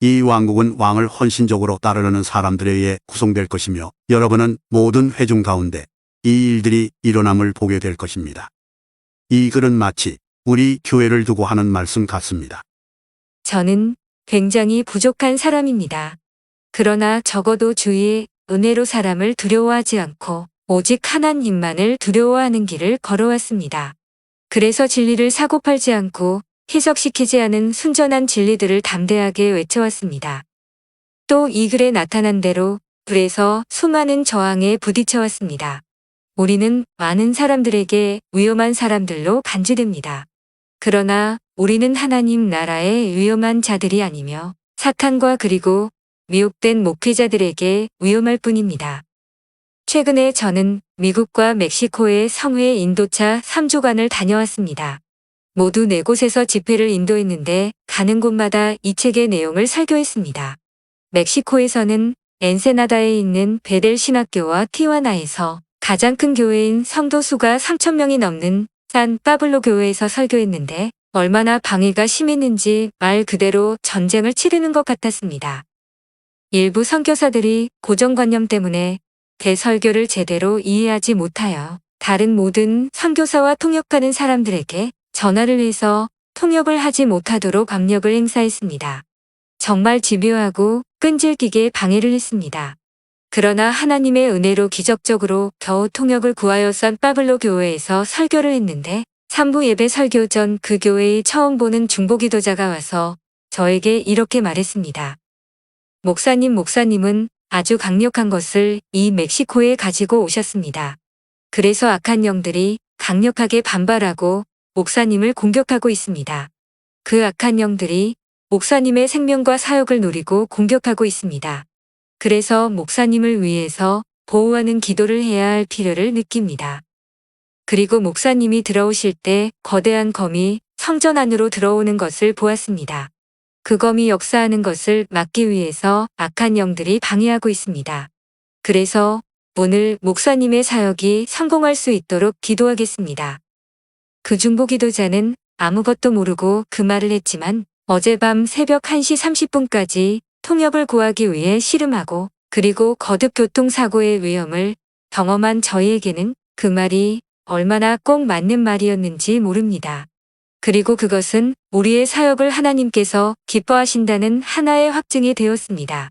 이 왕국은 왕을 헌신적으로 따르려는 사람들에 의해 구성될 것이며 여러분은 모든 회중 가운데 이 일들이 일어남을 보게 될 것입니다. 이 글은 마치 우리 교회를 두고 하는 말씀 같습니다. 저는 굉장히 부족한 사람입니다. 그러나 적어도 주의 은혜로 사람을 두려워하지 않고 오직 하나님만을 두려워하는 길을 걸어왔습니다. 그래서 진리를 사고팔지 않고 해석시키지 않은 순전한 진리들을 담대하게 외쳐왔습니다. 또 이 글에 나타난 대로 불에서 수많은 저항에 부딪혀왔습니다. 우리는 많은 사람들에게 위험한 사람들로 간주됩니다. 그러나 우리는 하나님 나라의 위험한 자들이 아니며 사탄과 그리고 미혹된 목회자들에게 위험할 뿐입니다. 최근에 저는 미국과 멕시코의 성회 인도차 3주간을 다녀왔습니다. 모두 4곳에서 집회를 인도했는데 가는 곳마다 이 책의 내용을 설교했습니다. 멕시코에서는 엔세나다에 있는 베델 신학교와 티와나에서 가장 큰 교회인 성도 수가 3,000명이 넘는 산 파블로 교회에서 설교했는데 얼마나 방해가 심했는지 말 그대로 전쟁을 치르는 것 같았습니다. 일부 선교사들이 고정관념 때문에 대설교를 제대로 이해하지 못하여 다른 모든 선교사와 통역하는 사람들에게 전화를 해서 통역을 하지 못하도록 압력을 행사했습니다. 정말 집요하고 끈질기게 방해를 했습니다. 그러나 하나님의 은혜로 기적적으로 겨우 통역을 구하여 산 파블로 교회에서 설교를 했는데 3부 예배 설교 전 그 교회의 처음 보는 중보기도자가 와서 저에게 이렇게 말했습니다. 목사님은 아주 강력한 것을 이 멕시코에 가지고 오셨습니다. 그래서 악한 영들이 강력하게 반발하고 목사님을 공격하고 있습니다. 그 악한 영들이 목사님의 생명과 사역을 노리고 공격하고 있습니다. 그래서 목사님을 위해서 보호하는 기도를 해야 할 필요를 느낍니다. 그리고 목사님이 들어오실 때 거대한 검이 성전 안으로 들어오는 것을 보았습니다. 그 검이 역사하는 것을 막기 위해서 악한 영들이 방해하고 있습니다. 그래서 오늘 목사님의 사역이 성공할 수 있도록 기도하겠습니다. 그 중보기도자는 아무것도 모르고 그 말을 했지만 어젯밤 새벽 1시 30분까지 통역을 구하기 위해 씨름하고 그리고 거듭 교통사고의 위험을 경험한 저희에게는 그 말이 얼마나 꼭 맞는 말이었는지 모릅니다. 그리고 그것은 우리의 사역을 하나님께서 기뻐하신다는 하나의 확증이 되었습니다.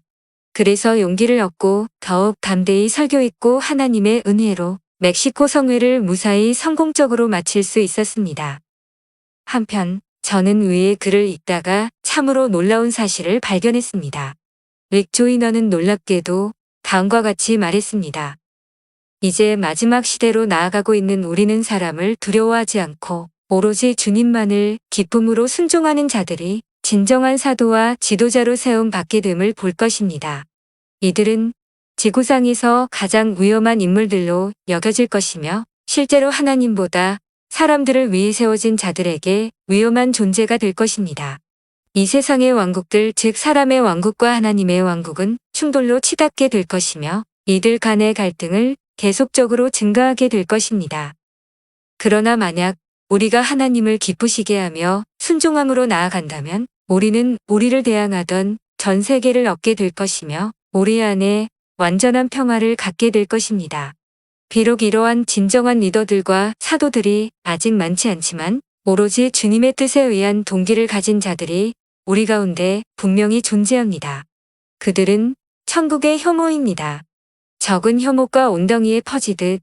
그래서 용기를 얻고 더욱 담대히 설교했고 하나님의 은혜로 멕시코 성회를 무사히 성공적으로 마칠 수 있었습니다. 한편 저는 위의 글을 읽다가 참으로 놀라운 사실을 발견했습니다. 릭 조이너는 놀랍게도 다음과 같이 말했습니다. 이제 마지막 시대로 나아가고 있는 우리는 사람을 두려워하지 않고 오로지 주님만을 기쁨으로 순종하는 자들이 진정한 사도와 지도자로 세움 받게 됨을 볼 것입니다. 이들은 지구상에서 가장 위험한 인물들로 여겨질 것이며 실제로 하나님보다 사람들을 위해 세워진 자들에게 위험한 존재가 될 것입니다. 이 세상의 왕국들 즉 사람의 왕국과 하나님의 왕국은 충돌로 치닫게 될 것이며 이들 간의 갈등을 계속적으로 증가하게 될 것입니다. 그러나 만약 우리가 하나님을 기쁘시게 하며 순종함으로 나아간다면 우리는 우리를 대항하던 전 세계를 얻게 될 것이며 우리 안에 완전한 평화를 갖게 될 것입니다. 비록 이러한 진정한 리더들과 사도들이 아직 많지 않지만 오로지 주님의 뜻에 의한 동기를 가진 자들이 우리 가운데 분명히 존재합니다. 그들은 천국의 혐오입니다. 적은 혐오가 온덩이에 퍼지듯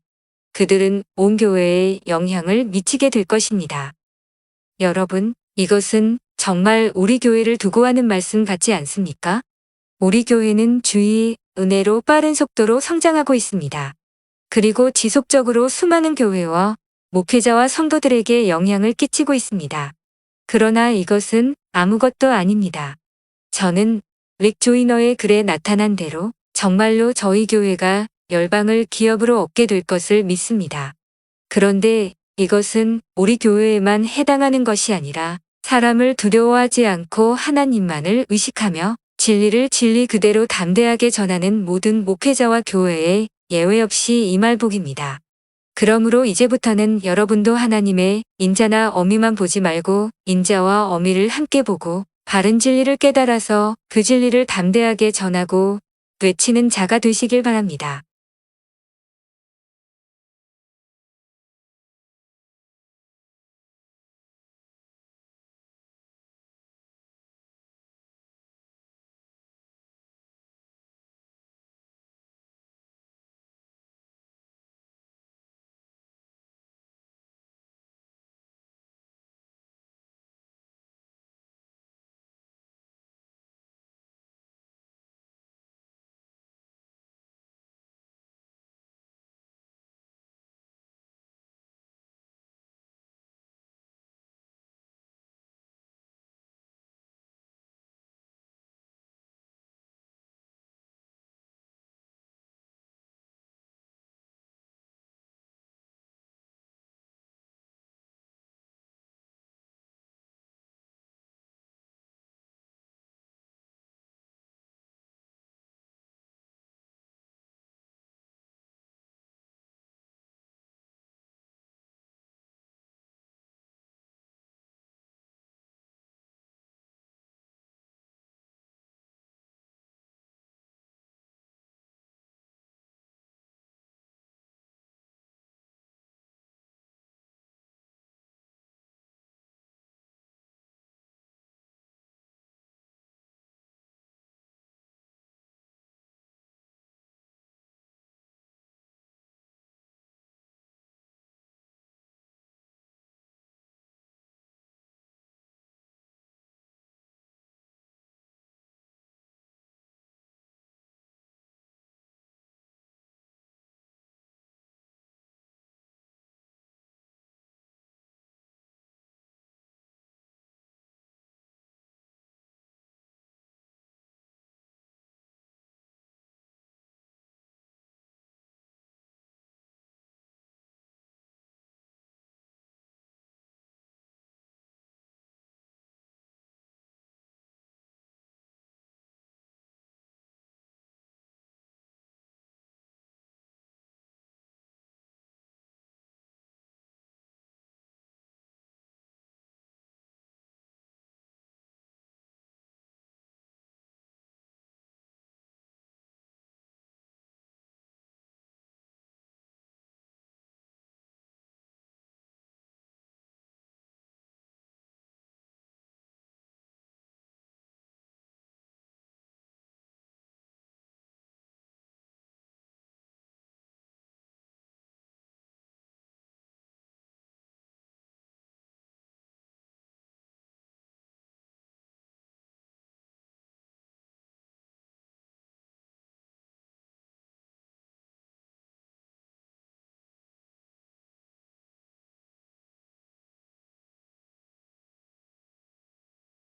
그들은 온 교회에 영향을 미치게 될 것입니다. 여러분, 이것은 정말 우리 교회를 두고 하는 말씀 같지 않습니까? 우리 교회는 주의 은혜로 빠른 속도로 성장하고 있습니다. 그리고 지속적으로 수많은 교회와 목회자와 성도들에게 영향을 끼치고 있습니다. 그러나 이것은 아무것도 아닙니다. 저는 릭 조이너의 글에 나타난 대로 정말로 저희 교회가 열방을 기업으로 얻게 될 것을 믿습니다. 그런데 이것은 우리 교회에만 해당하는 것이 아니라 사람을 두려워하지 않고 하나님만을 의식하며 진리를 진리 그대로 담대하게 전하는 모든 목회자와 교회에 예외 없이 이말복입니다. 그러므로 이제부터는 여러분도 하나님의 인자나 어미만 보지 말고 인자와 어미를 함께 보고 바른 진리를 깨달아서 그 진리를 담대하게 전하고 외치는 자가 되시길 바랍니다.